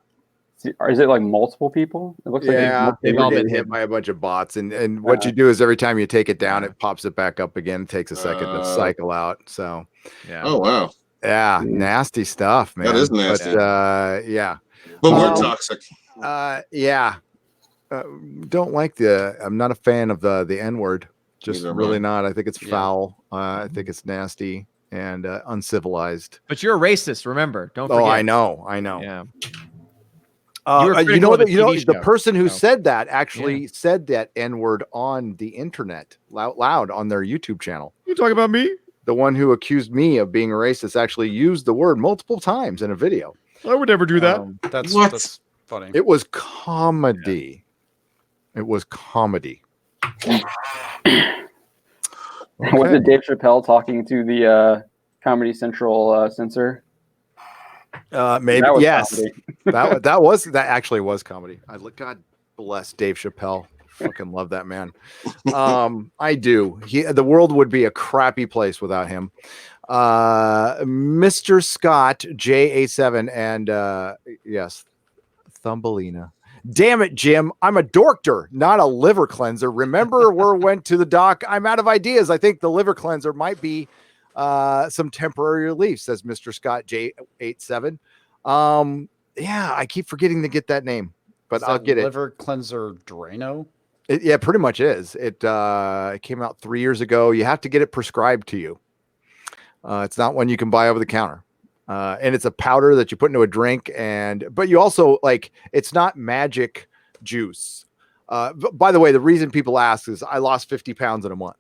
Is it like multiple people? It looks like they've all been hit by a bunch of bots, and what you do is every time you take it down, it pops it back up again. It takes a second to cycle out. So, yeah. Oh wow. Yeah, nasty stuff, man. That is nasty. But, yeah. But we're toxic. Yeah. Don't like I'm not a fan of the N word. Just really not. I think it's foul. I think it's nasty and uncivilized. But you're a racist, remember? Don't forget. Oh, I know. Yeah. The person who said that actually said that N-word on the internet loud on their YouTube channel. You talking about me? The one who accused me of being a racist actually used the word multiple times in a video. I would never do that. That's funny. It was comedy. Yeah. It was comedy. Was it Dave Chappelle talking to the Comedy Central censor? Maybe yes. that actually was comedy. God bless Dave Chappelle. Fucking love that man. I do. The world would be a crappy place without him. Mr. Scott J87 and yes, Thumbelina. Damn it, Jim. I'm a doctor, not a liver cleanser. Remember we went to the doc. I'm out of ideas. I think the liver cleanser might be some temporary relief, says Mr. Scott J87. Yeah, I keep forgetting to get that name, but I'll get it. Liver cleanser Drano? Yeah, pretty much is. It came out 3 years ago. You have to get it prescribed to you. It's not one you can buy over the counter. And it's a powder that you put into a drink, but you also it's not magic juice. By the way, the reason people ask is I lost 50 pounds in a month.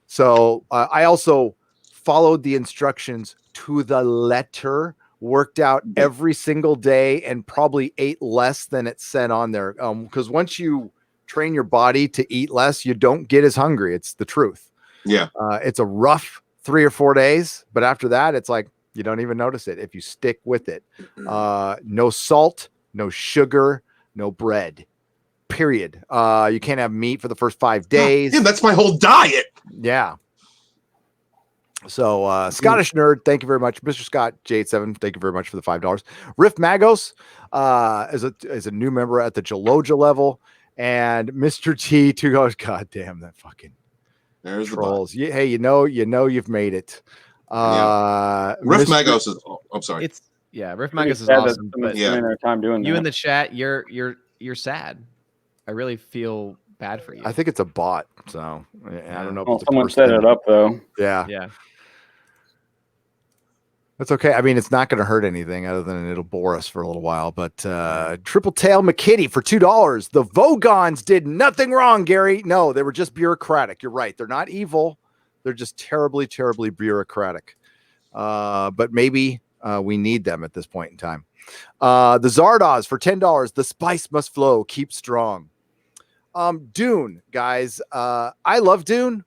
So I also followed the instructions to the letter, worked out every single day, and probably ate less than it said on there. Because once you train your body to eat less, you don't get as hungry. It's the truth. Yeah. It's a rough 3 or 4 days, but after that, it's like you don't even notice it if you stick with it. No salt, no sugar, no bread. Period. You can't have meat for the first 5 days. Yeah, that's my whole diet. Yeah. So Scottish Nerd, thank you very much. Mr. Scott J87, thank you very much for the $5. Riff Magos is a new member at the Jaloja level. And Mr. T, $2. God damn, that fucking There's trolls. Hey, you know you've made it. Riff Magos is I'm sorry. Riff Magos is awesome. But their time doing you in the chat, you're sad. I really feel bad for you. I think it's a bot, so I don't know. Well, someone set it up though. Yeah. That's okay. I mean, it's not going to hurt anything other than it'll bore us for a little while. But Triple Tail McKitty for $2. The Vogons did nothing wrong, Gary. No, they were just bureaucratic. You're right. They're not evil. They're just terribly, terribly bureaucratic. But maybe we need them at this point in time. The Zardoz for $10. The spice must flow. Keep strong. Dune, guys. I love Dune.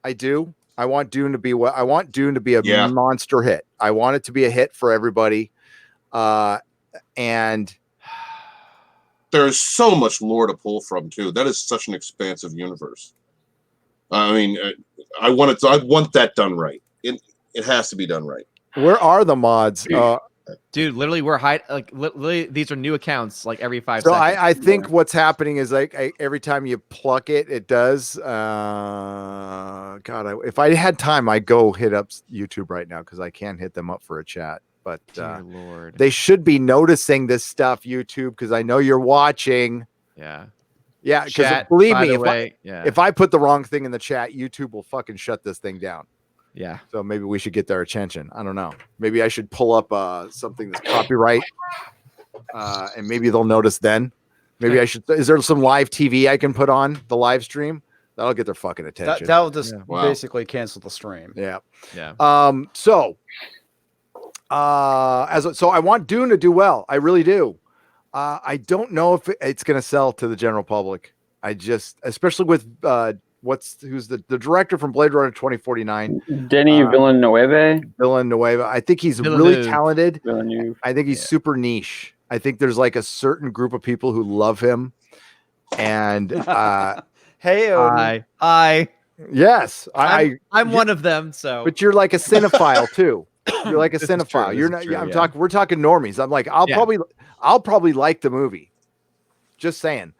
I do. I want Dune to be a monster hit. I want it to be a hit for everybody. And there's so much lore to pull from too. That is such an expansive universe. I mean, I want that done right. It has to be done right. Where are the mods? Dude, literally, we're literally, these are new accounts like every 5 So seconds. I think what's happening is like every time you pluck it, it does. If I had time, I'd go hit up YouTube right now because I can't hit them up for a chat. But Dear Lord, they should be noticing this stuff, YouTube, because I know you're watching. yeah, because believe me, if I put the wrong thing in the chat, YouTube will fucking shut this thing down. Yeah. So maybe we should get their attention. I don't know. Maybe I should pull up something that's copyright, and maybe they'll notice then. Maybe I should. Is there some live TV I can put on the live stream? That'll get their fucking attention. That'll just basically cancel the stream. Yeah. Yeah. So I want Dune to do well. I really do. I don't know if it's going to sell to the general public. Especially with who's the director from Blade Runner 2049? Denis Villeneuve. I think he's really talented. I think he's super niche. I think there's like a certain group of people who love him. And hey, Odin. Hi. Yes, I'm one of them. So, but you're like a cinephile too. You're like a cinephile. You're not. We're talking normies. I'm like, I'll probably like the movie. Just saying.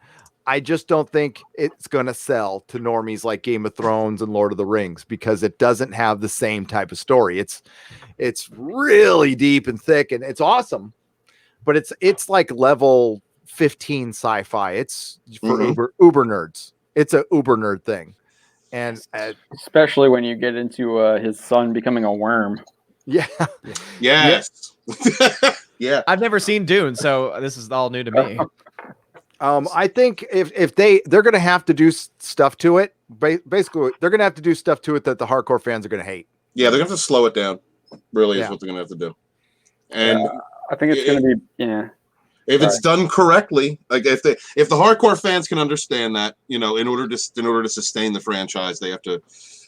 I just don't think it's going to sell to normies like Game of Thrones and Lord of the Rings because it doesn't have the same type of story. It's really deep and thick and it's awesome, but it's like level 15 sci-fi. It's for uber nerds. It's a uber nerd thing, and especially when you get into his son becoming a worm. Yeah. Yes. Yeah. I've never seen Dune, so this is all new to me. I think if they're going to have to do stuff to it, basically they're going to have to do stuff to it that the hardcore fans are going to hate. Yeah, they're going to have to slow it down. Really is what they're going to have to do. And I think it's going to be if it's done correctly, like if the hardcore fans can understand that, in order to sustain the franchise, they have to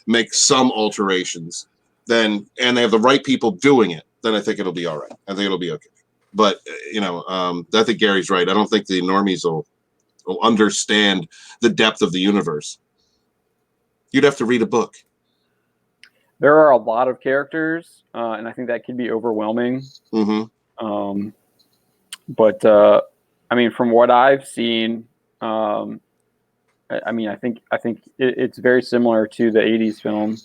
make some alterations. And they have the right people doing it. Then I think it'll be all right. I think it'll be okay. But, I think Gary's right. I don't think the normies will understand the depth of the universe. You'd have to read a book. There are a lot of characters, and I think that could be overwhelming. Mm-hmm. But, from what I've seen, I think it's very similar to the 80s film,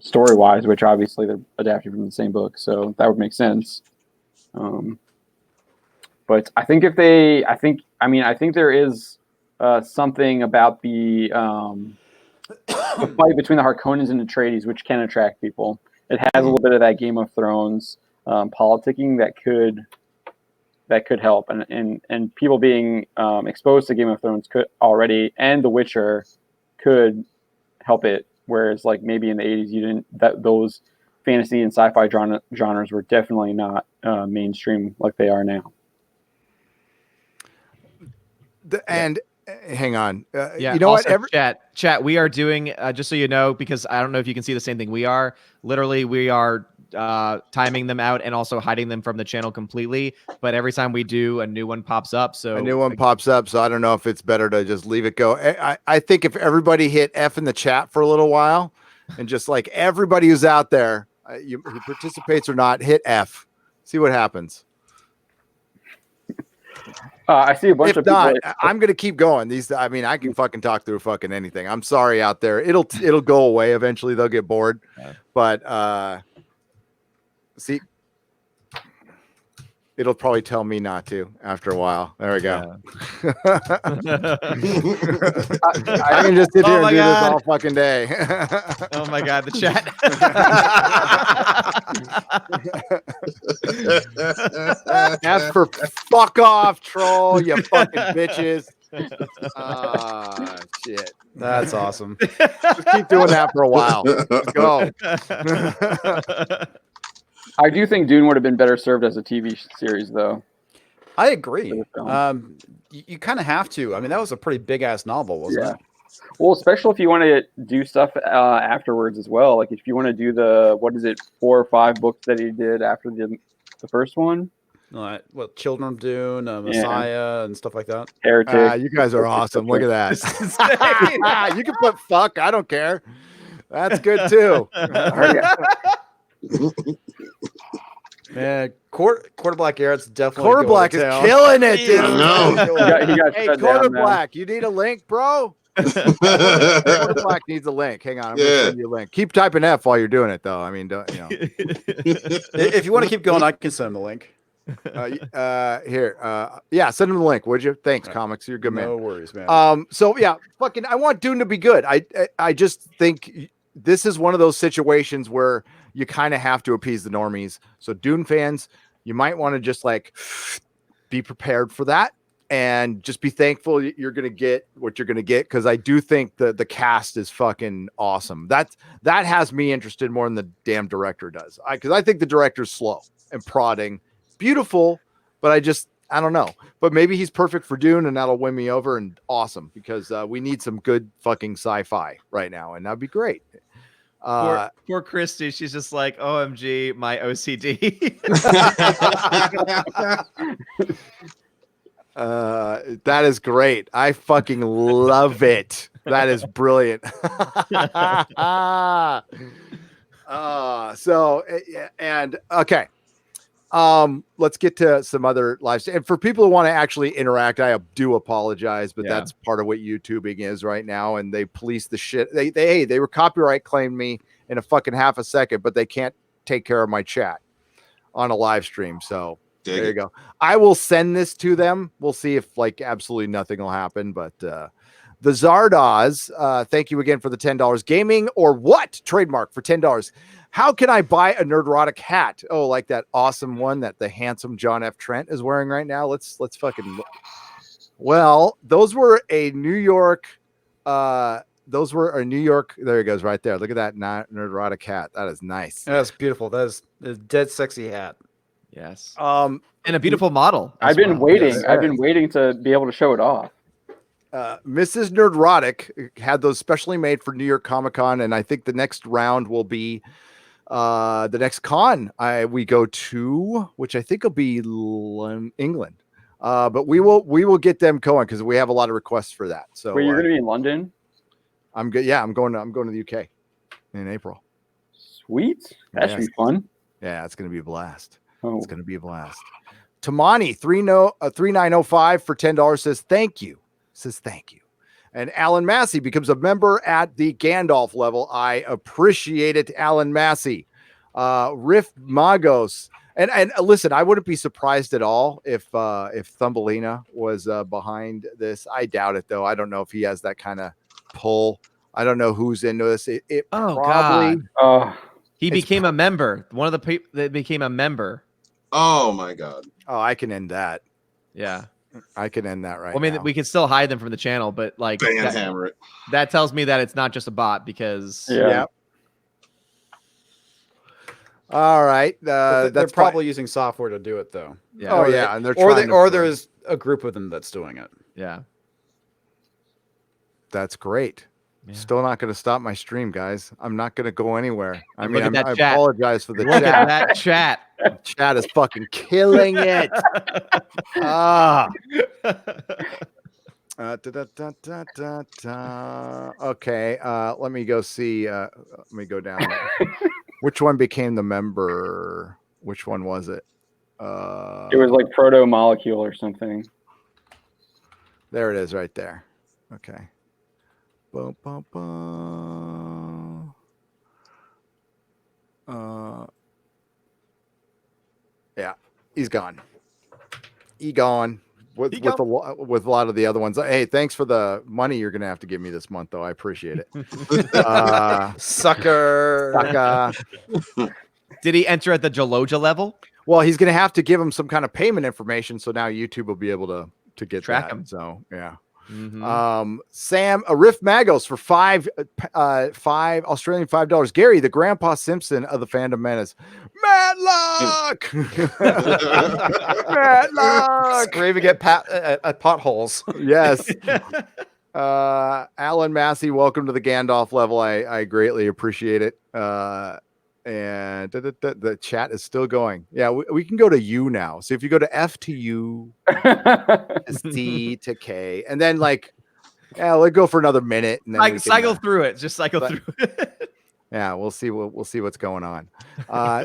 story-wise, which obviously they're adapted from the same book, so that would make sense. But I think I think there is something about the fight between the Harkonnens and Atreides which can attract people. It has a little bit of that Game of Thrones politicking that could help, and people being exposed to Game of Thrones could already, and The Witcher could help it. Whereas, like maybe in the 80s, those fantasy and sci-fi genres were definitely not mainstream like they are now. And hang on, you know also, what? Chat. We are doing just so you know, because I don't know if you can see the same thing we are. Literally, we are timing them out and also hiding them from the channel completely. But every time we do, a new one pops up. So a new one pops up. So I don't know if it's better to just leave it go. I think if everybody hit F in the chat for a little while, and just like everybody who's out there, who participates or not, hit F. See what happens. I see a bunch of people. I'm gonna keep going. I can fucking talk through fucking anything. I'm sorry out there. It'll go away eventually. They'll get bored. Yeah. But see, it'll probably tell me not to after a while. There we go. Yeah. I can just sit here and do this all fucking day. Oh my God, the chat. Ask for fuck off, troll, you fucking bitches. Shit. That's awesome. Just keep doing that for a while. Let's go. I do think Dune would have been better served as a TV series, though. I agree. You kind of have to. I mean, that was a pretty big ass novel, wasn't it? Well, especially if you want to do stuff afterwards as well. Like if you want to do 4 or 5 books that he did after the first one. What Children of Dune, Messiah, and stuff like that. Heretic. You guys are awesome. Look at that. You can put fuck. I don't care. That's good too. Man, Quarter Black Garrett's definitely Quarter Black is killing it, dude. I know. He got Hey, shut Quarter down, man. Black, you need a link, bro? Quarter Black needs a link. Hang on, I'm gonna send you a link. Keep typing F while you're doing it, though. I mean, don't you know? If you want to keep going, I can send him the link. Yeah, send him the link, would you? Thanks, Comics. You're a good man. No worries, man. So yeah, I want Dune to be good. I just think this is one of those situations where you kind of have to appease the normies. So Dune fans, you might want to just like be prepared for that and just be thankful you're going to get what you're going to get. Because I do think the cast is fucking awesome. That has me interested more than the damn director does. Because I think the director's slow and prodding, beautiful, but I don't know. But maybe he's perfect for Dune, and that'll win me over. And awesome, because we need some good fucking sci-fi right now, and that'd be great. Poor Christy, she's just like, OMG, my OCD. That is great. I fucking love it. That is brilliant. Okay. Let's get to some other live. And for people who want to actually interact, I do apologize, but that's part of what YouTubing is right now. And they police the shit. They were copyright claimed me in a fucking half a second, but they can't take care of my chat on a live stream. So there you go. I will send this to them. We'll see if like absolutely nothing will happen, but, the Zardoz, thank you again for the $10. Gaming or what? Trademark for $10. How can I buy a Nerdrotic hat? Oh, like that awesome one that the handsome John F. Trent is wearing right now. Let's fucking look. Well, those were a New York. There he goes right there. Look at that Nerdrotic hat. That is nice. That's beautiful. That is a dead sexy hat. Yes. And a beautiful model. I've been waiting. Yes, I've been waiting to be able to show it off. Mrs. Nerdrotic had those specially made for New York Comic Con, and I think the next round will be the next con we go to, which I think will be England. But we will get them going because we have a lot of requests for that. So wait, you're going to be in London? I'm good. Yeah, I'm going to the UK in April. Sweet. That should be fun. Yeah, it's going to be a blast. Oh. It's going to be a blast. Tamani 3905 for $10 says thank you. And Alan Massey becomes a member at the Gandalf level. I appreciate it, Alan Massey. Riff Magos. And listen, I wouldn't be surprised at all if Thumbelina was behind this. I doubt it, though. I don't know if he has that kind of pull. I don't know who's into this. Probably. God. He became a member. One of the people that became a member. Oh my God. Oh, I can end that. Yeah. I can end that right well, I mean, now. we can still hide them from the channel, but like hammer it. That tells me that it's not just a bot because yeah. All right. They're probably using software to do it, though. Yeah. Oh yeah, and there's a group of them that's doing it. Yeah. That's great. Yeah. Still not going to stop my stream, guys. I'm not going to go anywhere. I apologize for the chat. At that chat. Chat is fucking killing it. Okay. Let me go see. Let me go down. Which one became the member? Which one was it? It was like Proto Molecule or something. There it is, right there. Okay. Boom, boom, boom. Yeah, he's gone. With a lot of the other ones. Hey, thanks for the money you're gonna have to give me this month, though. I appreciate it. Sucker. Did he enter at the Jaloja level? Well, he's gonna have to give him some kind of payment information, so now YouTube will be able to get track that. him. So yeah. Mm-hmm. Sam, a Riff Magos for five Australian $5. Gary, the Grandpa Simpson of the Fandom Menace. Matlock. Matlock. Screaming at potholes. Yes. Alan Massey, welcome to the Gandalf level. I greatly appreciate it. And the chat is still going. Yeah, we can go to U now. So if you go to F to U, to C to K, and then like, yeah, let's go for another minute, and then we can, cycle through it. Just cycle but- through it. yeah, we'll see what's going on.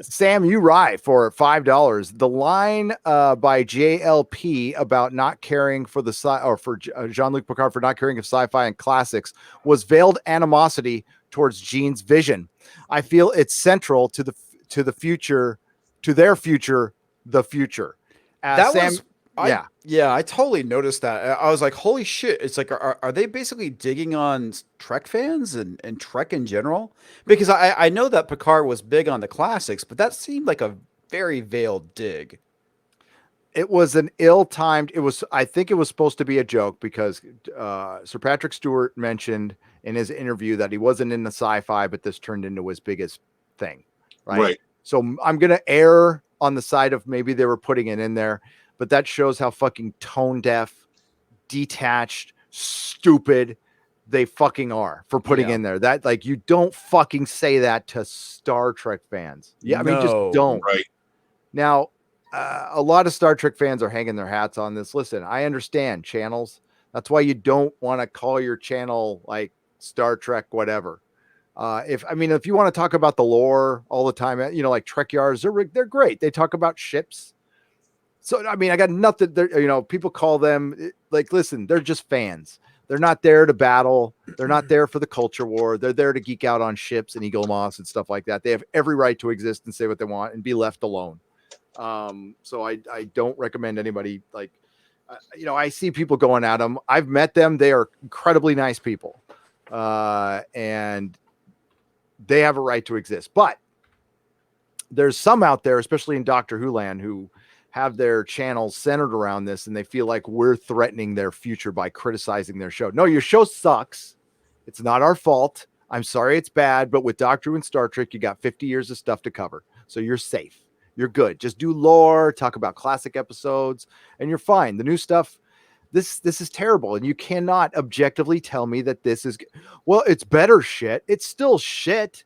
Sam, you rye for $5. The line by JLP about not caring for the or for Jean-Luc Picard for not caring of sci-fi and classics was veiled animosity towards Gene's vision. I feel it's central to the future, to their future, the future. Sam, I totally noticed that. I was like, holy shit. It's like, are they basically digging on Trek fans and Trek in general? Because I know that Picard was big on the classics, but that seemed like a very veiled dig. It was an ill-timed. I think it was supposed to be a joke because Sir Patrick Stewart mentioned in his interview that he wasn't into sci-fi, but this turned into his biggest thing. Right. So I'm going to err on the side of maybe they were putting it in there, but that shows how fucking tone deaf, detached, stupid they fucking are for putting in there. That, like, you don't fucking say that to Star Trek fans. Yeah. I mean, just don't. Right. Now, a lot of Star Trek fans are hanging their hats on this. Listen, I understand channels. That's why you don't want to call your channel like Star Trek, whatever. If you want to talk about the lore all the time, like Trek Yards, they're great. They talk about ships. So, I mean, I got nothing there. People call them like, listen, they're just fans. They're not there to battle. They're not there for the culture war. They're there to geek out on ships and Eagle Moss and stuff like that. They have every right to exist and say what they want and be left alone. So I don't recommend anybody I see people going at them. I've met them. They are incredibly nice people. And they have a right to exist, but there's some out there, especially in Doctor Who land, who have their channels centered around this. And they feel like we're threatening their future by criticizing their show. No, your show sucks. It's not our fault. I'm sorry. It's bad. But with Doctor Who and Star Trek, you got 50 years of stuff to cover. So you're safe. You're good. Just do lore, talk about classic episodes, and you're fine. The new stuff, this is terrible. And you cannot objectively tell me that this is, well, it's better shit. It's still shit.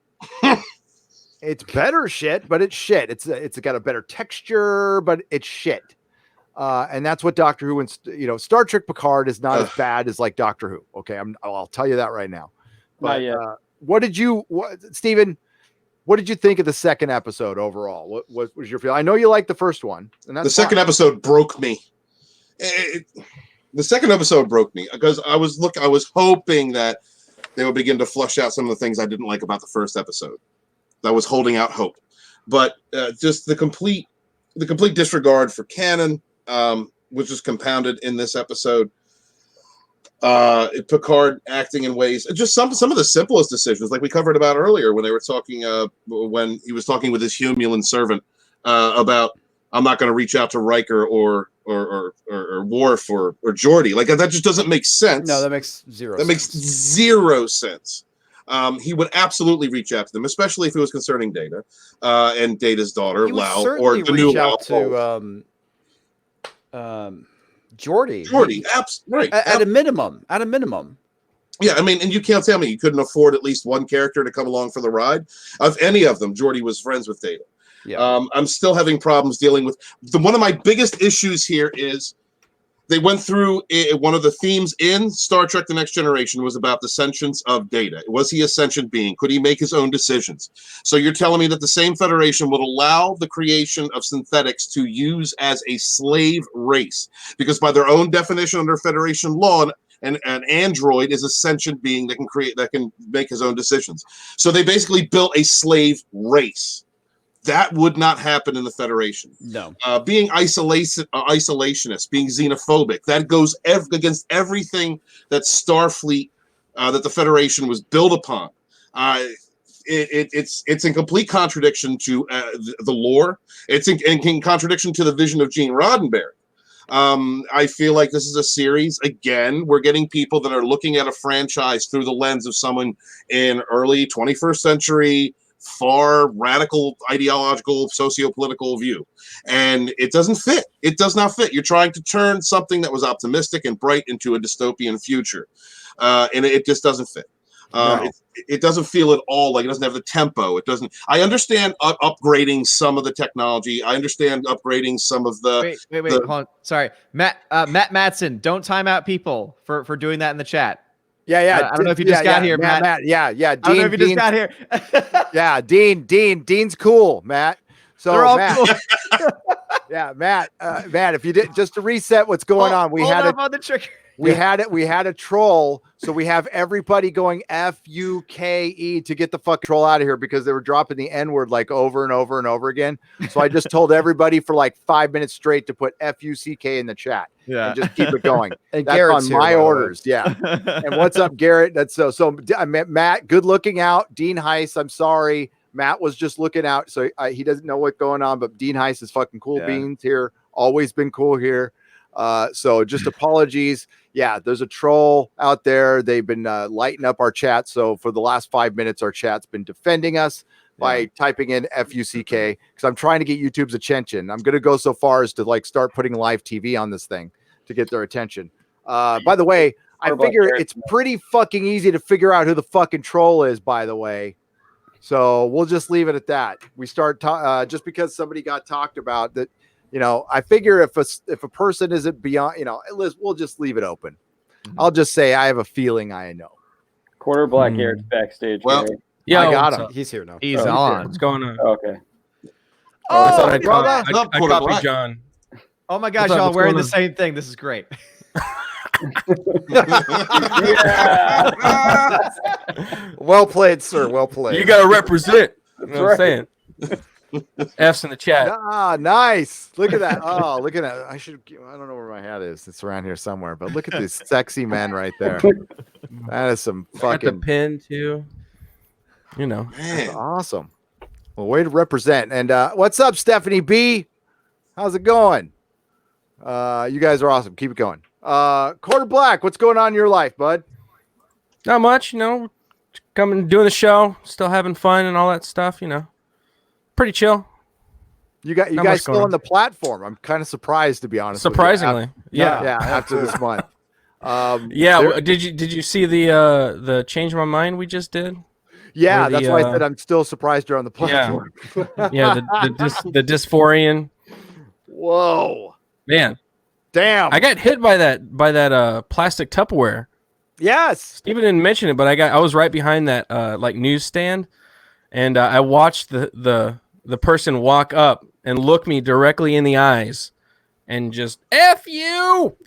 It's better shit, but it's shit. It's got a better texture, but it's shit. And that's what Doctor Who and Star Trek Picard is not as bad as like Doctor Who. Okay, I'll tell you that right now. But Steven, what did you think of the second episode overall? What was your feel? I know you liked the first one, and that's the second episode broke me. The second episode broke me because I was hoping that they would begin to flush out some of the things I didn't like about the first episode. I was holding out hope, but just the complete disregard for canon was just compounded in this episode. Picard acting in ways, just some of the simplest decisions, like we covered about earlier when they were talking, when he was talking with his Humulan servant about, I'm not going to reach out to Riker or Worf or Geordi. Like, that just doesn't make sense. No, that makes zero sense. Makes zero sense. He would absolutely reach out to them, especially if it was concerning Data and Data's daughter, Lau, or the new Lau. Geordi, right. At a minimum. Yeah, I mean, and you can't tell me you couldn't afford at least one character to come along for the ride. Of any of them, Geordi was friends with Data. Yeah. I'm still having problems dealing with one of my biggest issues here is they went through one of the themes in Star Trek The Next Generation was about the sentience of Data. Was he a sentient being? Could he make his own decisions? So you're telling me that the same Federation would allow the creation of synthetics to use as a slave race? Because by their own definition under Federation law, an android is a sentient being that can make his own decisions. So they basically built a slave race. That would not happen in the Federation. No. Being isolationist, being xenophobic, that goes against everything that Starfleet, that the Federation was built upon. It's in complete contradiction to the lore. It's in contradiction to the vision of Gene Roddenberry. I feel like this is a series, again, we're getting people that are looking at a franchise through the lens of someone in early 21st century, far radical ideological socio-political view, and it doesn't fit. It does not fit. You're trying to turn something that was optimistic and bright into a dystopian future, and it just doesn't fit. No. It doesn't feel at all like it doesn't have the tempo. It doesn't. I understand upgrading some of the technology. I understand upgrading some of the. Wait, hold on. Sorry, Matt Matson, don't time out people for doing that in the chat. Yeah. I don't know if you just got here, Matt. Yeah. I don't know if you just got here. Yeah, Dean's cool, Matt. So They're all Matt, cool. yeah, Matt, if you did just to reset what's going on, we had on the trigger. we had a troll, so we have everybody going FUKE to get the fucking troll out of here because they were dropping the N-word like over and over and over again. So I just told everybody for like 5 minutes straight to put FUCK in the chat. Yeah, And just keep it going. And That's Garrett's on here, my by the way. orders. Yeah. And what's up, Garrett? That's so I met Matt. Good looking out. Dean Heiss. I'm sorry. Matt was just looking out, so he doesn't know what's going on. But Dean Heiss is fucking cool beans here. Always been cool here. So just apologies. Yeah, there's a troll out there. They've been lighting up our chat. So for the last 5 minutes, our chat's been defending us by typing in FUCK because I'm trying to get YouTube's attention. I'm going to go so far as to like start putting live TV on this thing to get their attention. By the way, I figure it's pretty fucking easy to figure out who the fucking troll is, by the way. So we'll just leave it at that. We start just because somebody got talked about that, you know, I figure if a person isn't beyond, you know, we'll just leave it open. I'll just say I have a feeling I know. Quarter Black Garrett's backstage. Well, Gary. Yeah, I got what's him. up? He's here now. He's Oh, on. What's going on? Okay. I thought I'd brother. I Quarter copied Black. John. Oh my gosh, What's up? y'all What's wearing going the on? same thing. This is great. Well played, sir. Well played. You got to represent. You know what I'm right. saying? F's in the chat. Ah, nice. Look at that. Oh, look at that. I don't know where my hat is. It's around here somewhere, but look at these sexy men right there. That is some Got the fucking pin too. You know. Man. awesome. Well, way to represent. And what's up, Stephanie B? How's it going? You guys are awesome. Keep it going. Quarter Black, what's going on in your life, bud? Not much, you know. Coming, doing the show, still having fun and all that stuff, you know. Pretty chill. You guys Not much still going on the platform. I'm kind of surprised, to be honest. with you. Surprisingly. Yeah. Yeah, after this month. Yeah, there- did you see the change my mind we just did? Yeah, Or the, that's why I said I'm still surprised you're on the platform. Yeah, the dysphorian. Whoa. Man, Damn. I got hit by that plastic Tupperware. Yes. Steven didn't mention it, but I was right behind that like newsstand, and I watched the person walk up and look me directly in the eyes, and just F you,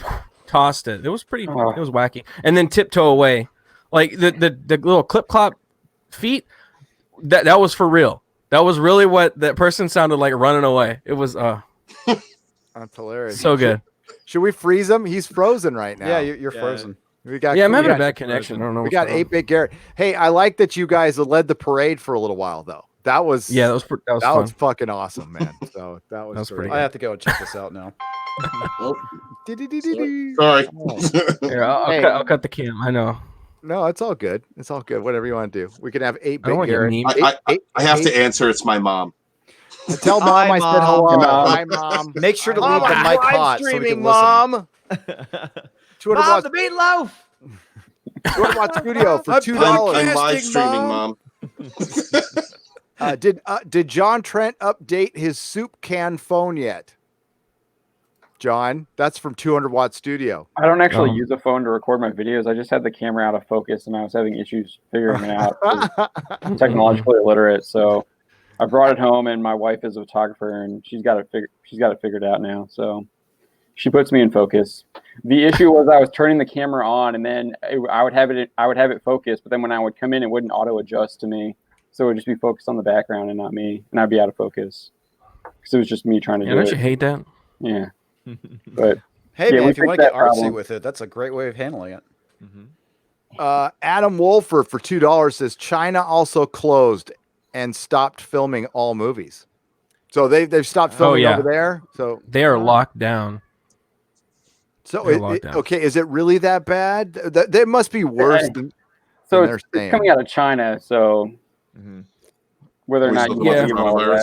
tossed it. It was pretty. It was wacky, and then tiptoe away, like the little clip clop feet. That was for real. That was really what that person sounded like running away. It was That's hilarious. so good. Should we freeze him? He's frozen right now. Yeah, you're frozen. We got. Yeah, I'm we having a got- bad connection. I don't know. We what's got going on. 8-Bit Garrett. Hey, I like that you guys led the parade for a little while, though. That was Yeah, that was that fun. was fucking awesome, man. So that was, was pretty great. I have to go and check this out now. Oh, Dee-dee-dee-dee-dee. sorry. Here, I'll Hey. I'll cut the cam. I know. No, it's all good. It's all good. Whatever you want to do. We can have I don't 8-Bit want to get Garrett. memed. I have to answer. It's my mom. Tell mom Hi, I said Mom. hello. Mom. Hi, mom. Make sure to Mom, leave the I'm mic live hot so we streaming, can listen. mom. 200 Mom, watts, the meatloaf. 200 watt studio for I'm $2. live streaming, mom. Did John Trent update his soup can phone yet? John, that's from 200 Watt Studio. I don't actually Oh. use a phone to record my videos. I just had the camera out of focus, and I was having issues figuring it out. 'cause I'm technologically illiterate, so I brought it home, and my wife is a photographer, and she's got it figured out now. So she puts me in focus. The issue was I was turning the camera on, and then I would have it focused, but then when I would come in, it wouldn't auto adjust to me, so it would just be focused on the background and not me, and I'd be out of focus because it was just me trying to Yeah, do don't it. you hate that? Yeah, but Hey, Yeah, man, we if you want fixed to get that artsy problem. with it, that's a great way of handling it. Adam Wolfer for $2 says China also closed and stopped filming all movies. So they've stopped filming yeah. over there. So They are locked down. They're locked down. okay, is it really that bad? That must be worse Hey. than so they're it's saying. coming out of China, so whether or Always not you the want Yeah. to give them all coronavirus.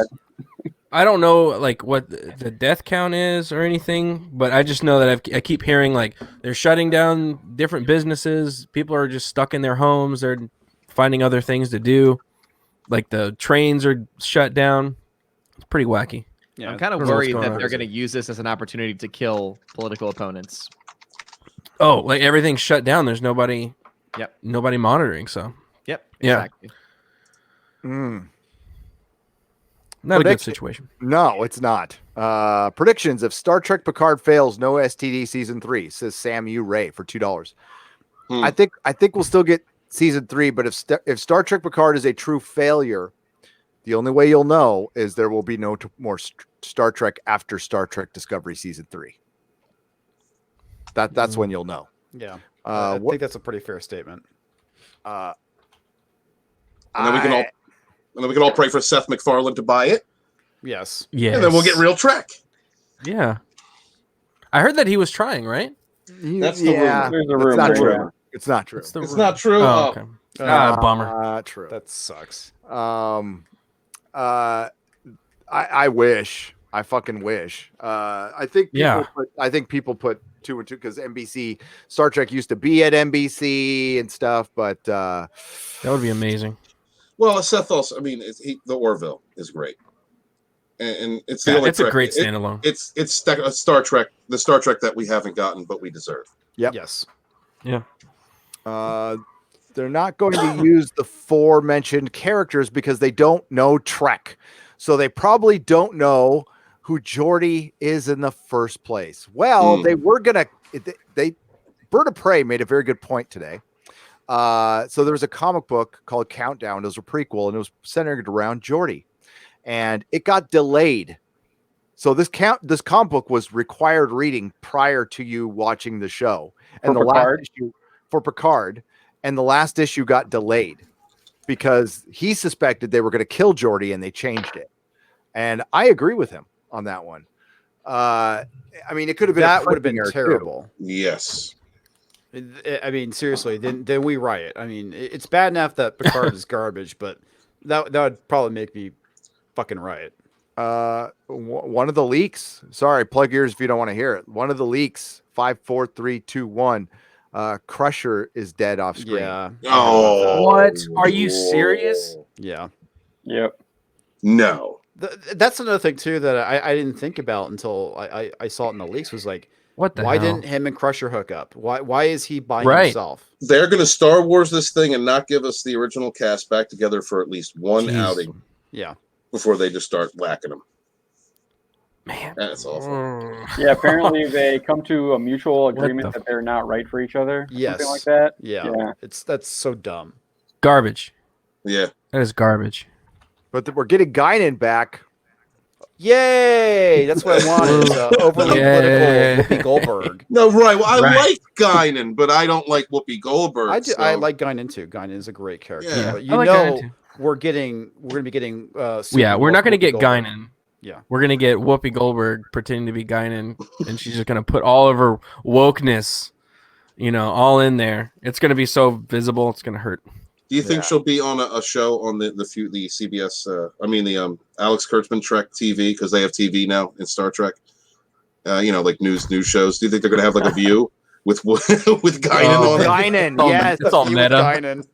that. I don't know like what the death count is or anything, but I just know that I keep hearing like they're shutting down different businesses. People are just stuck in their homes. They're finding other things to do. Like the trains are shut down. It's pretty wacky. Yeah, I'm kind of I don't know what's worried going that on. they're going to use this as an opportunity to kill political opponents. Oh, like everything's shut down. There's nobody. Yep. Nobody monitoring. So Yep. Yeah. Exactly. not a good Prediction- situation. No, it's not. Predictions: if Star Trek Picard fails, no STD season 3, says Sam U. Ray for $2. I think we'll still get season 3, but if Star Trek Picard is a true failure, the only way you'll know is there will be no more Star Trek after Star Trek Discovery season 3. That's when you'll know. Yeah. I think that's a pretty fair statement. And then we can all pray for Seth MacFarlane to buy it, Yes. Yeah. and then we'll get real Trek. Yeah. I heard that he was trying, right? That's the rumor. There's a It's rumor. not yeah. true. It's not true. What's the It's rumor? not true. Oh, okay. Bummer. True. That sucks. I wish. I fucking wish. I think people put 2 and 2 because NBC Star Trek used to be at NBC and stuff, but That would be amazing. Well, Seth also. I mean, the Orville is great, and it's the only. It's a Trek. great standalone. It's Star Trek, the Star Trek that we haven't gotten, but we deserve. Yep. Yes. They're not going to use the 4 mentioned characters because they don't know Trek, so they probably don't know who Geordi is in the first place. Well, they were gonna. Bird of Prey made a very good point today. So there was a comic book called Countdown. It was a prequel, and it was centered around Geordi, and it got delayed. So this comic book was required reading prior to you watching the show, and the last issue for Picard, and the last issue got delayed because he suspected they were going to kill Geordi, and they changed it. And I agree with him on that one. I mean, it could have been That would have been cliffhanger, too. terrible. Yes. I mean, seriously, then we riot. I mean, it's bad enough that Picard is garbage, but that would probably make me fucking riot. One of the leaks. Sorry, plug ears if you don't want to hear it. One of the leaks. 5, 4, 3, 2, 1. Crusher is dead off screen. Yeah. Oh, What? Are you serious? Yeah. Yep. No. That's another thing too that I didn't think about until I saw it in the leaks. Was like, What the why hell? didn't him and Crusher hook up? Why is he by Right. himself? They're going to Star Wars this thing and not give us the original cast back together for at least one Jeez. outing Yeah. before they just start whacking them. Man. That's awful. Yeah, apparently they come to a mutual What agreement the that they're not right for each other. Yes. Something like that. Yeah. Yeah. That's so dumb. Garbage. Yeah. That is garbage. But we're getting Guinan back. Yay! That's what I wanted. Is, overly Yeah. political Whoopi Goldberg. No, right. Well, I Right. like Guinan, but I don't like Whoopi Goldberg. I so- like Guinan too. Guinan is a great character. Yeah. But I you like know, Guinan too. we're going to be getting. Yeah, we're not going to Whoopi get Goldberg. Guinan. Yeah. We're going to get Whoopi Goldberg pretending to be Guinan, and she's just going to put all of her wokeness, all in there. It's going to be so visible. It's going to hurt. Do you think Yeah. she'll be on a show on the CBS? The Alex Kurtzman Trek TV, because they have TV now in Star Trek. Like news shows. Do you think they're going to have like a View with Guinan on it? Guinan, all- yes. it's all you with meta. Guinan.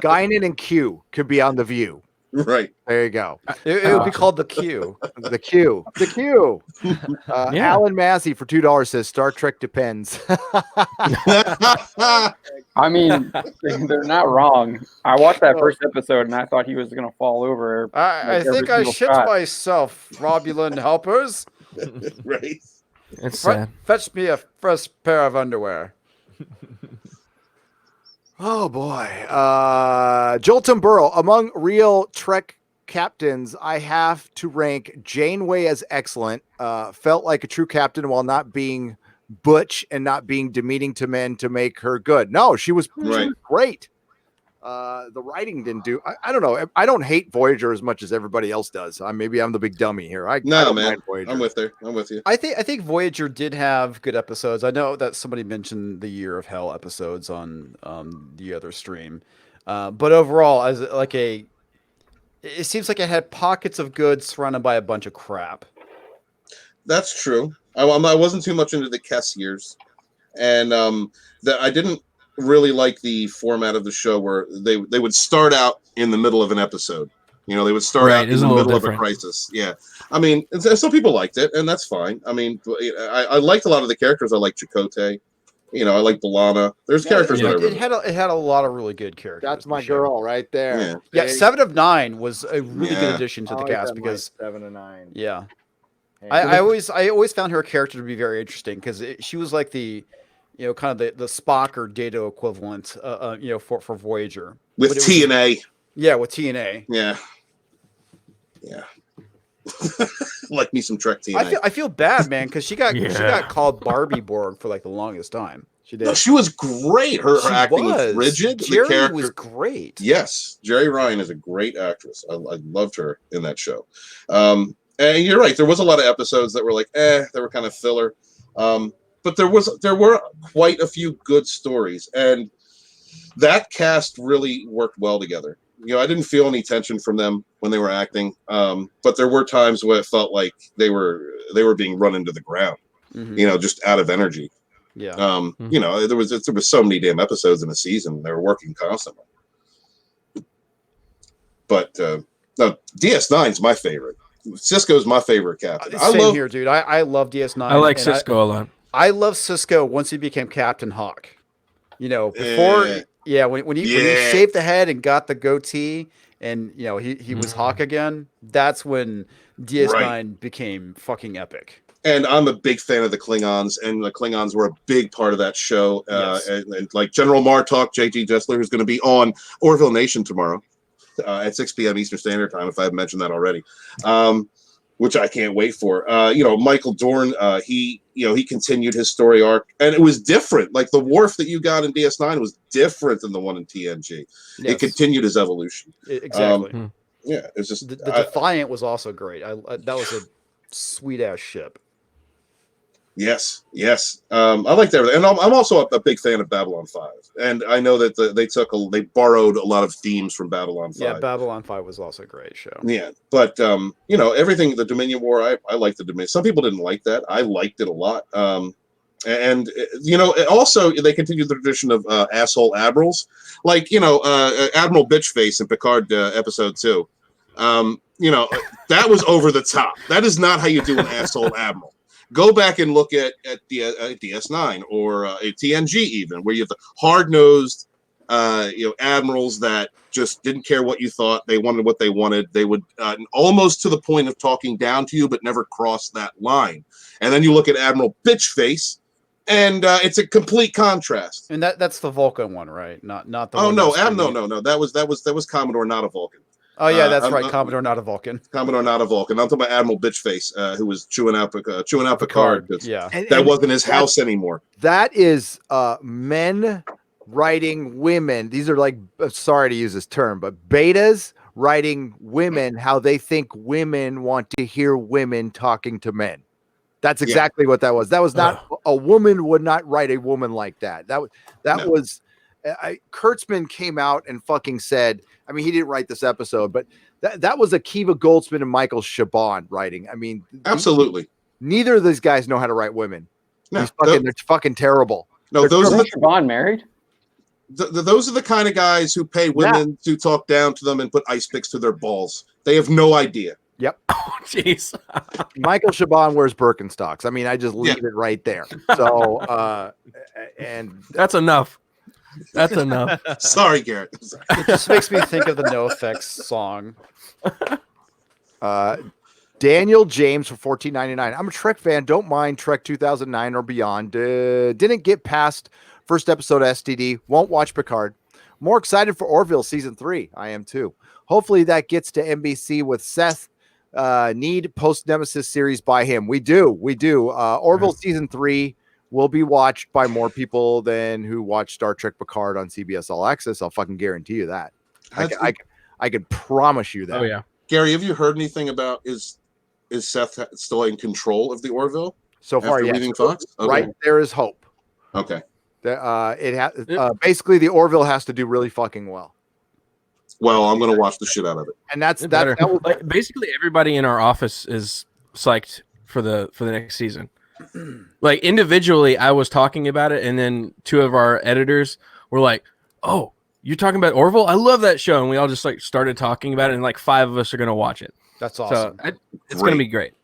Guinan and Q could be on the View. Right. There you go. It would be called the Q. The Q. The Q. Yeah. Alan Massey for $2 says Star Trek depends. I mean, they're not wrong. I watched that first episode and I thought he was going to fall over. I Like every think I single shit shot. myself, Romulan helpers. Right. It's sad. Fetch me a fresh pair of underwear. Oh boy. Jolton Burrow. Among real Trek captains, I have to rank Janeway as excellent. Felt like a true captain while not being butch and not being demeaning to men to make her good. No, she was great. The writing didn't do. I don't know. I don't hate Voyager as much as everybody else does. Maybe I'm the big dummy here. I don't man. mind Voyager. I'm with you. I think Voyager did have good episodes. I know that somebody mentioned the Year of Hell episodes on the other stream, but overall, as like it seems like it had pockets of good surrounded by a bunch of crap. That's true. I wasn't too much into the Kess years, and that I didn't really like the format of the show where they would start out in the middle of an episode. You know, they would start out in the middle of a crisis. Yeah. I mean, some people liked it, and that's fine. I mean, I liked a lot of the characters. I like Chakotay. You know, I like Balana. There's characters that it had a lot of really good characters. That's my girl right there. Yeah, 7 of 9 was a really good addition to the I cast like because 7 of 9. Yeah. Hey, I always found her character to be very interesting because she was like the, you know, kind of the Spock or Data equivalent, you know, for Voyager with TNA. Yeah, with TNA. Yeah. Like me some Trek TNA. I feel bad, man, because she got called Barbie Borg for like the longest time. She did. No, she was great. Her acting was rigid. Jerry the character was great. Yes, Jerry Ryan is a great actress. I loved her in that show. And you're right. There was a lot of episodes that were like, they were kind of filler. But there were quite a few good stories, and that cast really worked well together. You know, I didn't feel any tension from them when they were acting, but there were times where it felt like they were being run into the ground. Mm-hmm. You know, just out of energy. Yeah. You know, there was so many damn episodes in a season. They were working constantly. But no, DS9's my favorite. Cisco's my favorite captain. Same here, dude. I love DS9. I like Cisco a lot. I love Cisco once he became Captain Hawk. You know, before when he shaved the head and got the goatee and you know he was Hawk again, that's when DS9 became fucking epic. And I'm a big fan of the Klingons, and the Klingons were a big part of that show. Yes. And like General Martok, J.G. Jessler, who's going to be on Orville Nation tomorrow at 6 p.m. Eastern Standard Time, if I haven't mentioned that already, which I can't wait for. You know, Michael Dorn, he continued his story arc, and it was different. Like the Worf that you got in DS9 was different than the one in TNG. It continued his evolution. Exactly. Yeah, it's just the Defiant was also great. That was a sweet ass ship. Yes. I like that, and I'm also a big fan of Babylon 5, and I know that they borrowed a lot of themes from Babylon 5. Yeah, Babylon 5 was also a great show. Yeah, but you know, everything, the Dominion War, I liked the Dominion. Some people didn't like that. I liked it a lot. And you know, also they continued the tradition of asshole admirals, like you know, Admiral Bitchface in Picard episode 2. You know, that was over the top. That is not how you do an asshole admiral. Go back and look at DS9 or TNG even, where you have the hard-nosed, you know, admirals that just didn't care what you thought. They wanted what they wanted. They would almost to the point of talking down to you, but never cross that line. And then you look at Admiral Bitchface, and it's a complete contrast. And that's the Vulcan one, right? Not the. Oh one no, no. That was Commodore, not a Vulcan. Oh yeah, that's right. Commodore, not a Vulcan. Commodore, not a Vulcan. I'm talking about Admiral Bitchface, who was chewing out Picard. Yeah, that wasn't his house anymore. That is men writing women. These are like, sorry to use this term, but betas writing women how they think women want to hear women talking to men. That's exactly what that was. That was not a woman would not write a woman like that. That was Kurtzman came out and fucking said. I mean, he didn't write this episode, but that was Akiva Goldsman and Michael Chabon writing. I mean, absolutely. Neither of these guys know how to write women. No, they're fucking terrible. No, those are Chabon married. Those are the kind of guys who pay women to talk down to them and put ice picks to their balls. They have no idea. Yep. Oh, jeez. Michael Chabon wears Birkenstocks. I mean, I just leave it right there. So, and that's enough. That's enough. Sorry, Garrett. It just makes me think of the NoFX song. Daniel James for $14.99. I'm a Trek fan. Don't mind Trek 2009 or beyond. Didn't get past first episode STD. Won't watch Picard. More excited for Orville season 3. I am too. Hopefully that gets to NBC with Seth. Need post Nemesis series by him. We do. Orville season 3 will be watched by more people than who watch Star Trek Picard on CBS All Access. I'll fucking guarantee you that. I can promise you that. Oh yeah, Gary, have you heard anything about is Seth still in control of the Orville? So far, after yes. leaving Fox? Okay. Right, there is hope. Okay. Basically the Orville has to do really fucking well. Well, I'm going to watch the shit out of it. And that was like basically everybody in our office is psyched for the next season. Like individually, I was talking about it, and then two of our editors were like, "Oh, you're talking about Orville? I love that show," and we all just like started talking about it, and like 5 of us are gonna watch it. That's awesome. So it's gonna be great.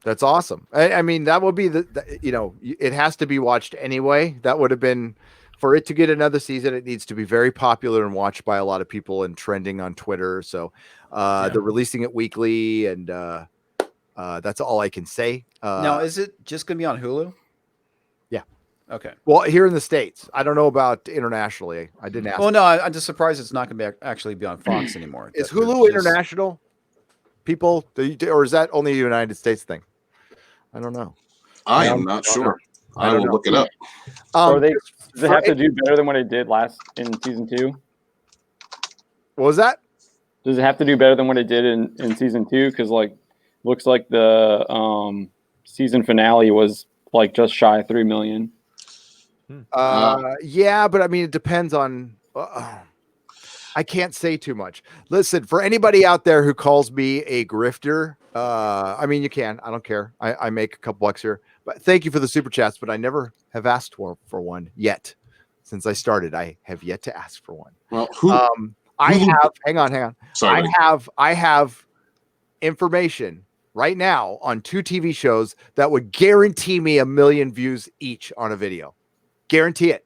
That's awesome. I mean, that would be it has to be watched anyway. That would have been, for it to get another season, it needs to be very popular and watched by a lot of people and trending on Twitter. So they're releasing it weekly, and that's all I can say. Now, is it just going to be on Hulu? Yeah. Okay. Well, here in the States, I don't know about internationally. I didn't ask. Well, no, I'm just surprised it's not going to actually be on Fox anymore. Is Hulu international? People, or is that only a United States thing? I don't know. I am not sure. I will look it up. Does it have to do better than what it did in season 2? What was that? Does it have to do better than what it did in season 2? Because looks like the season finale was like just shy of 3 million. Yeah, but I mean, it depends on. I can't say too much. Listen, for anybody out there who calls me a grifter, I mean, you can. I don't care. I make a couple bucks here, but thank you for the super chats. But I never have asked for one yet. Since I started, I have yet to ask for one. Well, I have. Hang on. Sorry, I have information right now on 2 TV shows that would guarantee me 1 million views each on a video. Guarantee it.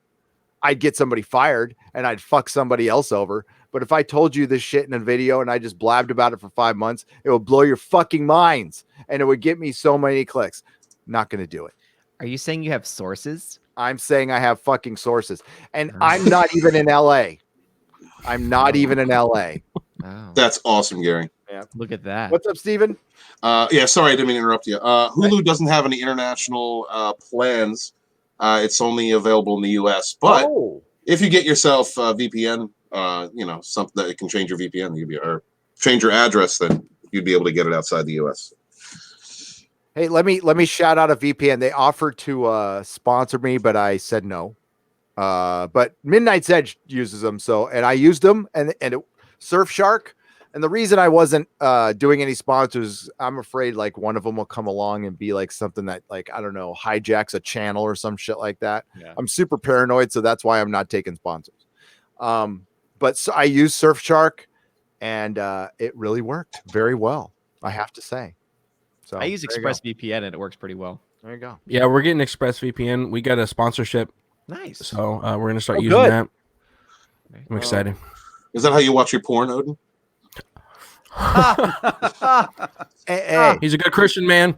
I'd get somebody fired and I'd fuck somebody else over. But if I told you this shit in a video and I just blabbed about it for 5 months, it would blow your fucking minds and it would get me so many clicks. Not going to do it. Are you saying you have sources? I'm saying I have fucking sources, and I'm not even in LA. I'm not even in LA. Oh. That's awesome, Gary. Yeah. Look at that. What's up, Steven? Yeah, sorry, I didn't mean to interrupt you. Hulu doesn't have any international plans. It's only available in the US. But if you get yourself a VPN, something that it can change your VPN, or change your address, then you'd be able to get it outside the US. Hey, let me shout out a VPN. They offered to sponsor me, but I said no. But Midnight's Edge uses them, and I used them, and Surfshark. And the reason I wasn't doing any sponsors, I'm afraid like one of them will come along and be like something that, like, I don't know, hijacks a channel or some shit like that. Yeah. I'm super paranoid, so that's why I'm not taking sponsors. But so I used Surfshark, and it really worked very well, I have to say. So I use ExpressVPN and it works pretty well. There you go. Yeah, we're getting ExpressVPN. We got a sponsorship. Nice. So we're going to start using that. I'm excited. Is that how you watch your porn, Odin? Hey. He's a good Christian man.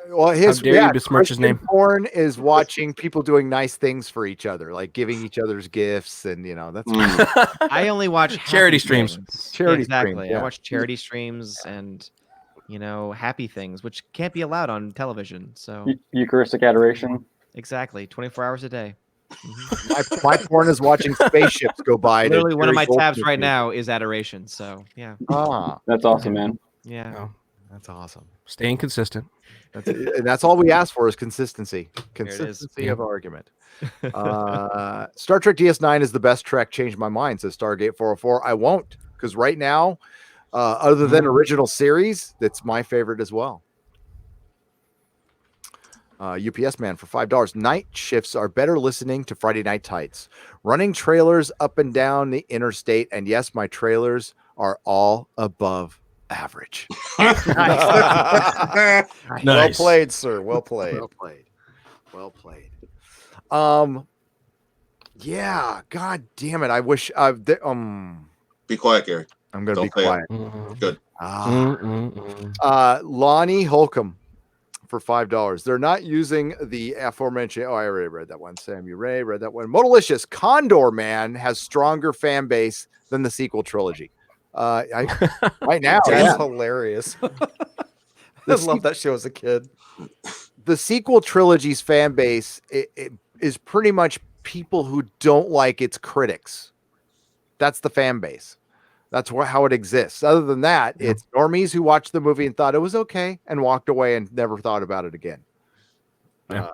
Well, How dare you besmirch his name? Porn is watching people doing nice things for each other, like giving each other's gifts, and that's. I only watch charity streams. Charity exactly. streams, yeah. I watch charity streams and happy things, which can't be allowed on television. So Eucharistic adoration. Exactly, 24 hours a day. My porn is watching spaceships go by. Literally, one of my tabs right now is adoration. So yeah. That's awesome, man. Yeah. Oh, that's awesome. Staying consistent. That's all we ask for is consistency. Consistency of argument. Star Trek DS9 is the best Trek. Changed my mind, says Stargate 404. I won't, because right now, other than original series, that's my favorite as well. UPS man for $5. Night shifts are better listening to Friday Night Tights. Running trailers up and down the interstate, and yes, my trailers are all above average. Nice. Well played, sir. Well played. Well played. Yeah. God damn it. I wish. Be quiet, Gary. I'm gonna be quiet. Good. Lonnie Holcomb for $5. They're not using the aforementioned. I already read that one. Sam Ray read that one. Modalicious Condor Man has stronger fan base than the sequel trilogy. Right now, that's hilarious. I love that show as a kid. The sequel trilogy's fan base it is pretty much people who don't like its critics. That's the fan base. That's how it exists. Other than that, it's normies who watched the movie and thought it was okay and walked away and never thought about it again. Yeah.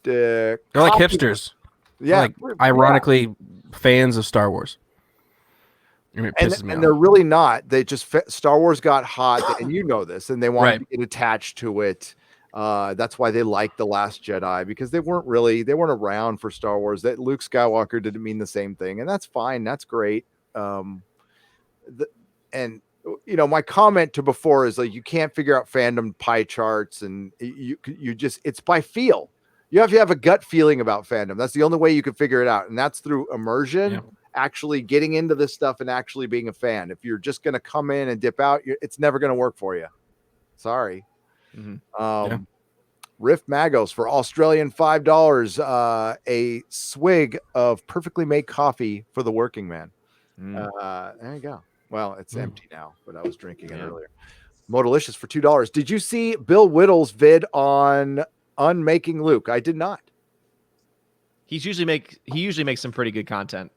They're like hipsters. Yeah. Like, ironically, fans of Star Wars. It pisses me off. They're really not. They just Star Wars got hot, and you know this, and they want to get attached to it. That's why they liked The Last Jedi, because they weren't around for Star Wars. That Luke Skywalker didn't mean the same thing, and that's fine. That's great. And you know, my comment to before is like, you can't figure out fandom pie charts, and you just, it's by feel. You have to have a gut feeling about fandom. That's the only way you can figure it out, and that's through immersion, actually getting into this stuff and actually being a fan. If you're just going to come in and dip out, it's never going to work for you. Sorry. Riff Magos for Australian $5, a swig of perfectly made coffee for the working man. There you go. Well, it's empty now, but I was drinking it earlier. Modalicious for $2. Did you see Bill Whittle's vid on Unmaking Luke? I did not. He usually makes some pretty good content.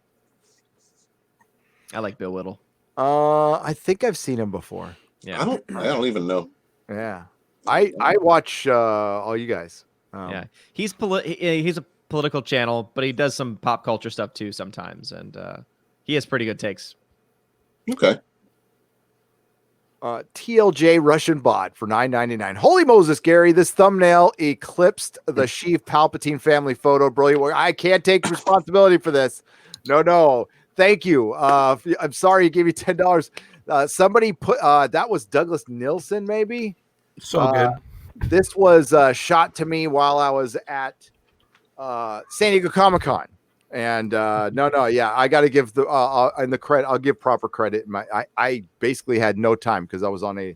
I like Bill Whittle. I think I've seen him before. Yeah. I don't even know. Yeah. I watch all you guys. Yeah. He's a political channel, but he does some pop culture stuff too sometimes, and he has pretty good takes. Okay. TLJ Russian bot for $9.99. Holy Moses, Gary! This thumbnail eclipsed the Sheev Palpatine family photo. Brilliant. I can't take responsibility for this. No. Thank you. I'm sorry you gave me $10. Somebody put that was Douglas Nilsson, maybe. So good. This was shot to me while I was at San Diego Comic-Con. And yeah, I got to give the credit. I'll give proper credit. I basically had no time because I was on a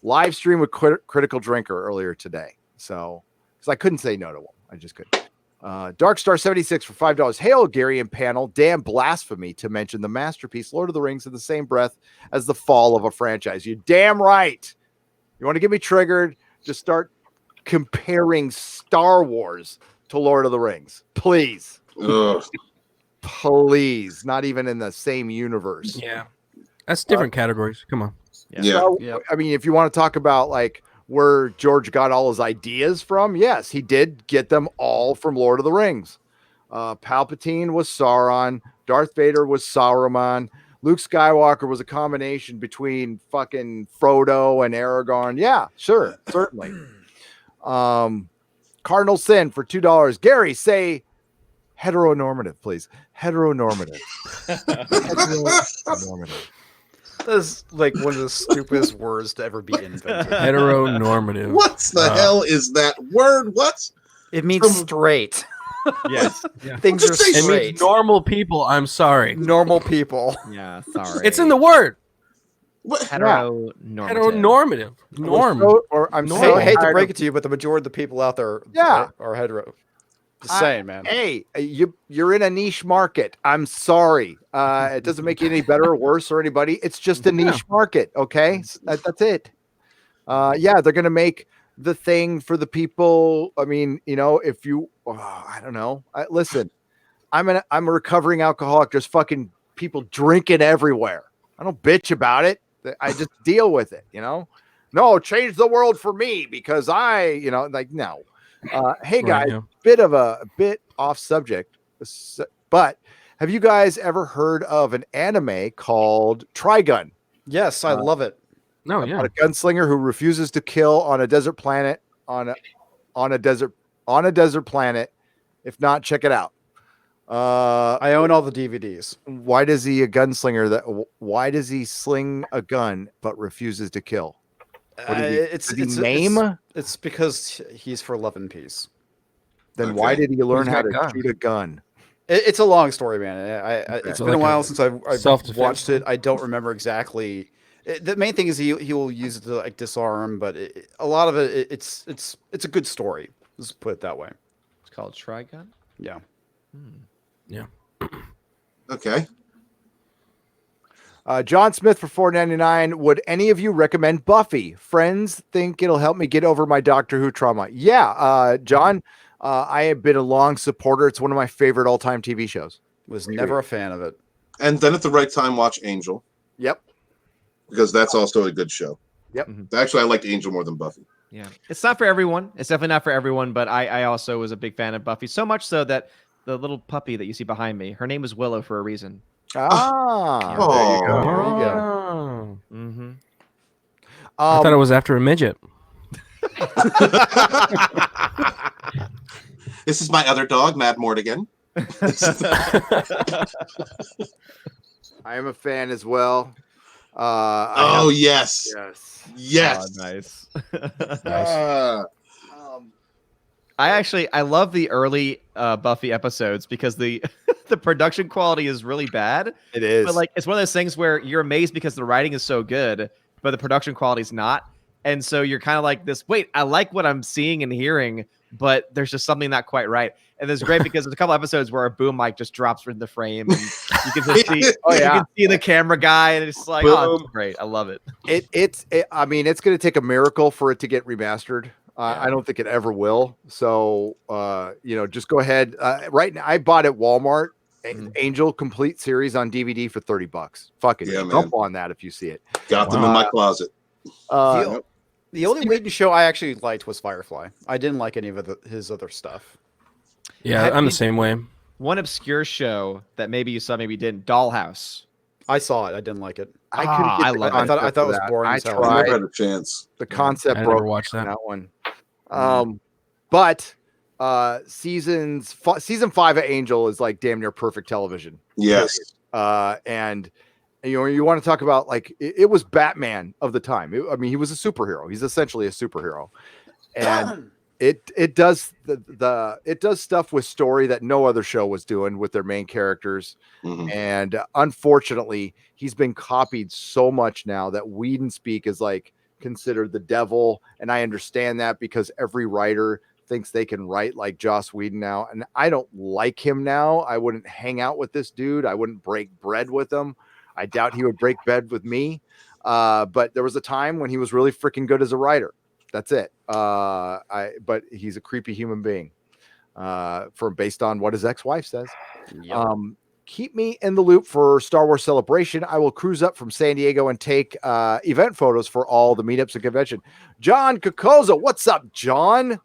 live stream with Critical Drinker earlier today. So, because I couldn't say no to him, I just couldn't. Darkstar 76 for $5. Hail, Gary and panel. Damn blasphemy to mention the masterpiece Lord of the Rings in the same breath as the fall of a franchise. You damn right. You want to get me triggered? Just start comparing Star Wars to Lord of the Rings, please. Ugh. Please, not even in the same universe. Yeah, that's different categories. Come on. Yeah. So, I mean, if you want to talk about like where George got all his ideas from, yes, he did get them all from Lord of the Rings. Palpatine was Sauron. Darth Vader was Saruman. Luke Skywalker was a combination between fucking Frodo and Aragorn. Yeah, sure, certainly. Cardinal Sin for $2. Gary, say heteronormative, please. Heteronormative. Heteronormative. That's like one of the stupidest words to ever be invented. Heteronormative. What the hell is that word? What? It means straight. Yes. Things are It means It straight. means normal people. I'm sorry. Normal people. Yeah. Sorry. It's in the word. What? Heteronormative. Norm. I'm So so I hate to tired break of- it to you, but the majority of the people out there are hetero. Just saying, man. Hey, you're in a niche market. I'm sorry. It doesn't make you any better or worse or anybody. It's just a niche market. Okay, that's it. Yeah, they're gonna make the thing for the people. I mean, you know, if you, I don't know. Listen, I'm a recovering alcoholic. There's fucking people drinking everywhere. I don't bitch about it. I just deal with it. You know, no, change the world for me because no. Hey guys, a bit off subject, but have you guys ever heard of an anime called Trigun? Yes, I love it. No, yeah. About a gunslinger who refuses to kill on a desert planet on a desert planet. If not, check it out. I own all the DVDs. Why does he a gunslinger? Why does he sling a gun but refuses to kill? What did he name? It's because he's for love and peace. Then why did he learn Who's how got to guns? shoot a gun? It's a long story, man. It's So been a like while a since I've self-defense watched it. I don't remember exactly. The main thing is he will use it to like disarm, but a lot of it's a good story. Let's put it that way. It's called Trigun. Yeah. Yeah. Okay. John Smith for $4.99. Would any of you recommend Buffy? Friends think it'll help me get over my Doctor Who trauma. Yeah, John, I have been a long supporter. It's one of my favorite all-time TV shows. Was never a fan of it. And then at the right time, watch Angel, Yep. because that's also a good show. Yep. Actually, I liked Angel more than Buffy. Yeah. It's not for everyone. It's definitely not for everyone, but I also was a big fan of Buffy. So much so that the little puppy that you see behind me, her name is Willow for a reason. Ah. Oh. There you go. There you go. Oh. Mm-hmm. I thought it was after a midget. This is my other dog, Mad Mortigan. I am a fan as well. Yes. Oh, nice. I love the early Buffy episodes because the the production quality is really bad. It is. But like it's one of those things where you're amazed because the writing is so good, but the production quality is not. And so you're kind of like this, wait, I like what I'm seeing and hearing, but there's just something not quite right. And it's great because there's a couple episodes where a boom mic just drops in the frame and you can just see, you can see the camera guy and it's like, oh, it's great. I love it. I mean, it's going to take a miracle for it to get remastered. I don't think it ever will. So, just go ahead. Right now, I bought at Walmart Angel Complete Series on DVD for $30. Fucking jump on that if you see it. Got them in my closet. The only Whedon show I actually liked was Firefly. I didn't like any of his other stuff. Yeah, I'm the same way. One obscure show that maybe you saw, maybe you didn't, Dollhouse. I saw it. I didn't like it. I thought it was boring. I never had a chance. The concept I broke never watched that one. But season 5 of Angel is like damn near perfect television. Yes. And you want to talk about like it was Batman of the time. He was a superhero. He's essentially a superhero, and it does it does stuff with story that no other show was doing with their main characters. And unfortunately, he's been copied so much now that Whedon speak is like considered the devil, and I understand that because every writer thinks they can write like Joss Whedon now, and I don't like him now. I wouldn't hang out with this dude. I wouldn't break bread with him. I doubt he would break bread with me. But there was a time when he was really freaking good as a writer. That's it. But he's a creepy human being, based on what his ex-wife says. Yep. Keep me in the loop for Star Wars Celebration. I will cruise up from San Diego and take event photos for all the meetups and convention. John Kokoza, what's up, John?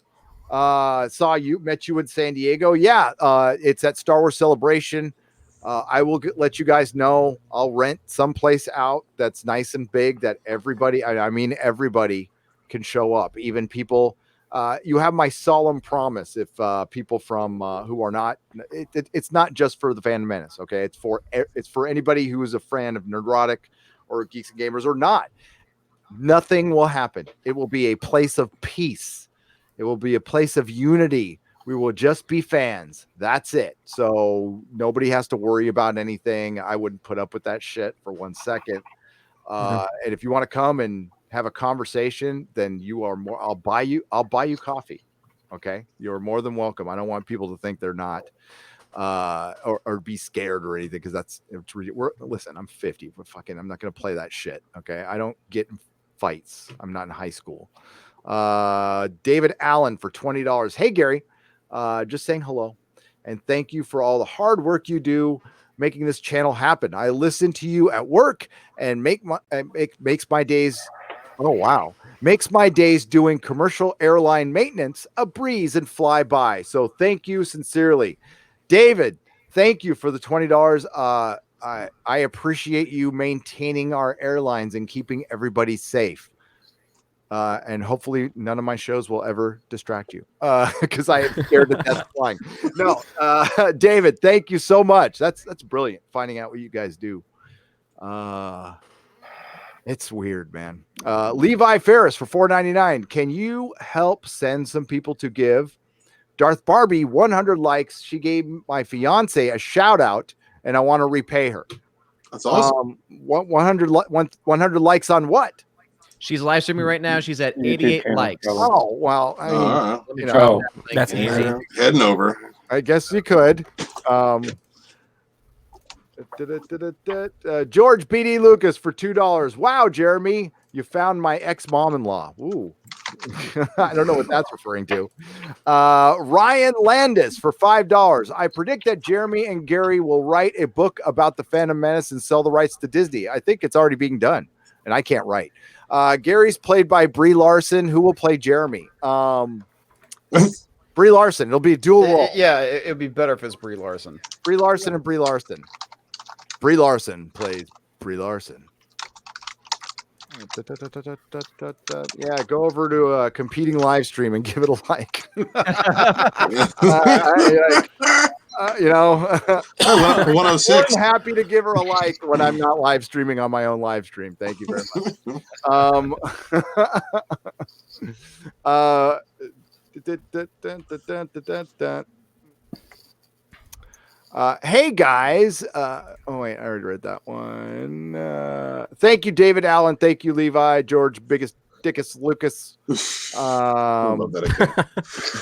Met you in San Diego. Yeah, it's at Star Wars Celebration. I will let you guys know. I'll rent someplace out that's nice and big that everybody, everybody can show up. Even people, you have my solemn promise. If people from who are not, it's not just for the Fandom Menace. Okay, it's for anybody who is a fan of Nerdrotic or Geeks and Gamers or not. Nothing will happen. It will be a place of peace. It will be a place of unity. We will just be fans. That's it. So nobody has to worry about anything. I wouldn't put up with that shit for 1 second. And if you want to come and have a conversation, then you are more. I'll buy you coffee. Okay, you're more than welcome. I don't want people to think they're not, or be scared or anything, because listen. I'm 50. I'm not gonna play that shit. Okay, I don't get in fights. I'm not in high school. David Allen for $20. Hey Gary. Just saying hello and thank you for all the hard work you do making this channel happen. I listen to you at work and makes my days. Oh, wow. Makes my days doing commercial airline maintenance a breeze and fly by. So thank you sincerely, David. Thank you for the $20. I appreciate you maintaining our airlines and keeping everybody safe. And hopefully none of my shows will ever distract you because I am scared to death flying. No, David, thank you so much. That's brilliant. Finding out what you guys do. It's weird, man. Levi Ferris for $4.99. Can you help send some people to give Darth Barbie 100 likes? She gave my fiance a shout out and I want to repay her. That's awesome. 100 likes on what? She's live streaming right now. She's at 88 likes. Oh, well, that's easy. Heading over. I guess you could. George B.D. Lucas for $2. Wow, Jeremy, you found my ex-mom-in-law. Ooh. I don't know what that's referring to. Ryan Landis for $5. I predict that Jeremy and Gary will write a book about the Phantom Menace and sell the rights to Disney. I think it's already being done, and I can't write. Gary's played by Brie Larson. Who will play Jeremy? Brie Larson. It'll be a dual role. Yeah, it'd be better if it's Brie Larson. Brie Larson and Brie Larson. Brie Larson plays Brie Larson. Yeah, go over to a competing live stream and give it a like. You know, 106. I'm happy to give her a like when I'm not live streaming on my own live stream. Thank you very much. Hey guys. Oh wait, I already read that one. Thank you, David Allen. Thank you, Levi, George, biggest Dickus Lucas. I love that again.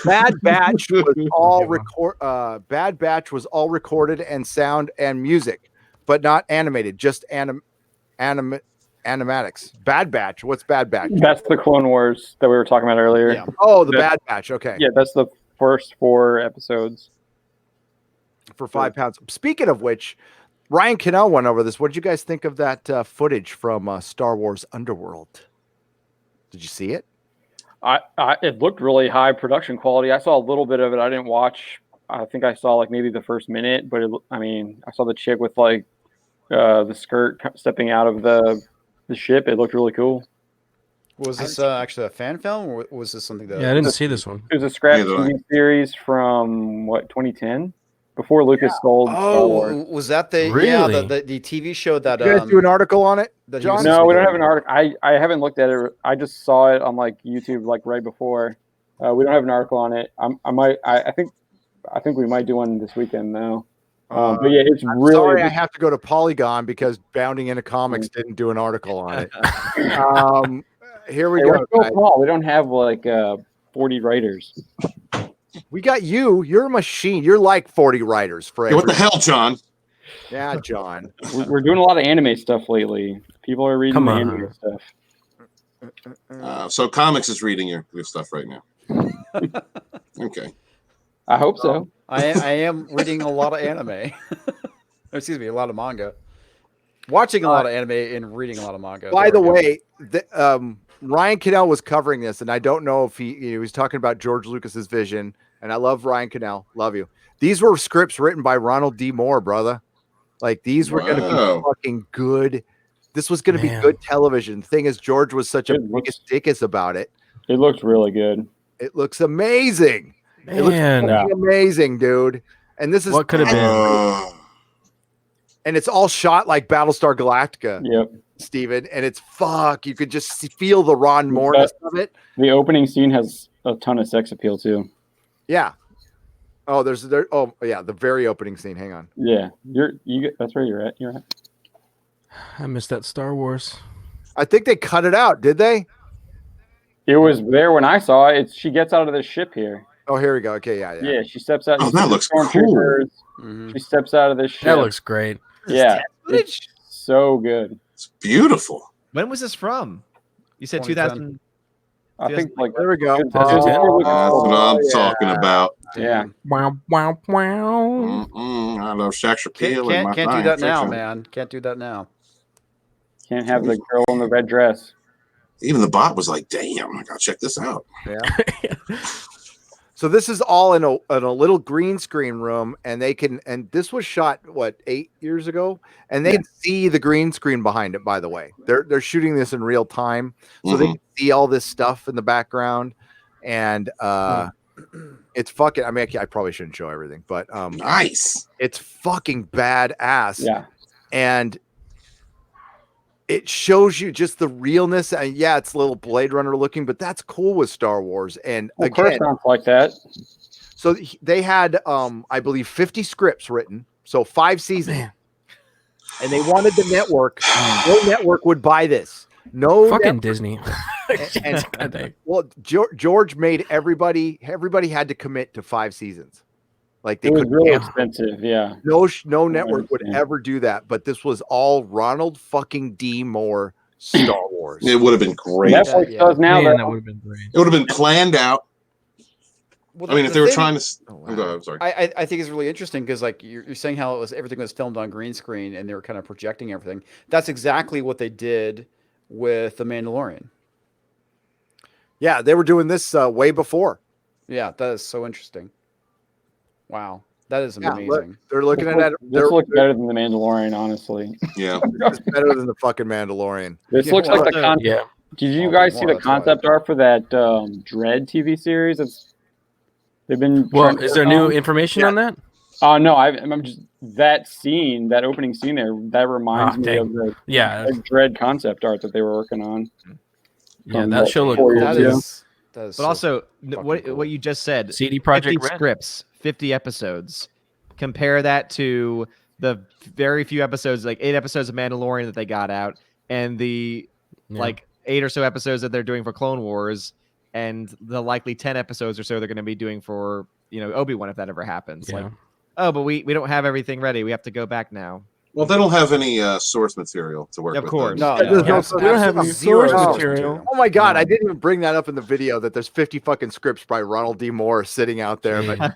Bad Batch was Bad Batch was all recorded and sound and music, but not animated, just animatics. Bad Batch. What's Bad Batch? That's the Clone Wars that we were talking about earlier. Yeah. Oh, the Bad Batch. Okay. Yeah, that's the first 4 episodes. For £5. Speaking of which, Ryan Cannell went over this. What did you guys think of that footage from Star Wars Underworld? Did you see it? It looked really high production quality. I saw a little bit of it. I didn't watch. I think I saw like maybe the first minute, but I saw the chick with like the skirt stepping out of the ship. It looked really cool. Was this actually a fan film, or was this something that? Yeah, I didn't see this one. It was a scrap Neither TV series from 2010, before Lucas sold Star Wars. Oh, was that the Really? the TV show that Did you guys do an article on it? that he John? was No, we don't have doing? an article. I haven't looked at it. I just saw it on like YouTube like right before. We don't have an article on it. I think we might do one this weekend though. But yeah, it's I'm really. sorry, I have to go to Polygon because Bounding into Comics didn't do an article on it. Here we Hey, go. we're so Guys. small. We don't have like 40 writers. We got you. You're a machine. You're like 40 writers for Hey, what the every- hell, John? Yeah, John. We're doing a lot of anime stuff lately. People are reading Come the on. anime stuff. So Comics is reading your stuff right now. Okay. I hope so. I am reading a lot of anime. Excuse me, a lot of manga. Watching a lot of anime and reading a lot of manga. By the There we go. way, Ryan Cannell was covering this, and I don't know if he was talking about George Lucas's vision. And I love Ryan Cannell. Love you. These were scripts written by Ronald D. Moore, brother. Like these were going to Wow. be fucking good. This was going to be Man. good television. The thing is, George was such a It looks- biggest dickus about it. It looks really good. It looks amazing. It looks Man, fucking amazing, dude. And this is what could have been? and it's all shot like Battlestar Galactica, Yep. Steven. And it's you could just feel the Ron Moore-ness of it. The opening scene has a ton of sex appeal too. Yeah. Oh, the very opening scene. Hang on. Yeah. That's where you're at. You're at. I missed that Star Wars. I think they cut it out, did they? It was there when I saw it. She gets out of the ship here. Oh, here we go. Okay, yeah. Yeah, she steps out. Oh, you see that the looks stormtroopers. Mhm. She steps out of the ship. That looks great. Yeah, it's so good. It's beautiful. When was this from? You said 2010. 2000. I think like There we go. That's That's what I'm yeah. talking about. yeah. Wow, wow, wow. I love Shaq Shaquille. Can't do that now, man. Can't do that now. Can't have the girl in the red dress. Even the bot was like, "Damn, I gotta check this out." Yeah. So this is all in a little green screen room, and this was shot 8 years ago, and they can see the green screen behind it. By the way, they're shooting this in real time, so they can see all this stuff in the background, and it's fucking. I mean, I probably shouldn't show everything, but Nice. it's fucking badass. Yeah. And it shows you just the realness. And yeah, it's a little Blade Runner looking, but that's cool with Star Wars. And Well, again, sounds like that. so they had, I believe, 50 scripts written, so 5 seasons, Man. and they wanted the network. No network would buy this. No, Fucking Disney. and- God dang. well, George made everybody had to commit to 5 seasons. Like they It was could really expensive. Yeah. no network would understand. ever do that. But this was all Ronald fucking D. Moore Star Wars. It would have been great. Netflix yeah. does now. Man, That that would have been great. It would have been planned out. Well, I mean, the if they were thing- trying to. Oh, wow. Go ahead, I'm sorry. I think it's really interesting because like you're saying how everything was filmed on green screen and they were kind of projecting everything. That's exactly what they did with The Mandalorian. Yeah, they were doing this way before. Yeah, that is so interesting. Wow. That is Yeah, amazing. they're looking at it. This looks better than the Mandalorian, honestly. Yeah. It's better than the fucking Mandalorian. This Yeah, looks well, like the concept. Yeah. Did you I'll guys do see more, the that's why. concept art for that Dread TV series? They've been. Well, trying to is there work new on? information Yeah. on that? Oh no, I'm just that scene, that opening scene there. That reminds Ah, me dang. of the Yeah. Dread concept art that they were working on. Yeah, from, that like, show looked 4 cool. years That ago. is. That is But so also, fucking what cool. what you just said, CD 50 Projekt Red. scripts, 50 episodes. Compare that to the very few episodes, like 8 episodes of Mandalorian that they got out, and the Yeah. like 8 or so episodes that they're doing for Clone Wars, and the likely 10 episodes or so they're going to be doing for Obi-Wan if that ever happens. Yeah. Like, oh, but we don't have everything ready. We have to go back now. Well, they don't have any source material to work Of with. course. No, Yeah, there's no, no it's source- we don't have any zero source source material. Oh my god, No. I didn't even bring that up in the video that there's 50 fucking scripts by Ronald D. Moore sitting out there. But,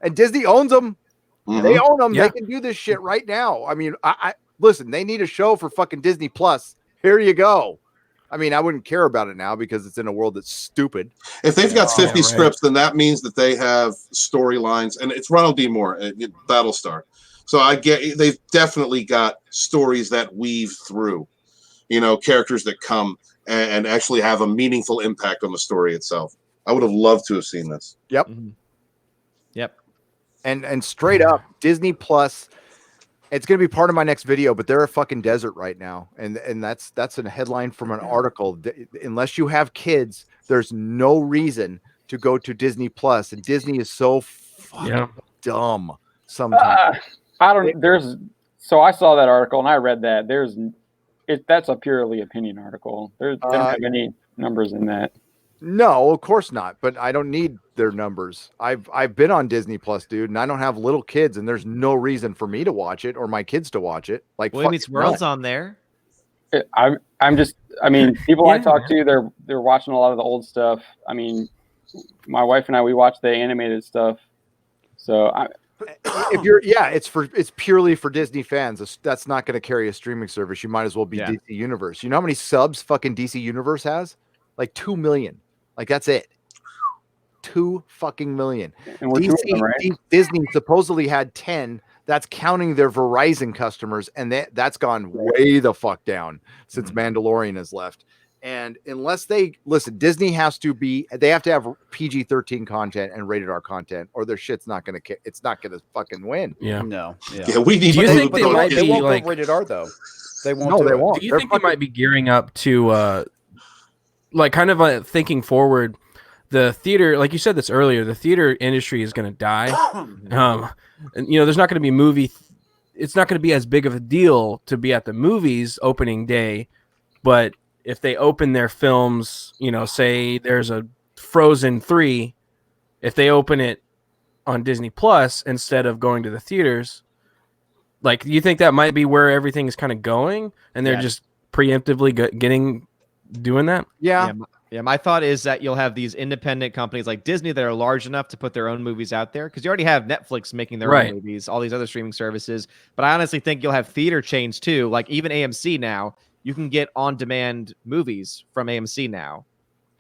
and Disney owns them. Mhm. They own them. Yeah. They can do this shit right now. I mean, I listen, they need a show for fucking Disney Plus. Here you go. I mean, I wouldn't care about it now because it's in a world that's stupid. If they've got 50 Yeah, right. scripts, then that means that they have storylines, and it's Ronald D. Moore, Battlestar. So I get they've definitely got stories that weave through, characters that come and actually have a meaningful impact on the story itself. I would have loved to have seen this. Yep. Mhm. Yep. And straight up, Disney Plus. It's going to be part of my next video, but they're a fucking desert right now, and that's a headline from an article. Unless you have kids, there's no reason to go to Disney Plus, and Disney is so fucking Yeah. dumb sometimes. I don't. So I saw that article and I read that. That's a purely opinion article. They don't have any numbers in that. No, of course not. But I don't need their numbers. I've been on Disney Plus, dude, and I don't have little kids, and there's no reason for me to watch it or my kids to watch it. Like, Boy fuck Meets no. World's on there. I'm just. I mean, people I Yeah. talk to, they're watching a lot of the old stuff. I mean, my wife and I, we watch the animated stuff. So If it's purely for Disney fans. That's not going to carry a streaming service. You might as well be Yeah. DC Universe. You know how many subs fucking DC Universe has? Like 2 million. Like, that's it. 2 fucking million. and we're two of them, right? Disney supposedly had 10. That's counting their Verizon customers, and that's gone way the fuck down since Mandalorian has left. And unless Disney has to have PG-13 content and rated R content, or their shit's not gonna. It's not gonna fucking win. Yeah. No. Yeah. Yeah, we need. Do you to think move they those might kids. They be won't like? go rated R though. They won't. No, do they it. won't. Do you They're think they might be gearing up to like kind of thinking forward? The theater, like you said this earlier, the theater industry is going to die. And there's not going to be movie. It's not going to be as big of a deal to be at the movies opening day, but if they open their films, say there's a Frozen 3, if they open it on Disney Plus instead of going to the theaters, like, do you think that might be where everything is kind of going, and they're Yeah. just preemptively doing that? Yeah. Yeah, my thought is that you'll have these independent companies like Disney that are large enough to put their own movies out there, because you already have Netflix making their Right. own movies, all these other streaming services. But I honestly think you'll have theater chains too, like even AMC now. You can get on-demand movies from AMC now,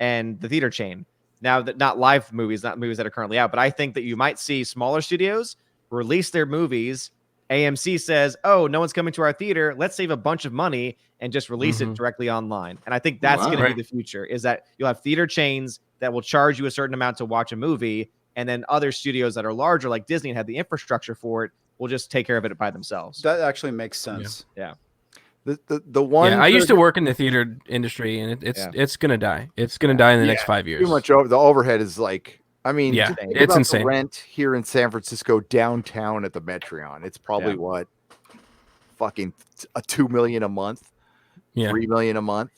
and the theater chain. Now, that not live movies, not movies that are currently out, but I think that you might see smaller studios release their movies. AMC says, "Oh, no one's coming to our theater. Let's save a bunch of money and just release it directly online." And I think that's Wow. going to Right. be the future, is that you'll have theater chains that will charge you a certain amount to watch a movie, and then other studios that are larger, like Disney, and have the infrastructure for it, will just take care of it by themselves. That actually makes sense. The one. Yeah, I used to work in the theater industry, and it's gonna die. It's gonna die in the next 5 years. Too much over. The overhead is like. I mean, Yeah, just think it's about the insane. rent here in San Francisco downtown at the Metreon. It's probably Yeah. what, fucking $2 million a month, Yeah. $3 million a month.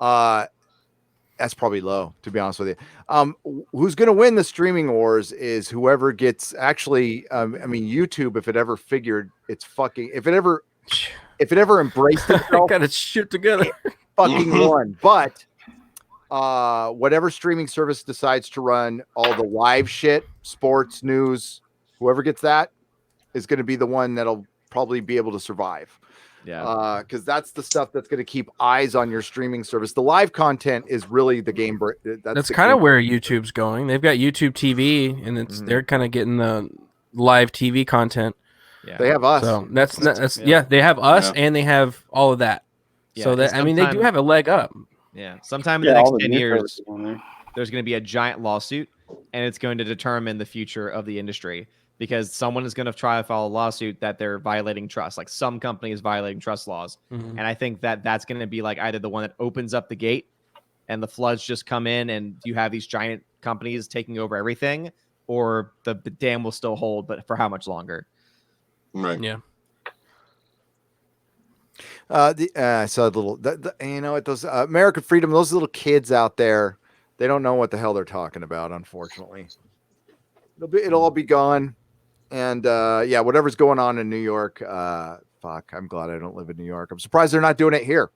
That's probably low, to be honest with you. Who's going to win the streaming wars is whoever gets actually. I mean, YouTube, if it ever figured it's fucking, if it ever embraced itself, Got its shit together. fucking won. But whatever streaming service decides to run all the live shit, sports, news, whoever gets that is going to be the one that'll probably be able to survive. Yeah. Because that's the stuff that's going to keep eyes on your streaming service. The live content is really the game. That's kind of where YouTube's going. They've got YouTube TV, and they're kind of getting the live TV content. Yeah. They have us. So that's they have us, and they have all of that. Yeah, So that, I mean, they do have a leg up. Yeah. Sometime in the next all 10 news years, services on there. there's going to be a giant lawsuit, and it's going to determine the future of the industry, because someone is going to try to file a lawsuit that they're violating trust. Like some company is violating trust laws. Mhm. And I think that that's going to be like either the one that opens up the gate and the floods just come in and you have these giant companies taking over everything, or the dam will still hold, but for how much longer? Right. Yeah. So you know what, those American Freedom, those little kids out there, they don't know what the hell they're talking about. Unfortunately, it'll all be gone. And yeah, whatever's going on in New York, fuck, I'm glad I don't live in New York. I'm surprised they're not doing it here.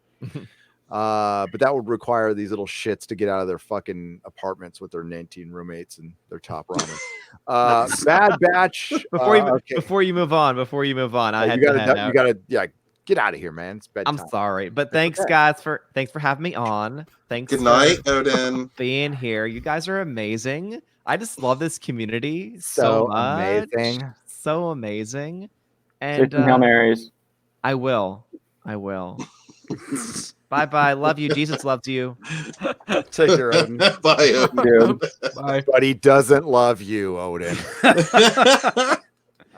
But that would require these little shits to get out of their fucking apartments with their 19 roommates and their top ramen. Bad Batch. Before you move on, I had to head out. You gotta, get out of here, man. It's bedtime. I'm sorry, but thanks, guys, for having me on. Thanks. Good night, Odin. Being here. You guys are amazing. I just love this community So much. amazing. So amazing. Take And some Hail Marys. I will. Bye. Love you. Jesus loves you. Take care, Odin. Bye, Odin. Dude. Bye. But he doesn't love you, Odin.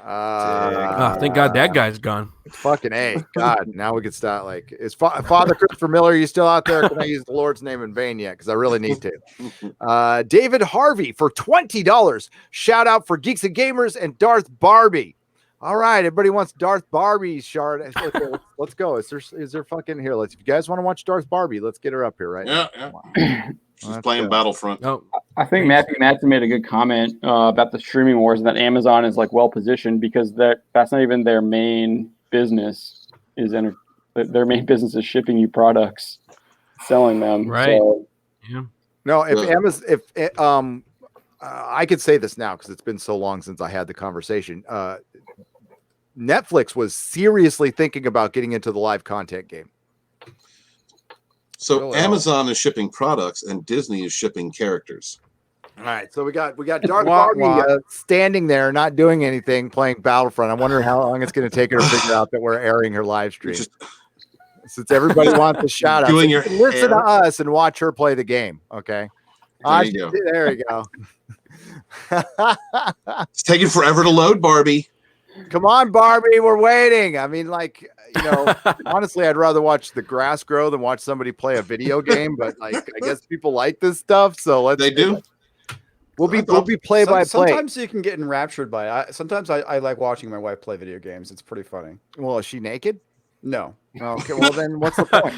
Thank God that guy's gone. Fucking A. God, now we can start. Like, is Father Christopher Miller, are you still out there? Can I use the Lord's name in vain yet? Because I really need to. David Harvey for $20. Shout out for Geeks and Gamers and Darth Barbie. All right, everybody wants Darth Barbie. Shard. Let's go. Is there fucking here? If you guys want to watch Darth Barbie, let's get her up here, right? Yeah. She's playing Battlefront. Oh, I think Matthew Madsen made a good comment about the streaming wars, and that Amazon is like well positioned because that's not even their main business. Their main business is shipping you products, selling them. Right. So, yeah. No, I could say this now because it's been so long since I had the conversation. Netflix was seriously thinking about getting into the live content game. So Amazon is shipping products and Disney is shipping characters. All right, so we got Darth Barbie standing there, not doing anything, playing Battlefront. I'm wondering how long it's going to take her to figure out that we're airing her live stream. Since everybody wants a shout out, Doing so your you can listen to us and watch her play the game. Okay, There you go. There you go. It's taking forever to load, Barbie. Come on, Barbie, we're waiting. I mean, honestly, I'd rather watch the grass grow than watch somebody play a video game. But I guess people like this stuff, so They do. We'll be play by play. Sometimes you can get enraptured by it. Sometimes I like watching my wife play video games. It's pretty funny. Well, is she naked? No, Okay, well then, what's the point?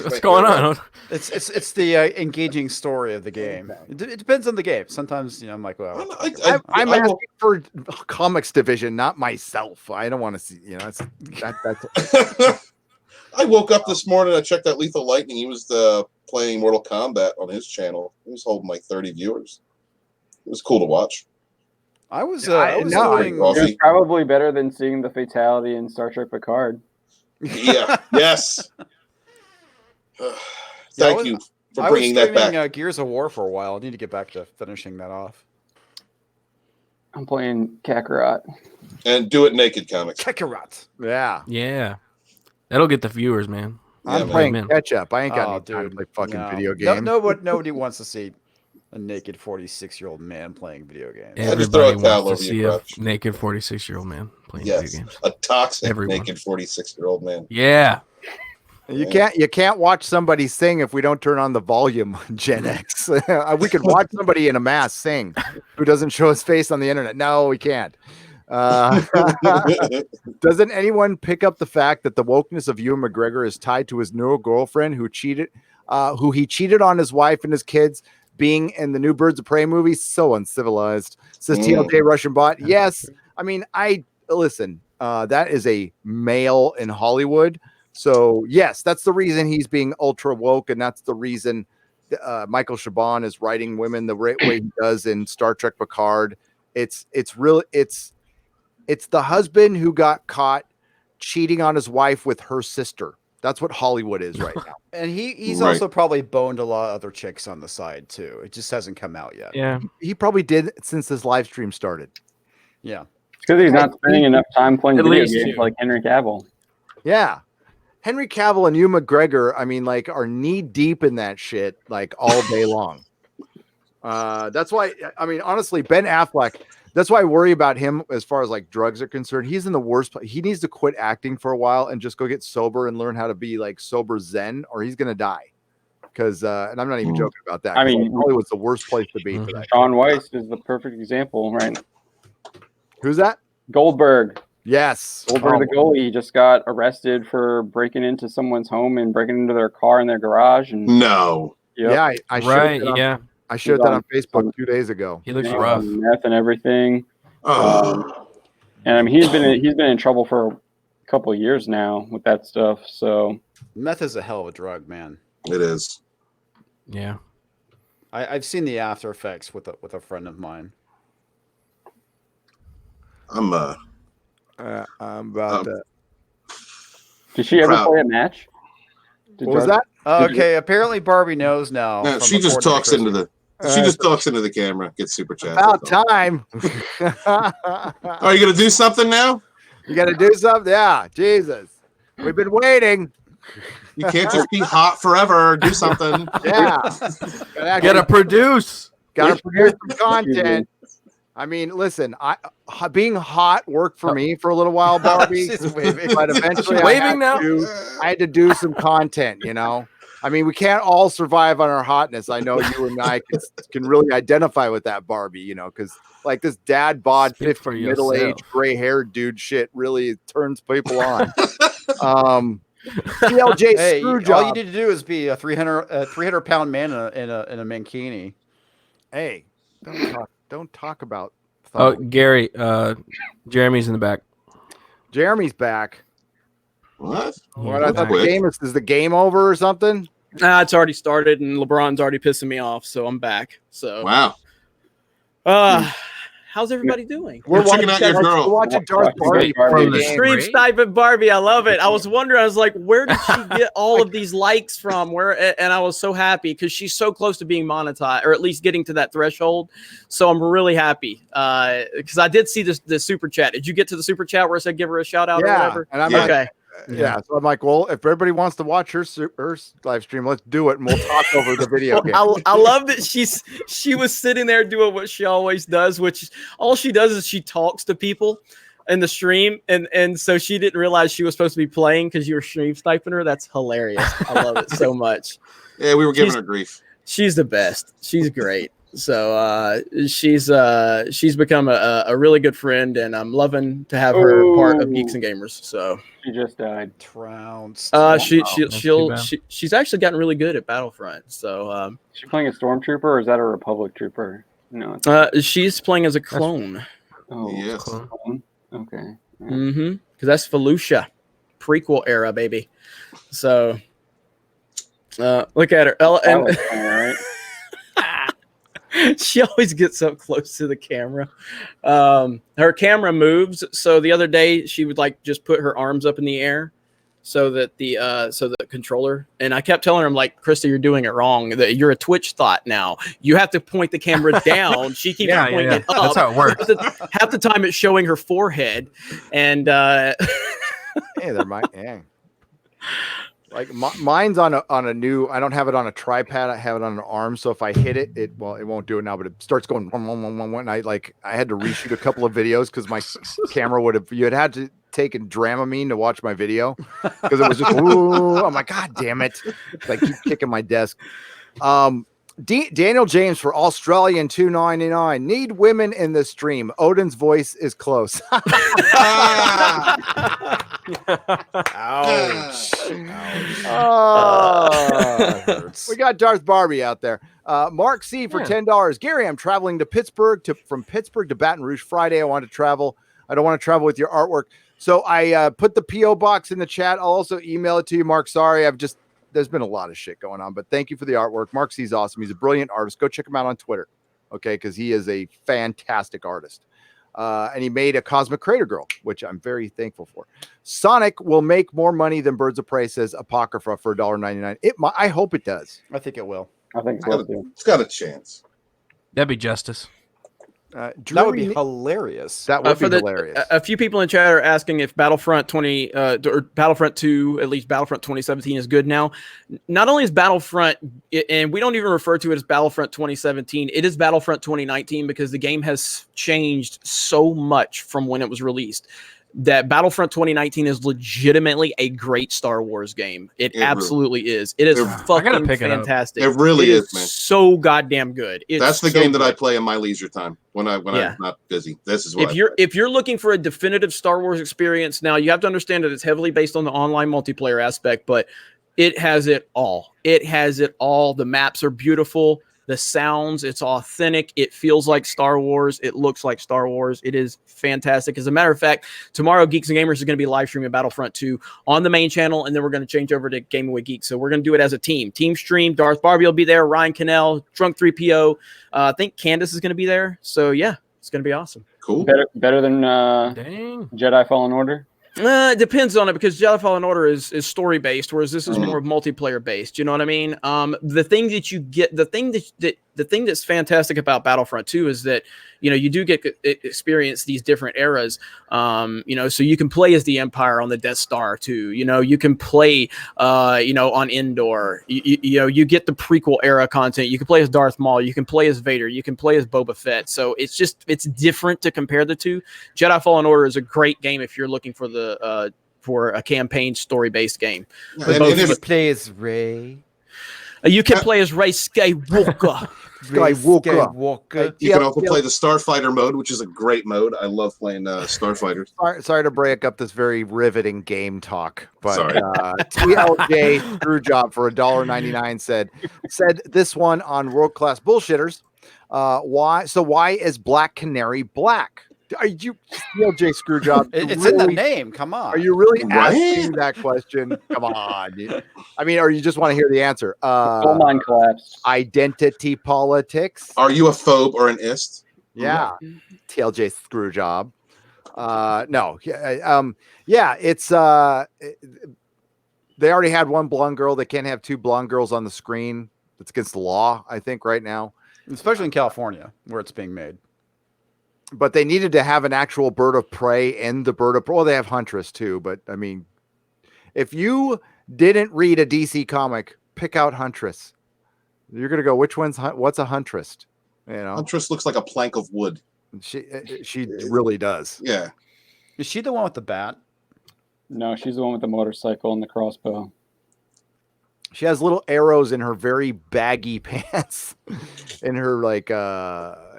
What's going on? it's the engaging story of the game. It depends on the game. Sometimes I'm like, well, I'm asking for Comix Division, not myself. I don't want to see. That's. I woke up this morning. I checked out Lethal Lightning. He was playing Mortal Kombat on his channel. He was holding like 30 viewers. It was cool to watch. I was it was probably better than seeing the fatality in Star Trek Picard. Yeah. Yes. Thank you for bringing that back. Gears of War for a while. I need to get back to finishing that off. I'm playing Kakarot. And do it naked, Comics. Kakarot. Yeah. Yeah. That'll get the viewers, man. I'm playing catch up. I ain't got any time to play fucking video games. Nobody wants to see a naked 46-year-old man playing video games. Everybody wants to see a naked 46-year-old man playing video games. A toxic naked 46-year-old man. Yeah. You can't watch somebody sing if we don't turn on the volume on Gen X. We could watch somebody in a mask sing who doesn't show his face on the internet. No, we can't. Doesn't anyone pick up the fact that the wokeness of Ewan McGregor is tied to his new girlfriend who he cheated on his wife and his kids, being in the new Birds of Prey movie? So uncivilized, says TLJ Russian bot. Yes, I mean, listen. That is a male in Hollywood. So yes, that's the reason he's being ultra woke, and that's the reason Michael Chabon is writing women the way he does in Star Trek Picard. It's the husband who got caught cheating on his wife with her sister. That's what Hollywood is right now. And he's Right. also probably boned a lot of other chicks on the side too. It just hasn't come out yet. Yeah. He probably did since this live stream started. Yeah. It's because he's not spending enough time playing At video least games two. like Henry Cavill. Yeah. Henry Cavill and Hugh McGregor, I mean, like, are knee deep in that shit like all day long. That's why, I mean, honestly, Ben Affleck, that's why I worry about him as far as like drugs are concerned. He's in the worst place. He needs to quit acting for a while and just go get sober and learn how to be like sober Zen, or he's going to die. Because, and I'm not even joking about that. I mean, like, Hollywood's the worst place to be for that. Sean Weiss is the perfect example, right? Who's that? Goldberg. Yes. Goldberg, the goalie, he just got arrested for breaking into someone's home and breaking into their car in their garage. And No. yep, Yeah, I shared Right. that on, Yeah. I shared that on Facebook 2 days ago. He looks you know, rough. meth and everything. Oh. And I mean, he's been in trouble for a couple of years now with that stuff. So Meth is a hell of a drug, man. It is. Yeah. I've seen the after effects with a friend of mine. I'm About that. did she ever Proud. play a match? Did What was Darth- that? Okay, apparently Barbie knows now. Yeah, from she just before talks into Christmas. the she just talks into the camera, gets super chat. About that's all. time. Are you gonna do something now? You got to do something. Yeah, Jesus. We've been waiting. You can't just be hot forever. Do something. Yeah. Gotta produce. Got to produce some content. I mean, listen, being hot worked for me for a little while, Barbie. She's waving. But eventually, She waving now? I had to do some content. You know, I mean, we can't all survive on our hotness. I know you and I can really identify with that, Barbie. You know, because like this dad bod, Speak for 50 middle-aged, yourself. gray-haired dude shit really turns people on. CLJ Hey, all Screwjob. you need to do is be a 300-pound man in a mankini. Hey, don't talk about. Oh, thought. Gary. Jeremy's in the back. Jeremy's back. What? What I thought Quick. the game is the game over or something? It's already started, and LeBron's already pissing me off, so I'm back. So, Wow. how's everybody doing? We're checking out your girl. We're watching Darth Barbie From the game. Stream sniping Barbie, I love it. I was wondering, I was like, where did she get all of these likes from? And I was so happy because she's so close to being monetized, or at least getting to that threshold. So I'm really happy because I did see the super chat. Did you get to the super chat where I said give her a shout out or Yeah, whatever? and I'm Yeah. like, Okay. yeah. So I'm like, well, if everybody wants to watch her live stream, let's do it, and we'll talk over the video game. I love that she was sitting there doing what she always does, which all she does is she talks to people in the stream, and so she didn't realize she was supposed to be playing because you were stream sniping her. That's hilarious. I love it so much. Yeah, we were giving She's- her grief. She's the best. She's great. So she's become a really good friend, and I'm loving to have her part of Geeks and Gamers. So She just died. Trounced. she's actually gotten really good at Battlefront. So Is she playing a stormtrooper or is that a Republic trooper? No. It's, she's playing as a clone. oh, Yes. clone. Okay. Mm-hmm. Because that's Felucia, prequel era, baby. So look at her. That was funny, right? She always gets up close to the camera. Her camera moves. So the other day she would like just put her arms up in the air so that the controller, and I kept telling her, I'm like, Krista, you're doing it wrong. That you're a Twitch thought now. You have to point the camera down. She keeps pointing it up. That's how it works. Half the time it's showing her forehead. And Hey, they're my yeah. Like mine's on a new. I don't have it on a tripod. I have it on an arm. So if I hit it, it won't do it now. But it starts going. And I had to reshoot a couple of videos because my camera would have. You had to take a Dramamine to watch my video because it was just. Ooh, I'm like, God damn it! Like keep kicking my desk. Daniel James for Australian $2.99. Need women in the stream. Odin's voice is close. Ouch. We got Darth Barbie out there. Mark C for $10. Gary, I'm traveling to Pittsburgh from Pittsburgh to Baton Rouge Friday. I want to travel. I don't want to travel with your artwork. So I put the P.O. box in the chat. I'll also email it to you, Mark. Sorry, there's been a lot of shit going on, but thank you for the artwork. Mark C's awesome. He's a brilliant artist. Go check him out on Twitter. Okay. Cause he is a fantastic artist. And he made a Cosmic Crater Girl, which I'm very thankful for. Sonic will make more money than Birds of Prey, says Apocrypha, for $1.99. I hope it does. I think it will. I think it will too. It's got a chance. That'd be justice. That would be hilarious. That would be hilarious. A few people in chat are asking if Battlefront 20 or Battlefront 2, at least Battlefront 2017, is good now. Not only is Battlefront, and we don't even refer to it as Battlefront 2017, it is Battlefront 2019 because the game has changed so much from when it was released. That Battlefront 2019 is legitimately a great Star Wars game. It absolutely is. It is fucking fantastic. It really is, man. So goddamn good. That's the game that I play in my leisure time when I'm not busy. This is what if you're looking for a definitive Star Wars experience, now you have to understand that it's heavily based on the online multiplayer aspect, but it has it all. It has it all. The maps are beautiful. The sounds, it's authentic. It feels like Star Wars. It looks like Star Wars. It is fantastic. As a matter of fact, tomorrow Geeks and Gamers is going to be live streaming Battlefront 2 on the main channel, and then we're going to change over to Gaming with Geeks. So we're going to do it as a team. Team stream. Darth Barbie will be there. Ryan Cannell, Drunk 3PO. I think Candace is going to be there. So yeah, it's going to be awesome. Cool. Better than Jedi Fallen Order. It depends on it because Jedi Fallen Order is story based, whereas this is more multiplayer based. You know what I mean? The thing that you get, the thing that's fantastic about Battlefront 2 is that you do get experience these different eras. So you can play as the Empire on the Death Star too. You can play on Endor. You get the prequel era content. You can play as Darth Maul. You can play as Vader. You can play as Boba Fett. So it's different to compare the two. Jedi Fallen Order is a great game if you're looking for for a campaign story based game. And if you play as Rey, you can play as Rey Skywalker. You can also play the Starfighter mode, which is a great mode. I love playing Starfighters. Sorry to break up this very riveting game talk, but TLJ Screwjob for $1.99 said this one on World Class Bullshitters. Why is Black Canary black? Are you TLJ Screwjob? It's really, in the name. Come on. Are you really asking that question? Come on. Dude. I mean, or you just want to hear the answer? Full mind collapse. Identity politics. Are you a phobe or an ist? Yeah. TLJ Screwjob. No. It's they already had one blonde girl. They can't have two blonde girls on the screen. It's against the law, I think, right now. Especially in California, where it's being made. But they needed to have an actual bird of prey and the bird of prey. Well, they have Huntress too, but I mean, if you didn't read a DC comic, pick out Huntress. You're gonna go, what's a Huntress? Huntress looks like a plank of wood. She really does. Yeah. Is she the one with the bat? No, she's the one with the motorcycle and the crossbow. She has little arrows in her very baggy pants, in her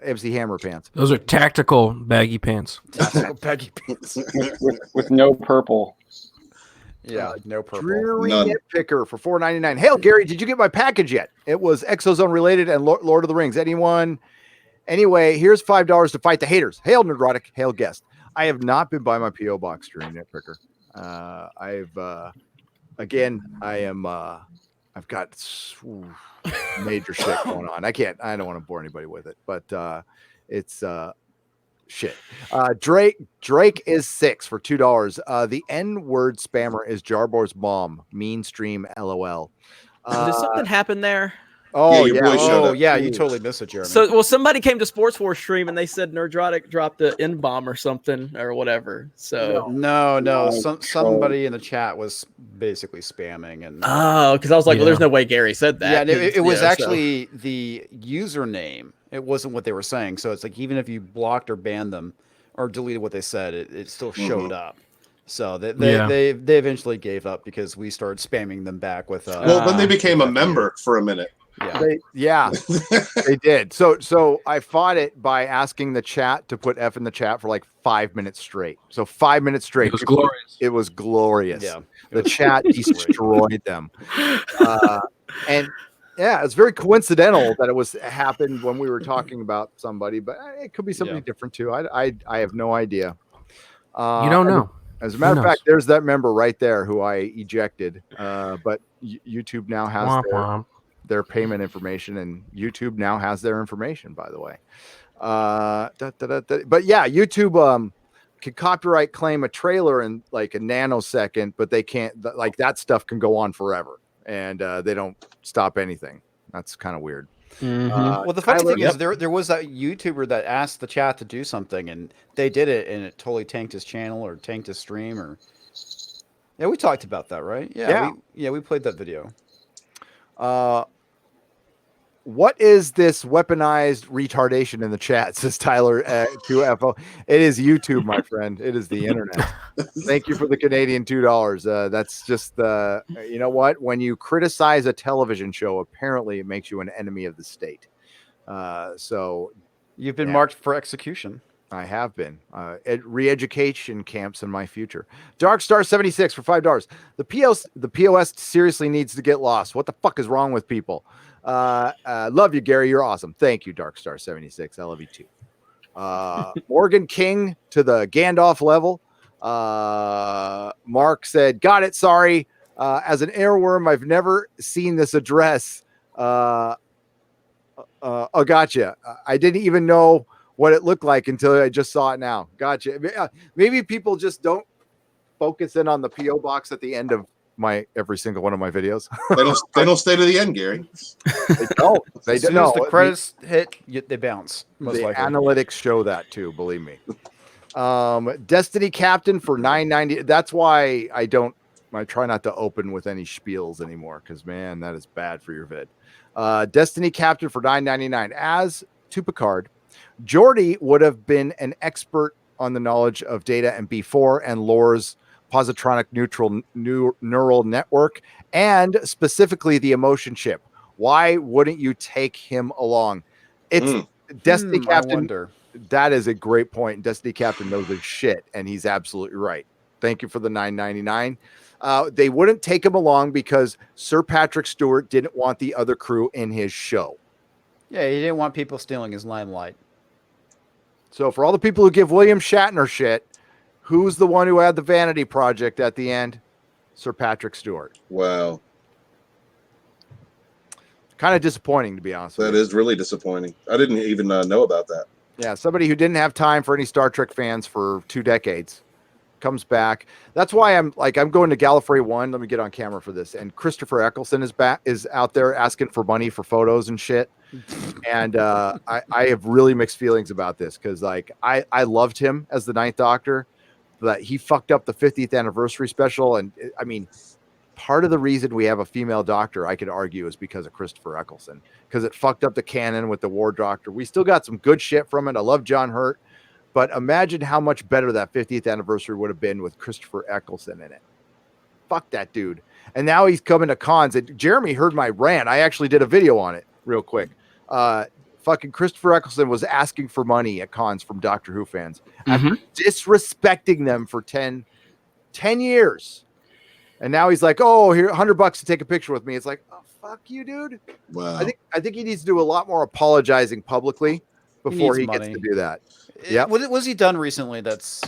MC Hammer pants. Those are tactical baggy pants. Tactical baggy pants with no purple. Yeah, no purple. Dreary Nitpicker for $4.99. Hail Gary, did you get my package yet? It was Exozone related and Lord of the Rings. Anyone? Anyway, here's $5 to fight the haters. Hail Nerdrotic. Hail guest. I have not been by my PO box, Dreary Nitpicker. I've got major shit going on. I don't want to bore anybody with it, but it's shit. Drake is 6 for $2. The N-word spammer is Jarbor's mom. Mean stream, LOL. Did something happen there? Oh yeah, you totally missed it, Jeremy. So, somebody came to Sports Force stream and they said Nerdrotic dropped the N-bomb or something or whatever. So no. Somebody in the chat was basically spamming and. Because I was like, well, there's no way Gary said that. Yeah, it was actually the username. It wasn't what they were saying. So it's like even if you blocked or banned them or deleted what they said, it still showed up. So they eventually gave up because we started spamming them back with. Then they became a member for a minute. Yeah, they did. So I fought it by asking the chat to put F in the chat for like 5 minutes straight. So 5 minutes straight. It was glorious. It was glorious. Yeah, the chat destroyed them. And yeah, it's very coincidental that it happened when we were talking about somebody, but it could be somebody different too. I have no idea. You don't know. As a matter of fact, there's that member right there who I ejected. But YouTube now has their payment information, and YouTube now has their information, by the way. But yeah, YouTube can copyright claim a trailer in like a nanosecond, but they can't. Like that stuff can go on forever, and they don't stop anything. That's kind of weird. Well, the funny Tyler- thing is there was that YouTuber that asked the chat to do something, and they did it, and it totally tanked his channel or tanked his stream. Or yeah, we talked about that, right? Yeah, we played that video. What is this weaponized retardation in the chat? Says Tyler 2FO. It is YouTube, my friend. It is the internet. Thank you for the Canadian $2. That's just you know what? When you criticize a television show, apparently it makes you an enemy of the state. So You've been marked for execution. I have been re-education camps in my future. Darkstar 76 for $5. The POS seriously needs to get lost. What the fuck is wrong with people? Love you, Gary. You're awesome. Thank you, Darkstar 76. I love you too. Morgan King to the Gandalf level. Mark said, got it. Sorry. As an airworm, I've never seen this address. Oh, gotcha. I didn't even know what it looked like until I just saw it now. Gotcha. Maybe people just don't focus in on the PO box at the end of every single one of my videos. They don't stay to the end, Gary. They don't. They As soon don't. as the credits hit, they bounce. Most The likely. analytics show that too. Believe me. Destiny Captain for $9.90. That's why I try not to open with any spiels anymore, because man, that is bad for your vid. Destiny Captain for $9.99. As to Picard, Geordi would have been an expert on the knowledge of data and B4 and Lore's positronic neural network, and specifically the emotion chip. Why wouldn't you take him along? It's Destiny Captain. That is a great point. Destiny Captain knows his shit, and he's absolutely right. Thank you for the $9.99. They wouldn't take him along because Sir Patrick Stewart didn't want the other crew in his show. Yeah, he didn't want people stealing his limelight. So for all the people who give William Shatner shit, who's the one who had the Vanity Project at the end? Sir Patrick Stewart. Wow. Kind of disappointing, to be honest with you. That is really disappointing. I didn't even know about that. Yeah, somebody who didn't have time for any Star Trek fans for 2 decades comes back. That's why I'm going to Gallifrey 1. Let me get on camera for this. And Christopher Eccleston is out there asking for money for photos and shit. And I have really mixed feelings about this, because I loved him as the Ninth Doctor, but he fucked up the 50th anniversary special. And I mean, part of the reason we have a female doctor, I could argue, is because of Christopher Eccleston, because it fucked up the canon with the War Doctor. We still got some good shit from it. I love John Hurt, but imagine how much better that 50th anniversary would have been with Christopher Eccleston in it. Fuck that dude. And now he's coming to cons. And Jeremy heard my rant. I actually did a video on it real quick. Fucking Christopher Eccleston was asking for money at cons from Doctor Who fans. After disrespecting them for 10 years. And now he's like, oh, here, $100 to take a picture with me. It's like, oh, fuck you, dude. Wow. I think he needs to do a lot more apologizing publicly before he gets to do that. Yeah. What was he done recently that's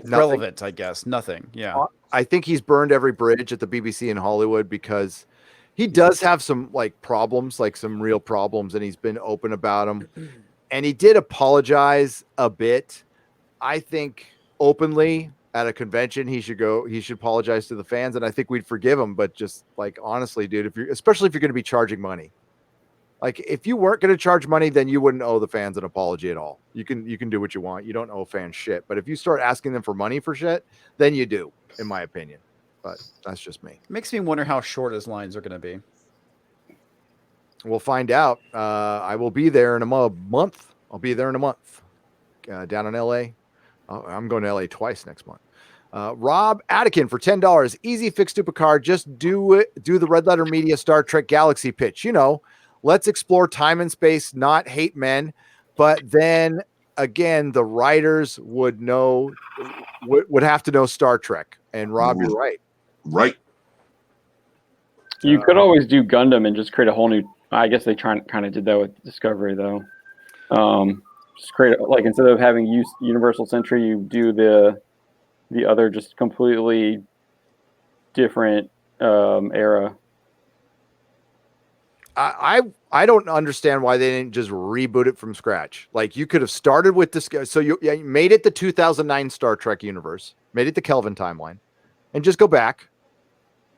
relevant, I guess? Nothing. Yeah. I think he's burned every bridge at the BBC in Hollywood, because he does have some problems, some real problems, and he's been open about them. And he did apologize a bit. I think openly at a convention, he should apologize to the fans, and I think we'd forgive him. But just honestly, dude, especially if you're going to be charging money, if you weren't going to charge money, then you wouldn't owe the fans an apology at all. You can do what you want. You don't owe fans shit. But if you start asking them for money for shit, then you do, in my opinion. But that's just me. Makes me wonder how short his lines are going to be. We'll find out. I will be there in a month. I'll be there in a month. Down in LA. I'm going to LA twice next month. Rob Attican for $10. Easy fix to Picard. Just do the Red Letter Media Star Trek Galaxy pitch. Let's explore time and space, not hate men. But then again, the writers would have to know Star Trek. And Rob, you're right. Right. You could always do Gundam and just create a whole new. I guess they kind of did that with Discovery, though. Just create instead of having Universal Century, you do the other just completely different era. I don't understand why they didn't just reboot it from scratch. Like you could have started with this. So you made it the 2009 Star Trek universe, made it the Kelvin timeline, and just go back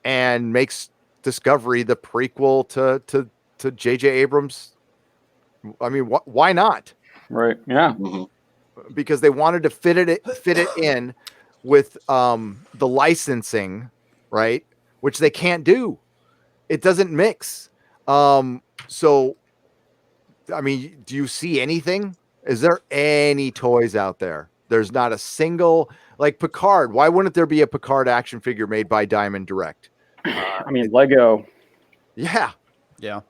and makes Discovery the prequel to J.J. Abrams. I mean, why not? Right. Yeah. Because they wanted to fit it in with the licensing, right? Which they can't do. It doesn't mix. So, I mean, do you see anything? Is there any toys out there? There's not a single, like Picard. Why wouldn't there be a Picard action figure made by Diamond Direct? I mean, Lego. Yeah.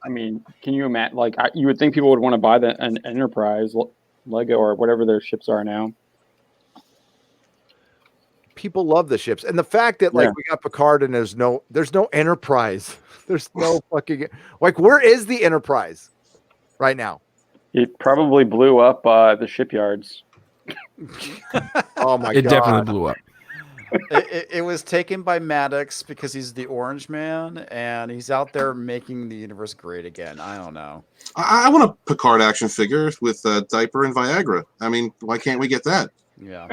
I mean, can you imagine? Like, you would think people would want to buy an Enterprise Lego or whatever their ships are now. People love the ships, and the fact that like we got Picard and there's no Enterprise. There's no fucking like. Where is the Enterprise right now? It probably blew up the shipyards. Oh my god! It definitely blew up. It was taken by Maddox because he's the Orange Man and he's out there making the universe great again. I don't know. I want a Picard action figure with diaper and Viagra. I mean, why can't we get that? Yeah.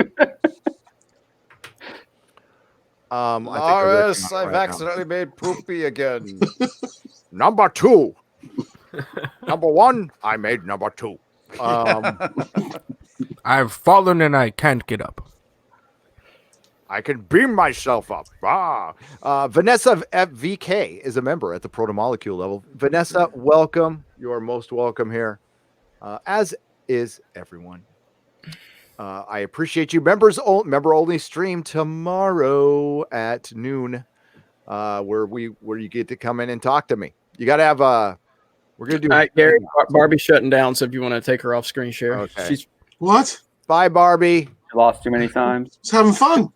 RS, I've accidentally made poopy again. Number 2. Number 1, I made number 2. I've fallen and I can't get up. I can beam myself up. Vanessa VK is a member at the proto-molecule level. Vanessa, welcome. You are most welcome here, as is everyone. I appreciate you. Member only stream tomorrow at noon, where you get to come in and talk to me. You got to have we're gonna do. All right, Gary. Barbie's shutting down, so if you want to take her off screen share, okay. What? Bye, Barbie. Lost too many times. Just having fun.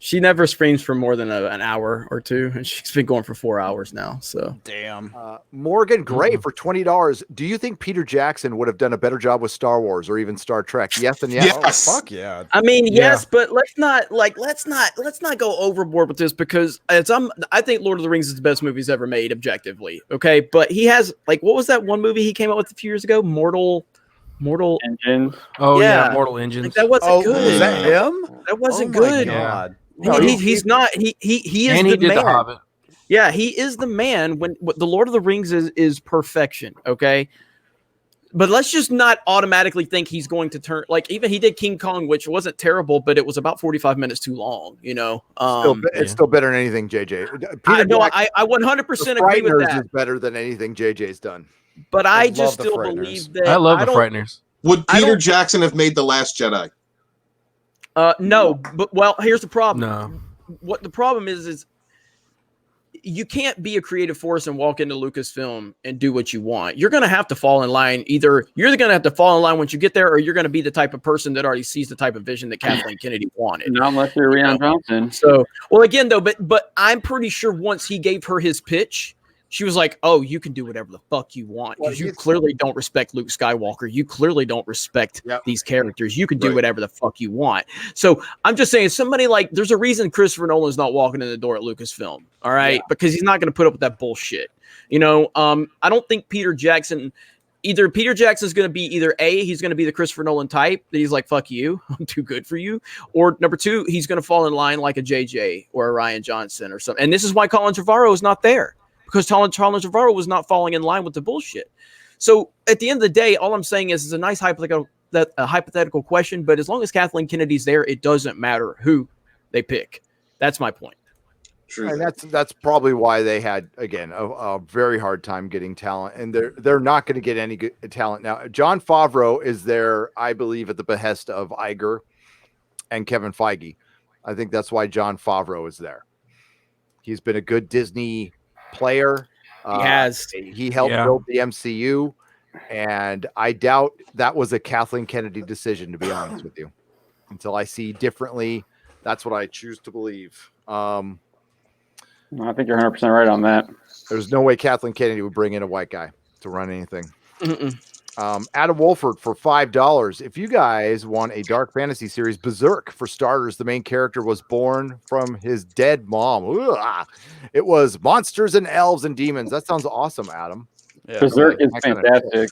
She never streams for more than an hour or two, and she's been going for 4 hours now. So Damn. Morgan Gray for $20. Do you think Peter Jackson would have done a better job with Star Wars or even Star Trek? Yes and yes. Yes. Oh, fuck yeah. I mean, yes, but let's not go overboard with this because I think Lord of the Rings is the best movie he's ever made objectively. Okay, but he has what was that one movie he came out with a few years ago? Mortal Engines. Oh Yeah. Mortal Engines. Like, that wasn't good. Is that him? That wasn't Oh my good. God. No, He's not. He is And he the did man. The Hobbit. Yeah, he is the man. When the Lord of the Rings is perfection. Okay, but let's just not automatically think he's going to turn like even he did King Kong, which wasn't terrible, but it was about 45 minutes too long. You know, It's still better than anything JJ. I 100% agree with that. Is better than anything JJ's done. But I I love just the still Frighteners. believe that I love the don't- Frighteners. Would I Peter don't- Jackson have made The Last Jedi? No, but here's the problem. No. What the problem is you can't be a creative force and walk into Lucasfilm and do what you want. You're going to have to fall in line. Either you're going to have to fall in line once you get there, or you're going to be the type of person that already sees the type of vision that Kathleen Kennedy wanted. Not unless you're Rian Johnson. So, well, again, though, but I'm pretty sure once he gave her his pitch, she was like, "Oh, you can do whatever the fuck you want because you clearly don't respect Luke Skywalker. You clearly don't respect these characters. You can do whatever the fuck you want." So I'm just saying, somebody like, there's a reason Christopher Nolan's not walking in the door at Lucasfilm, all right? Because he's not going to put up with that bullshit. You know, I don't think Peter Jackson's going to be either A, he's going to be the Christopher Nolan type that he's like, fuck you, I'm too good for you. Or number 2, he's going to fall in line like a JJ or a Rian Johnson or something. And this is why Colin Trevorrow is not there. Because Colin Trevorrow was not falling in line with the bullshit. So at the end of the day, all I'm saying is it's a nice hypothetical question, but as long as Kathleen Kennedy's there, it doesn't matter who they pick. That's my point. True. And that's probably why they had again a very hard time getting talent, and they're not going to get any good talent now. Jon Favreau is there, I believe, at the behest of Iger and Kevin Feige. I think that's why Jon Favreau is there. He's been a good Disney player. He has. He helped build the MCU, and I doubt that was a Kathleen Kennedy decision, to be honest with you. Until I see differently, that's what I choose to believe. I think you're 100% right on that. There's no way Kathleen Kennedy would bring in a white guy to run anything. Adam Wolford for $5. If you guys want a dark fantasy series, Berserk, for starters, the main character was born from his dead mom. Ugh. It was monsters and elves and demons. That sounds awesome, Adam. Yeah, Berserk is that kind of fantastic.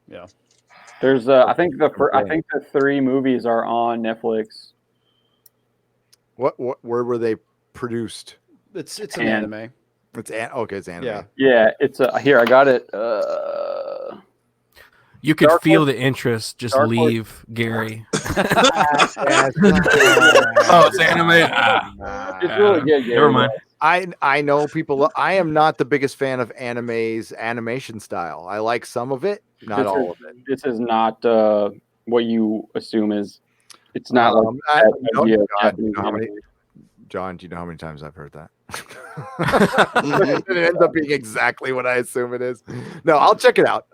yeah. There's I think the 3 movies are on Netflix. Where were they produced? It's an anime. It's anime. Yeah. Yeah, it's here. I got it. You could Dark feel Horse- the interest just Dark Horse- leave Gary. Oh, It's anime. It's really good. Yeah, Never mind. I know people. I am not the biggest fan of anime's animation style. I like some of it, not all of it. This is not what you assume is. It's not like I- that no, idea of God, you Japanese know how many- anime. John, do you know how many times I've heard that? It ends up being exactly what I assume it is. No, I'll check it out.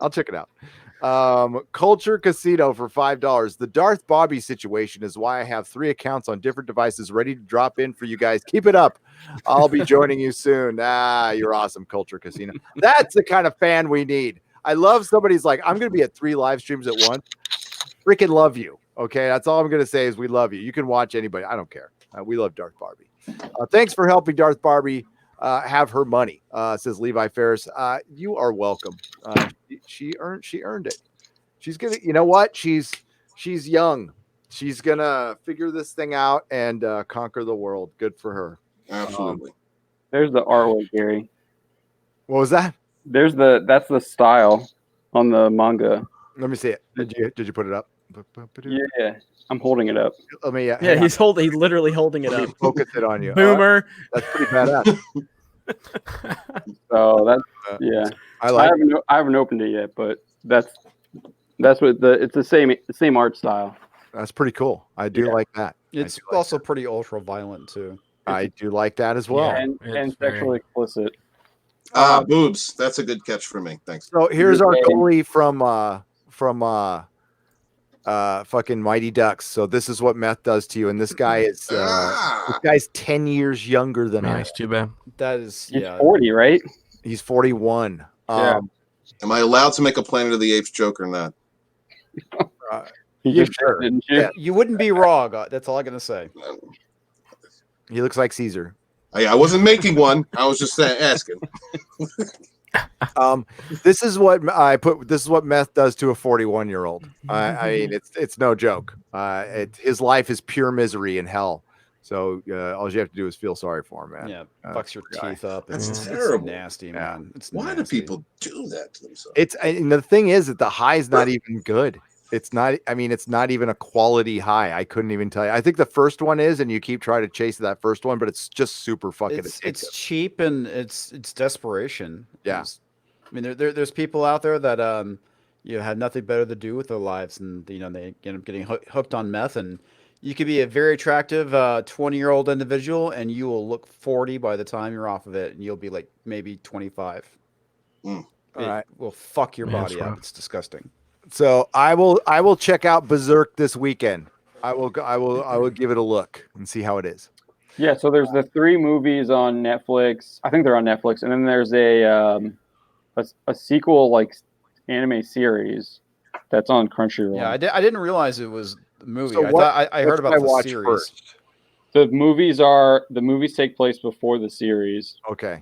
Culture Casino for $5. The Darth Bobby situation is why I have 3 accounts on different devices ready to drop in for you guys. Keep it up. I'll be joining you soon. You're awesome, Culture Casino. That's the kind of fan we need. I love somebody's like, I'm going to be at 3 live streams at once. Freaking love you. Okay, that's all I'm going to say is we love you. You can watch anybody. I don't care. We love Darth Barbie. Thanks for helping Darth Barbie have her money, says Levi Ferris. You are welcome. She earned it. She's gonna, you know what? She's young. She's gonna figure this thing out and conquer the world. Good for her. Absolutely. There's the artwork, Gary. What was that? That's the style on the manga. Let me see it. Did you put it up? Yeah, I'm holding it up. Let me. Yeah, he's literally holding it up. Focus it on you. Boomer. That's pretty badass. So that's yeah. I haven't opened it yet, but that's what it's the same art style. That's pretty cool. I do like that. It's also pretty ultra violent too. I do like that as well. Yeah. and It's sexually explicit. Boobs. That's a good catch for me. Thanks. So here's our goalie from fucking Mighty Ducks. So this is what meth does to you, and this guy is this guy's 10 years younger than Nice. I. Too bad. That is He's 40, right? He's 41. Yeah. Am I allowed to make a Planet of the Apes joke or not? He Yeah, just sure. didn't you? Yeah. You wouldn't be wrong. That's all I'm gonna say. He looks like Caesar. I wasn't making one. I was just asking. This is what This is what meth does to a 41-year-old. I mean, it's no joke. His life is pure misery and hell. So all you have to do is feel sorry for him, man. Yeah, fucks your teeth up. That's It's terrible. nasty, Yeah. man. It's Why do nasty. people do that to themselves? And the thing is that the high is not even good. It's not. I mean, it's not even a quality high. I couldn't even tell you. I think the first one is, and you keep trying to chase that first one, but it's just super fucking. It's addictive. cheap and it's desperation. Yeah. I mean, there's people out there that have nothing better to do with their lives, and they end up getting hooked on meth. And you could be a very attractive 20-year-old individual, and you will look 40 by the time you're off of it, and you'll be like maybe 25. Mm. It All right. will fuck your Man, that's body up. rough. It's disgusting. So I will check out Berserk this weekend. I will give it a look and see how it is. Yeah, so there's the 3 movies on Netflix. I think they're on Netflix, and then there's a sequel like anime series that's on Crunchyroll. Yeah, I didn't realize it was a movie. So I what- thought I heard what should about the watch series. first? The movies take place before the series. Okay.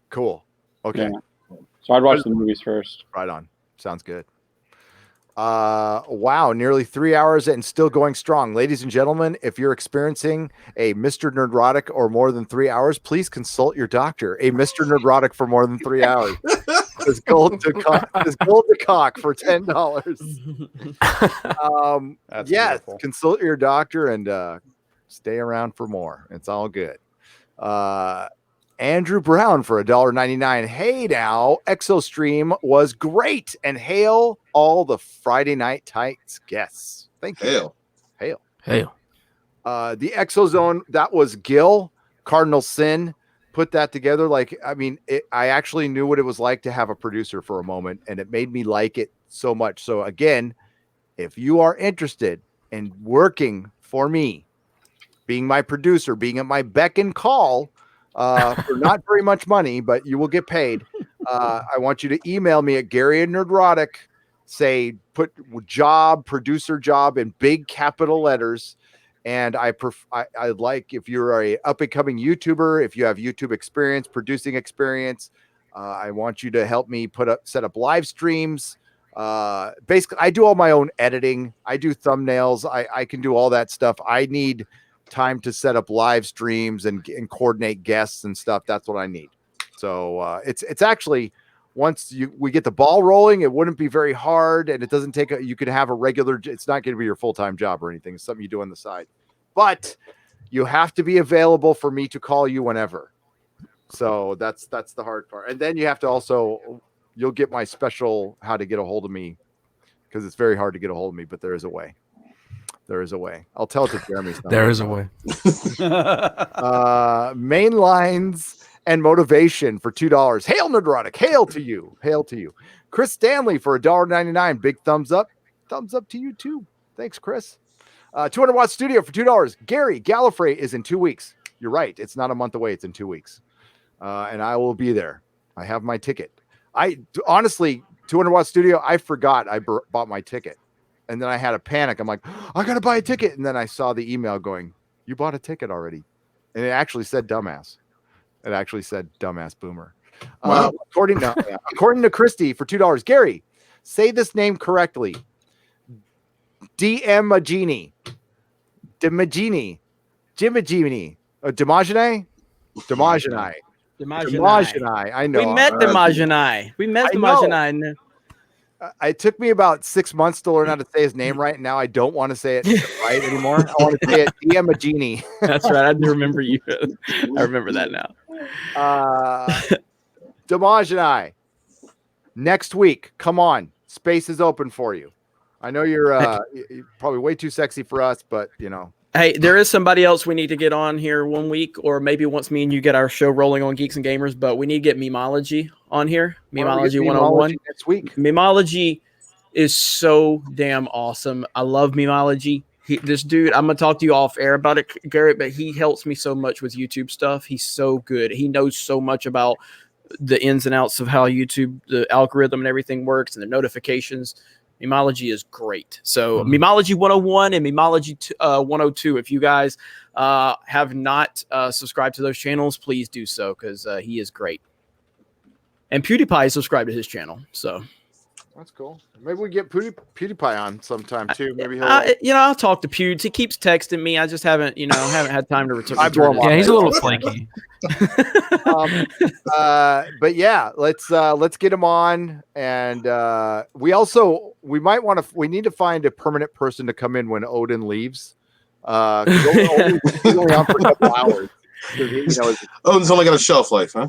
Cool. Okay. Yeah. So I'd watch the movies first. Right on. Sounds good. Wow, nearly 3 hours and still going strong. Ladies and gentlemen, if you're experiencing a Mr. Nerdrotic or more than 3 hours, please consult your doctor. A Mr. Nerdrotic for more than 3 hours. This gold to cock for $10. That's Yes, beautiful. consult your doctor and stay around for more. It's all good. Andrew Brown for $1.99. Hey now, Exostream was great, and hail all the Friday Night Tights guests. Thank you. Hail. Hey. The Exozone, that was Gil, Cardinal Sin, put that together. Like, I mean, I actually knew what it was like to have a producer for a moment, and it made me like it so much. So again, if you are interested in working for me, being my producer, being at my beck and call, for not very much money, but you will get paid. I want you to email me at Gary and Nerdrotic. Say put job, producer job in big capital letters. And I'd like, if you're a up and coming YouTuber, if you have YouTube experience, producing experience, I want you to help me set up live streams. Basically, I do all my own editing. I do thumbnails. I can do all that stuff. I need time to set up live streams and coordinate guests and stuff. That's what I need. So it's actually, once we get the ball rolling, it wouldn't be very hard, and it doesn't take you could have a regular. It's not going to be your full-time job or anything. It's something you do on the side, but you have to be available for me to call you whenever. So that's the hard part, and then you have to you'll get my special how to get a hold of me, because it's very hard to get a hold of me, but there is a way. There is a way. I'll tell it to Jeremy. There is a way. Main lines and motivation for $2. Hail Nerdrotic. Hail to you. Hail to you. Chris Stanley for $1.99. Big thumbs up. Thumbs up to you too. Thanks, Chris. 200 Watt Studio for $2. Gary Gallifrey is in 2 weeks. You're right. It's not a month away. It's in 2 weeks. And I will be there. I have my ticket. Honestly, 200 Watt Studio, I forgot I bought my ticket. And then I had a panic. I'm like, I got to buy a ticket. And then I saw the email going, you bought a ticket already. And it actually said dumbass. It actually said dumbass boomer. Wow. According to Christy for $2. Gary, say this name correctly. Dimagini. Dimagini. Dimagini. Dimagini? Dimagini. Dimagini. I know. We met Dimagini. We met Dimagini. It took me about 6 months to learn how to say his name right. Now I don't want to say it right anymore. I want to say it Dimagini. That's right. I remember you. I remember that now. Dimagini. Next week. Come on. Space is open for you. I know you're probably way too sexy for us, but you know. Hey, there is somebody else we need to get on here one week, or maybe once me and you get our show rolling on Geeks and Gamers, but we need to get Memology on here. Memology 101. Next week. Memology is so damn awesome. I love Memology. This dude, I'm going to talk to you off air about it, Garrett, but he helps me so much with YouTube stuff. He's so good. He knows so much about the ins and outs of how YouTube, the algorithm and everything works and the notifications. Memology is great. So Memology 101 and Memology 102. If you guys have not subscribed to those channels, please do so, because he is great. And PewDiePie subscribed to his channel. So that's cool. Maybe we get PewDiePie on sometime too. Maybe he'll. I'll talk to Pew. He keeps texting me. I just haven't had time to return. Yeah, he's a little flaky. But yeah, let's get him on, and we need to find a permanent person to come in when Odin leaves. He's only on for a couple hours. Odin's only got a shelf life, huh?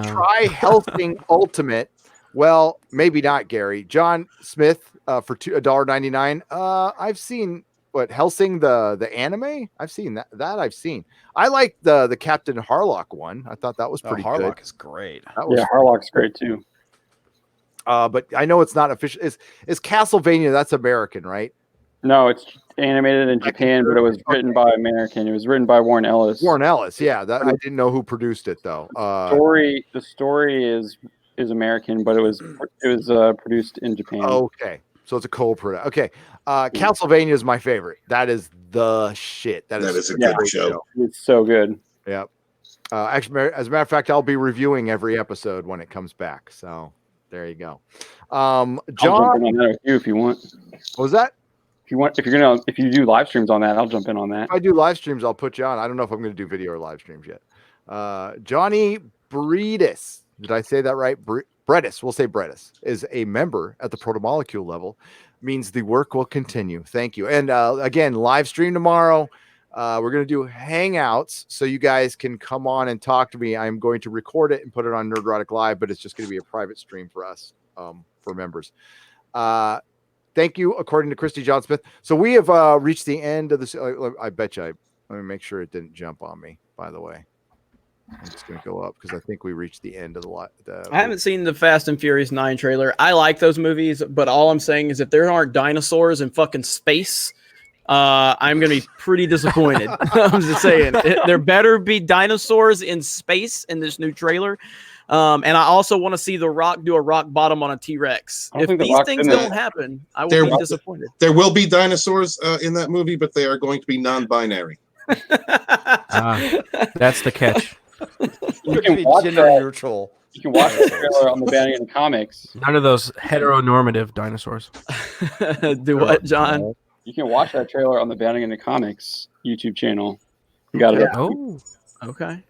Try Helsing Ultimate. Well, maybe not, Gary. John Smith for $1.99. I've seen Helsing the anime. I've seen that. I've seen. I like the Captain Harlock one. I thought that was pretty good. Harlock is great. Harlock's great too. But I know it's not official. Is Castlevania? That's American, right? No, it's animated in Japan, but it was written by American. It was written by Warren Ellis. Warren Ellis, yeah. That I didn't know who produced it though. The story is American, but it was produced in Japan. Okay, so it's a co-production. Okay, Castlevania is my favorite. That is the shit. That is a good show. It's so good. Yep. Actually, as a matter of fact, I'll be reviewing every episode when it comes back. So there you go. John, I'll jump in on that with you if you want. What was that? If you do live streams on that, I'll jump in on that. If I do live streams, I'll put you on. I don't know if I'm going to do video or live streams yet. Johnny Breedis. Did I say that right? Bredis. We'll say Bredis is a member at the protomolecule level. Means the work will continue. Thank you. And again, live stream tomorrow. We're going to do hangouts so you guys can come on and talk to me. I'm going to record it and put it on Nerdrotic Live, but it's just going to be a private stream for us, for members. Thank you, according to Christy John Smith. So we have reached the end of this. I bet you. Let me make sure it didn't jump on me, by the way. I'm just going to go up because I think we reached the end of the I haven't seen the Fast and Furious 9 trailer. I like those movies, but all I'm saying is if there aren't dinosaurs in fucking space, I'm going to be pretty disappointed. I'm just saying. There better be dinosaurs in space in this new trailer. And I also want to see The Rock do a rock bottom on a T-Rex. If these things don't happen, I will be disappointed. There will be dinosaurs in that movie, but they are going to be non-binary. That's the catch. You can watch gender that. neutral. You can watch the trailer on the Banding Comics. None of those heteronormative dinosaurs. Do what, John? You can watch that trailer on the Banding into Comics YouTube channel. You got it. Up. Oh, okay.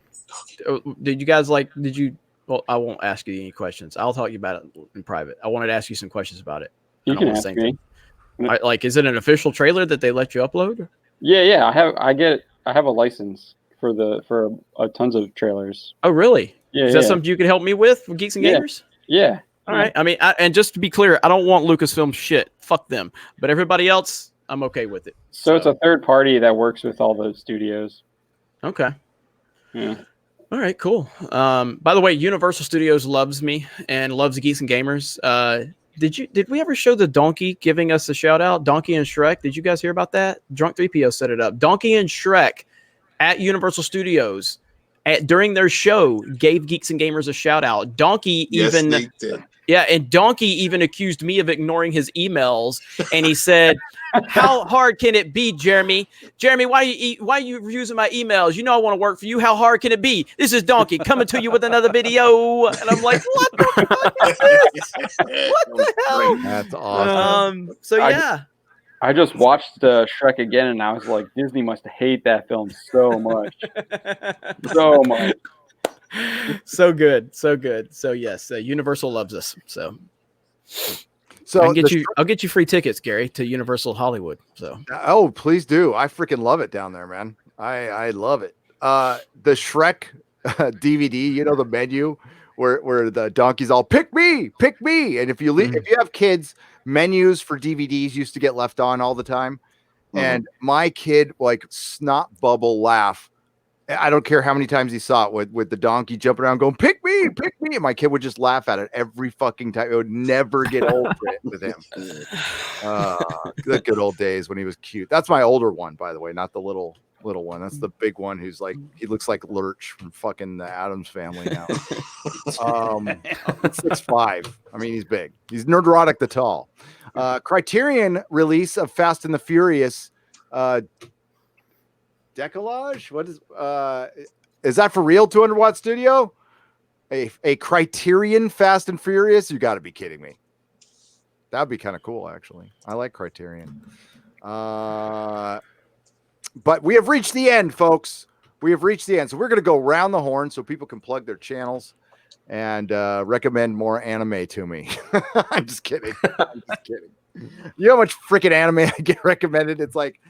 Did you guys like? Did you? Well, I won't ask you any questions. I'll talk to you about it in private. I wanted to ask you some questions about it. You can ask me. Like, is it an official trailer that they let you upload? Yeah. I have a license for tons of trailers. Oh, really? Yeah. Is that something you can help me with for Geeks and Gamers? Yeah. All right. I mean, and just to be clear, I don't want Lucasfilm shit. Fuck them. But everybody else, I'm okay with it. So it's a third party that works with all those studios. Okay. Yeah. All right, cool. By the way, Universal Studios loves me and loves Geeks and Gamers. Did we ever show the donkey giving us a shout out? Donkey and Shrek. Did you guys hear about that? Drunk 3PO set it up. Donkey and Shrek at Universal Studios during their show gave Geeks and Gamers a shout out. Donkey even they did. Yeah, and Donkey even accused me of ignoring his emails, and he said, "How hard can it be, Jeremy? Jeremy, why are you refusing my emails? You know I want to work for you. How hard can it be? This is Donkey coming to you with another video." And I'm like, "What the fuck is this? What the hell?" That's awesome. So yeah, I just watched Shrek again, and I was like, Disney must hate that film so much, so much. So good. So yes, Universal loves us. So I'll get you free tickets, Gary, to Universal Hollywood. So please do. I freaking love it down there, man. I love it. The Shrek DVD, you know, the menu where the donkey's all pick me, and if you have kids, menus for DVDs used to get left on all the time, and my kid like snot bubble laugh. I don't care how many times he saw it with the donkey jumping around going, pick me. And my kid would just laugh at it every fucking time. It would never get old with him. The good old days when he was cute. That's my older one, by the way, not the little one. That's the big one who's like, he looks like Lurch from fucking the Addams Family now. 6'5". I mean, he's big. He's Nerdrotic the Tall. Criterion release of Fast and the Furious Decollage? What is that for real? 200 Watt Studio? A Criterion Fast and Furious? You got to be kidding me. That would be kind of cool, actually. I like Criterion. But we have reached the end, folks. We have reached the end. So we're going to go round the horn so people can plug their channels and recommend more anime to me. I'm just kidding. You know how much freaking anime I get recommended? It's like,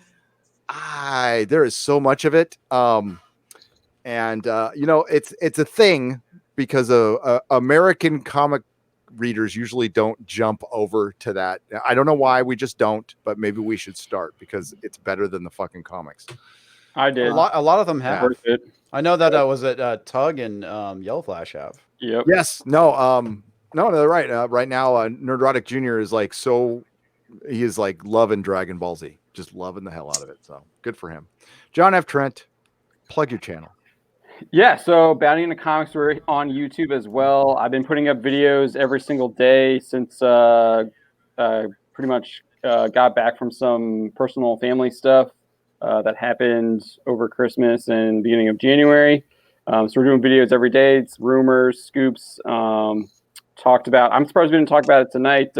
there is so much of it. You know, it's a thing because American comic readers usually don't jump over to that. I don't know why, we just don't, but maybe we should start because it's better than the fucking comics. I did. A lot of them have. Yeah. I know that was it. Tug and Yellow Flash have. Yep. Yes. No. No. They're right. Right now, Nerdrotic Jr. is like he is like loving Dragon Ball Z. Just loving the hell out of it. So good for him. John F. Trent, plug your channel. Yeah, so Bounty in the Comics, we're on YouTube as well. I've been putting up videos every single day since pretty much got back from some personal family stuff that happened over Christmas and beginning of January. So we're doing videos every day. It's rumors, scoops, talked about. I'm surprised we didn't talk about it tonight.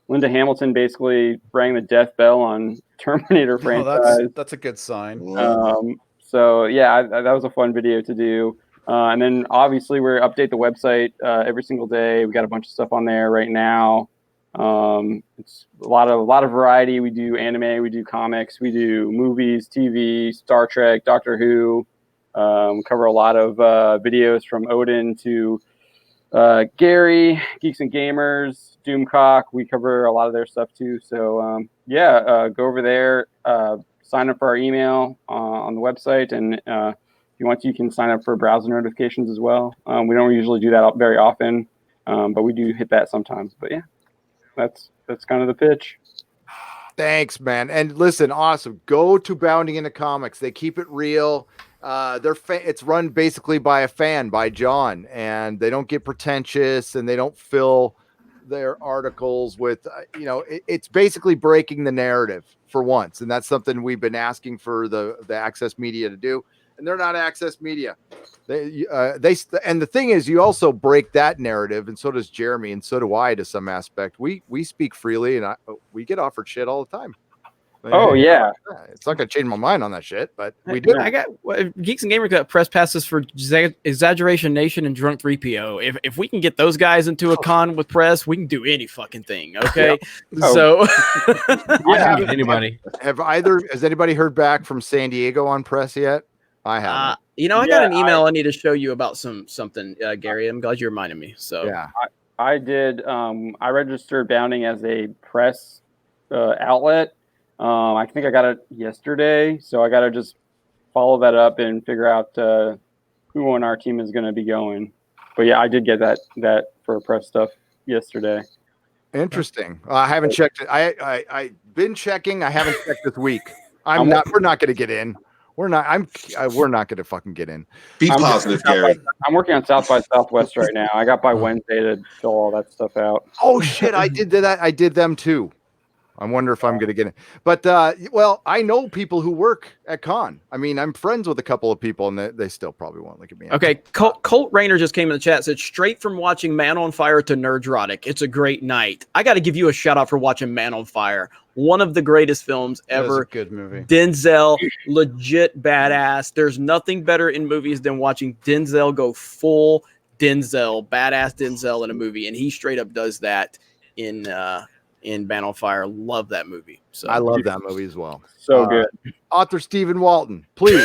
Linda Hamilton basically rang the death bell on Terminator franchise. That's a good sign. So yeah, that was a fun video to do. And then obviously we update the website every single day. We got a bunch of stuff on there right now. It's a lot of variety. We do anime, we do comics, we do movies, TV, Star Trek, Doctor Who. Cover a lot of videos from Odin to Gary, Geeks and Gamers, Doomcock. We cover a lot of their stuff too. So go over there, sign up for our email on the website, and if you want to, you can sign up for browser notifications as well. We don't usually do that very often, but we do hit that sometimes. But yeah, that's kind of the pitch. Thanks, man. And listen, awesome. Go to Bounding into Comics. They keep it real. It's run basically by a fan, by John, and they don't get pretentious and they don't fill their articles with, it's basically breaking the narrative for once. And that's something we've been asking for the Access Media to do. And they're not Access Media. And the thing is, you also break that narrative, and so does Jeremy, and so do I to some aspect. We speak freely, and we get offered shit all the time. Oh yeah, it's not gonna change my mind on that shit, but we do. I got Geeks and Gamers got press passes for Exaggeration Nation and Drunk 3PO. If we can get those guys into a con with press, we can do any fucking thing. Okay, so anybody has anybody heard back from San Diego on press yet? I haven't. I got an email I need to show you about something, Gary. I'm glad you reminded me. So yeah, I did. I registered Bounding as a press outlet. I think I got it yesterday, so I got to just follow that up and figure out who on our team is going to be going. But yeah, I did get that for press stuff yesterday. Interesting. I haven't checked it. I've been checking. I haven't checked this week. We're not going to get in. We're not going to fucking get in. Be positive, Gary. I'm working on South by Southwest right now. I got by Wednesday to fill all that stuff out. Oh shit, I did that. I did them too. I wonder if I'm going to get it. But, I know people who work at con. I mean, I'm friends with a couple of people, and they still probably won't look at me. Okay, Colt Rayner just came in the chat, said, straight from watching Man on Fire to Nerdrotic. It's a great night. I got to give you a shout-out for watching Man on Fire. One of the greatest films ever. Good movie. Denzel, legit badass. There's nothing better in movies than watching Denzel go full Denzel, badass Denzel in a movie, and he straight up does that in Man on Fire. Love that movie. So I love that movie as well. So good. Author Stephen Walton, please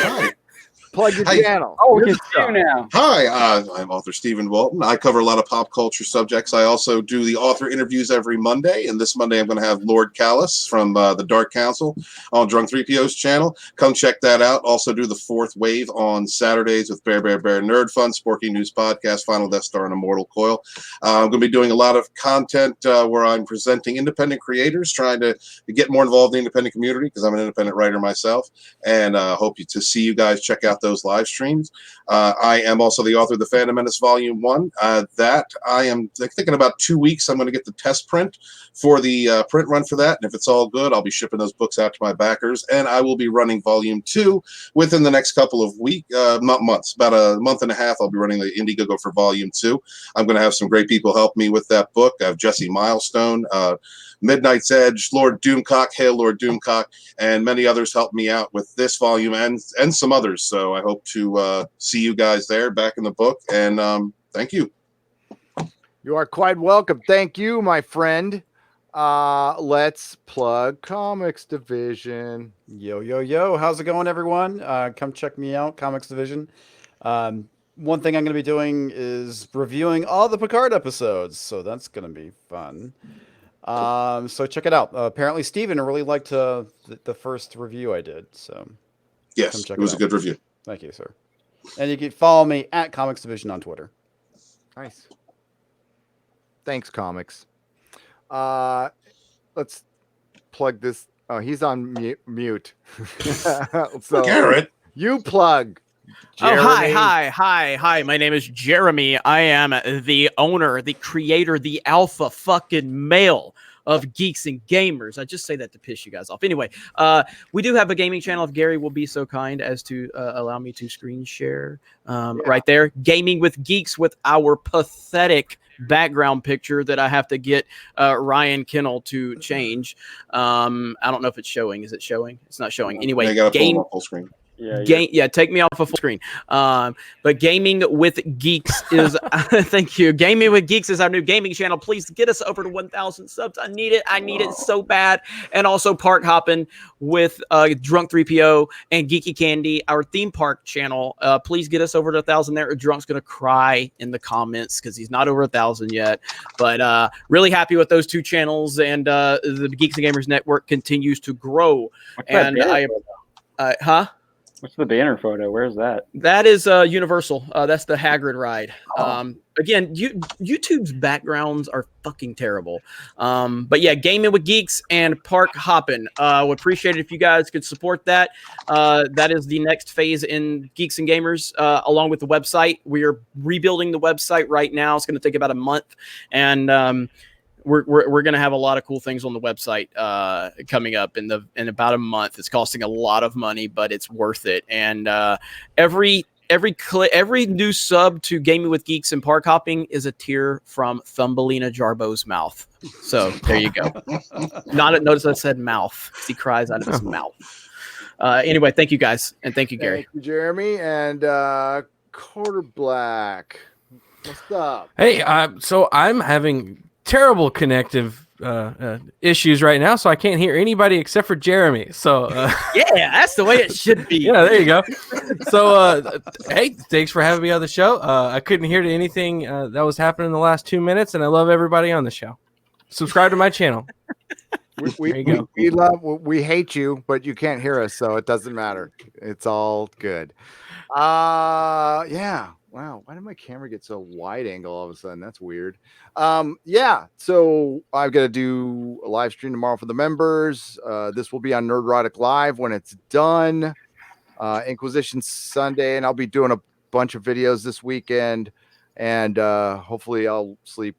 plug your channel. Oh, we can see you now. Hi, I'm author Stephen Walton. I cover a lot of pop culture subjects. I also do the author interviews every Monday, and this Monday I'm going to have Lord Callus from the Dark Council on Drunk 3PO's channel. Come check that out. Also do the Fourth Wave on Saturdays with Bear Nerd Fun, Sporky News Podcast, Final Death Star, and Immortal Coil. I'm going to be doing a lot of content where I'm presenting independent creators, trying to get more involved in the independent community because I'm an independent writer myself, and hope to see you guys check out those live streams. I am also the author of the Fandom Menace Volume 1. That I am thinking about 2 weeks. I'm going to get the test print for the print run for that. And if it's all good, I'll be shipping those books out to my backers. And I will be running Volume 2 within the next couple of months. About a month and a half, I'll be running the Indiegogo for Volume 2. I'm going to have some great people help me with that book. I have Jesse Milestone, Midnight's Edge, Lord Doomcock, Hail Lord Doomcock, and many others helped me out with this volume and some others. So I hope to see you guys there back in the book. And thank you. You are quite welcome. Thank you, my friend. Let's plug Comix Division. Yo. How's it going, everyone? Come check me out, Comix Division. One thing I'm going to be doing is reviewing all the Picard episodes. So that's going to be fun. So check it out. Apparently Steven really liked the first review I did. So yes, it was a good review. Thank you, sir. And you can follow me at Comix Division on Twitter. Nice. Thanks, Comics. Let's plug this. Oh, he's on mute. So Garrett, you plug. Jeremy. Oh, hi. My name is Jeremy. I am the owner, the creator, the alpha fucking male of Geeks and Gamers. I just say that to piss you guys off. Anyway, we do have a gaming channel if Gary will be so kind as to allow me to screen share right there. Gaming with Geeks with our pathetic background picture that I have to get Ryan Kennel to change. I don't know if it's showing. Is it showing? It's not showing. Anyway, game full screen. Take me off a full screen. But Gaming with Geeks is thank you. Gaming with Geeks is our new gaming channel. Please get us over to 1,000 subs. I need it so bad. And also Park Hopping with Drunk 3PO and Geeky Candy, our theme park channel. Please get us over to 1,000 there, or Drunk's gonna cry in the comments because he's not over 1,000 yet. But really happy with those two channels, and the Geeks and Gamers Network continues to grow. And What's the banner photo? Where's that? That is Universal. That's the Hagrid ride. Again, YouTube's backgrounds are fucking terrible. But yeah, Gaming with Geeks and Park Hoppin'. Would appreciate it if you guys could support that. That is the next phase in Geeks and Gamers, along with the website. We are rebuilding the website right now. It's going to take about a month, and we're going to have a lot of cool things on the website coming up in about a month. It's costing a lot of money, but it's worth it. And every new sub to Gaming with Geeks and Park Hopping is a tear from Thumbelina Jarbo's mouth. So there you go. Notice I said mouth. He cries out of his mouth. Anyway, thank you guys, and thank you, Gary. Thank you, Jeremy, and Quarter Black. What's up? Hey, so I'm having terrible connective issues right now, so I can't hear anybody except for Jeremy. So yeah, that's the way it should be. Yeah, there you go. So hey, thanks for having me on the show. I couldn't hear anything that was happening in the last 2 minutes, and I love everybody on the show. Subscribe to my channel. We hate you, but you can't hear us, so it doesn't matter. It's all good. Yeah. Wow, why did my camera get so wide angle all of a sudden? That's weird. Yeah, so I've got to do a live stream tomorrow for the members. This will be on Nerdrotic Live when it's done. Inquisition Sunday, and I'll be doing a bunch of videos this weekend, and hopefully I'll sleep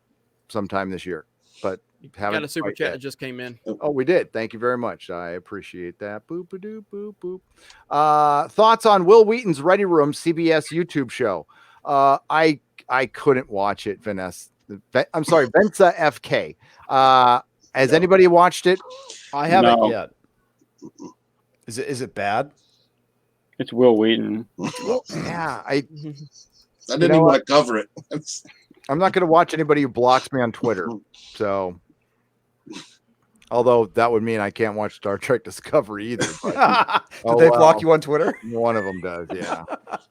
sometime this year. But got a super chat that just came in. Oh, we did. Thank you very much. I appreciate that. Boop a doop boop boop. Thoughts on Will Wheaton's Ready Room CBS YouTube show? I couldn't watch it, Vanessa. I'm sorry, Venza FK. Has anybody watched it? I haven't yet. Is it bad? It's Will Wheaton. Yeah, I didn't even want to cover it. I'm not going to watch anybody who blocks me on Twitter. So, although that would mean I can't watch Star Trek Discovery either. But, Did they block you on Twitter? One of them does, yeah.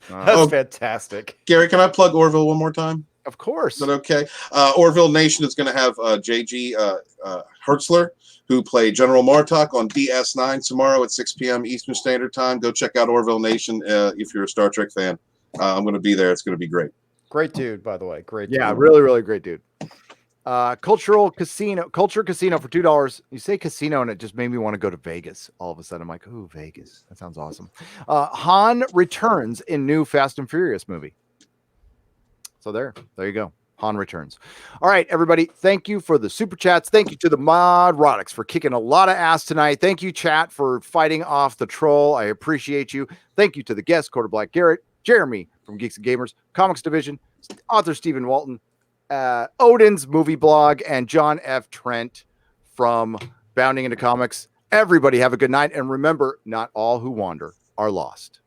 That's fantastic. Gary, can I plug Orville one more time? Of course. Is that okay? Orville Nation is going to have JG Hertzler, who played General Martok on DS9 tomorrow at 6 p.m. Eastern Standard Time. Go check out Orville Nation if you're a Star Trek fan. I'm going to be there. It's going to be great. Great dude, by the way. Great dude. Yeah, really, really great dude. Culture Casino for $2. You say casino and it just made me want to go to Vegas. All of a sudden I'm like, ooh, Vegas. That sounds awesome. Han returns in new Fast and Furious movie. So there you go. Han returns. All right, everybody. Thank you for the super chats. Thank you to the Modrotics for kicking a lot of ass tonight. Thank you, chat, for fighting off the troll. I appreciate you. Thank you to the guests, Quarter Black Garrett, Jeremy from Geeks and Gamers, Comix Division, author Stephen Walton, Odin's movie blog, and John F. Trent from Bounding into Comics. Everybody have a good night. And remember, not all who wander are lost.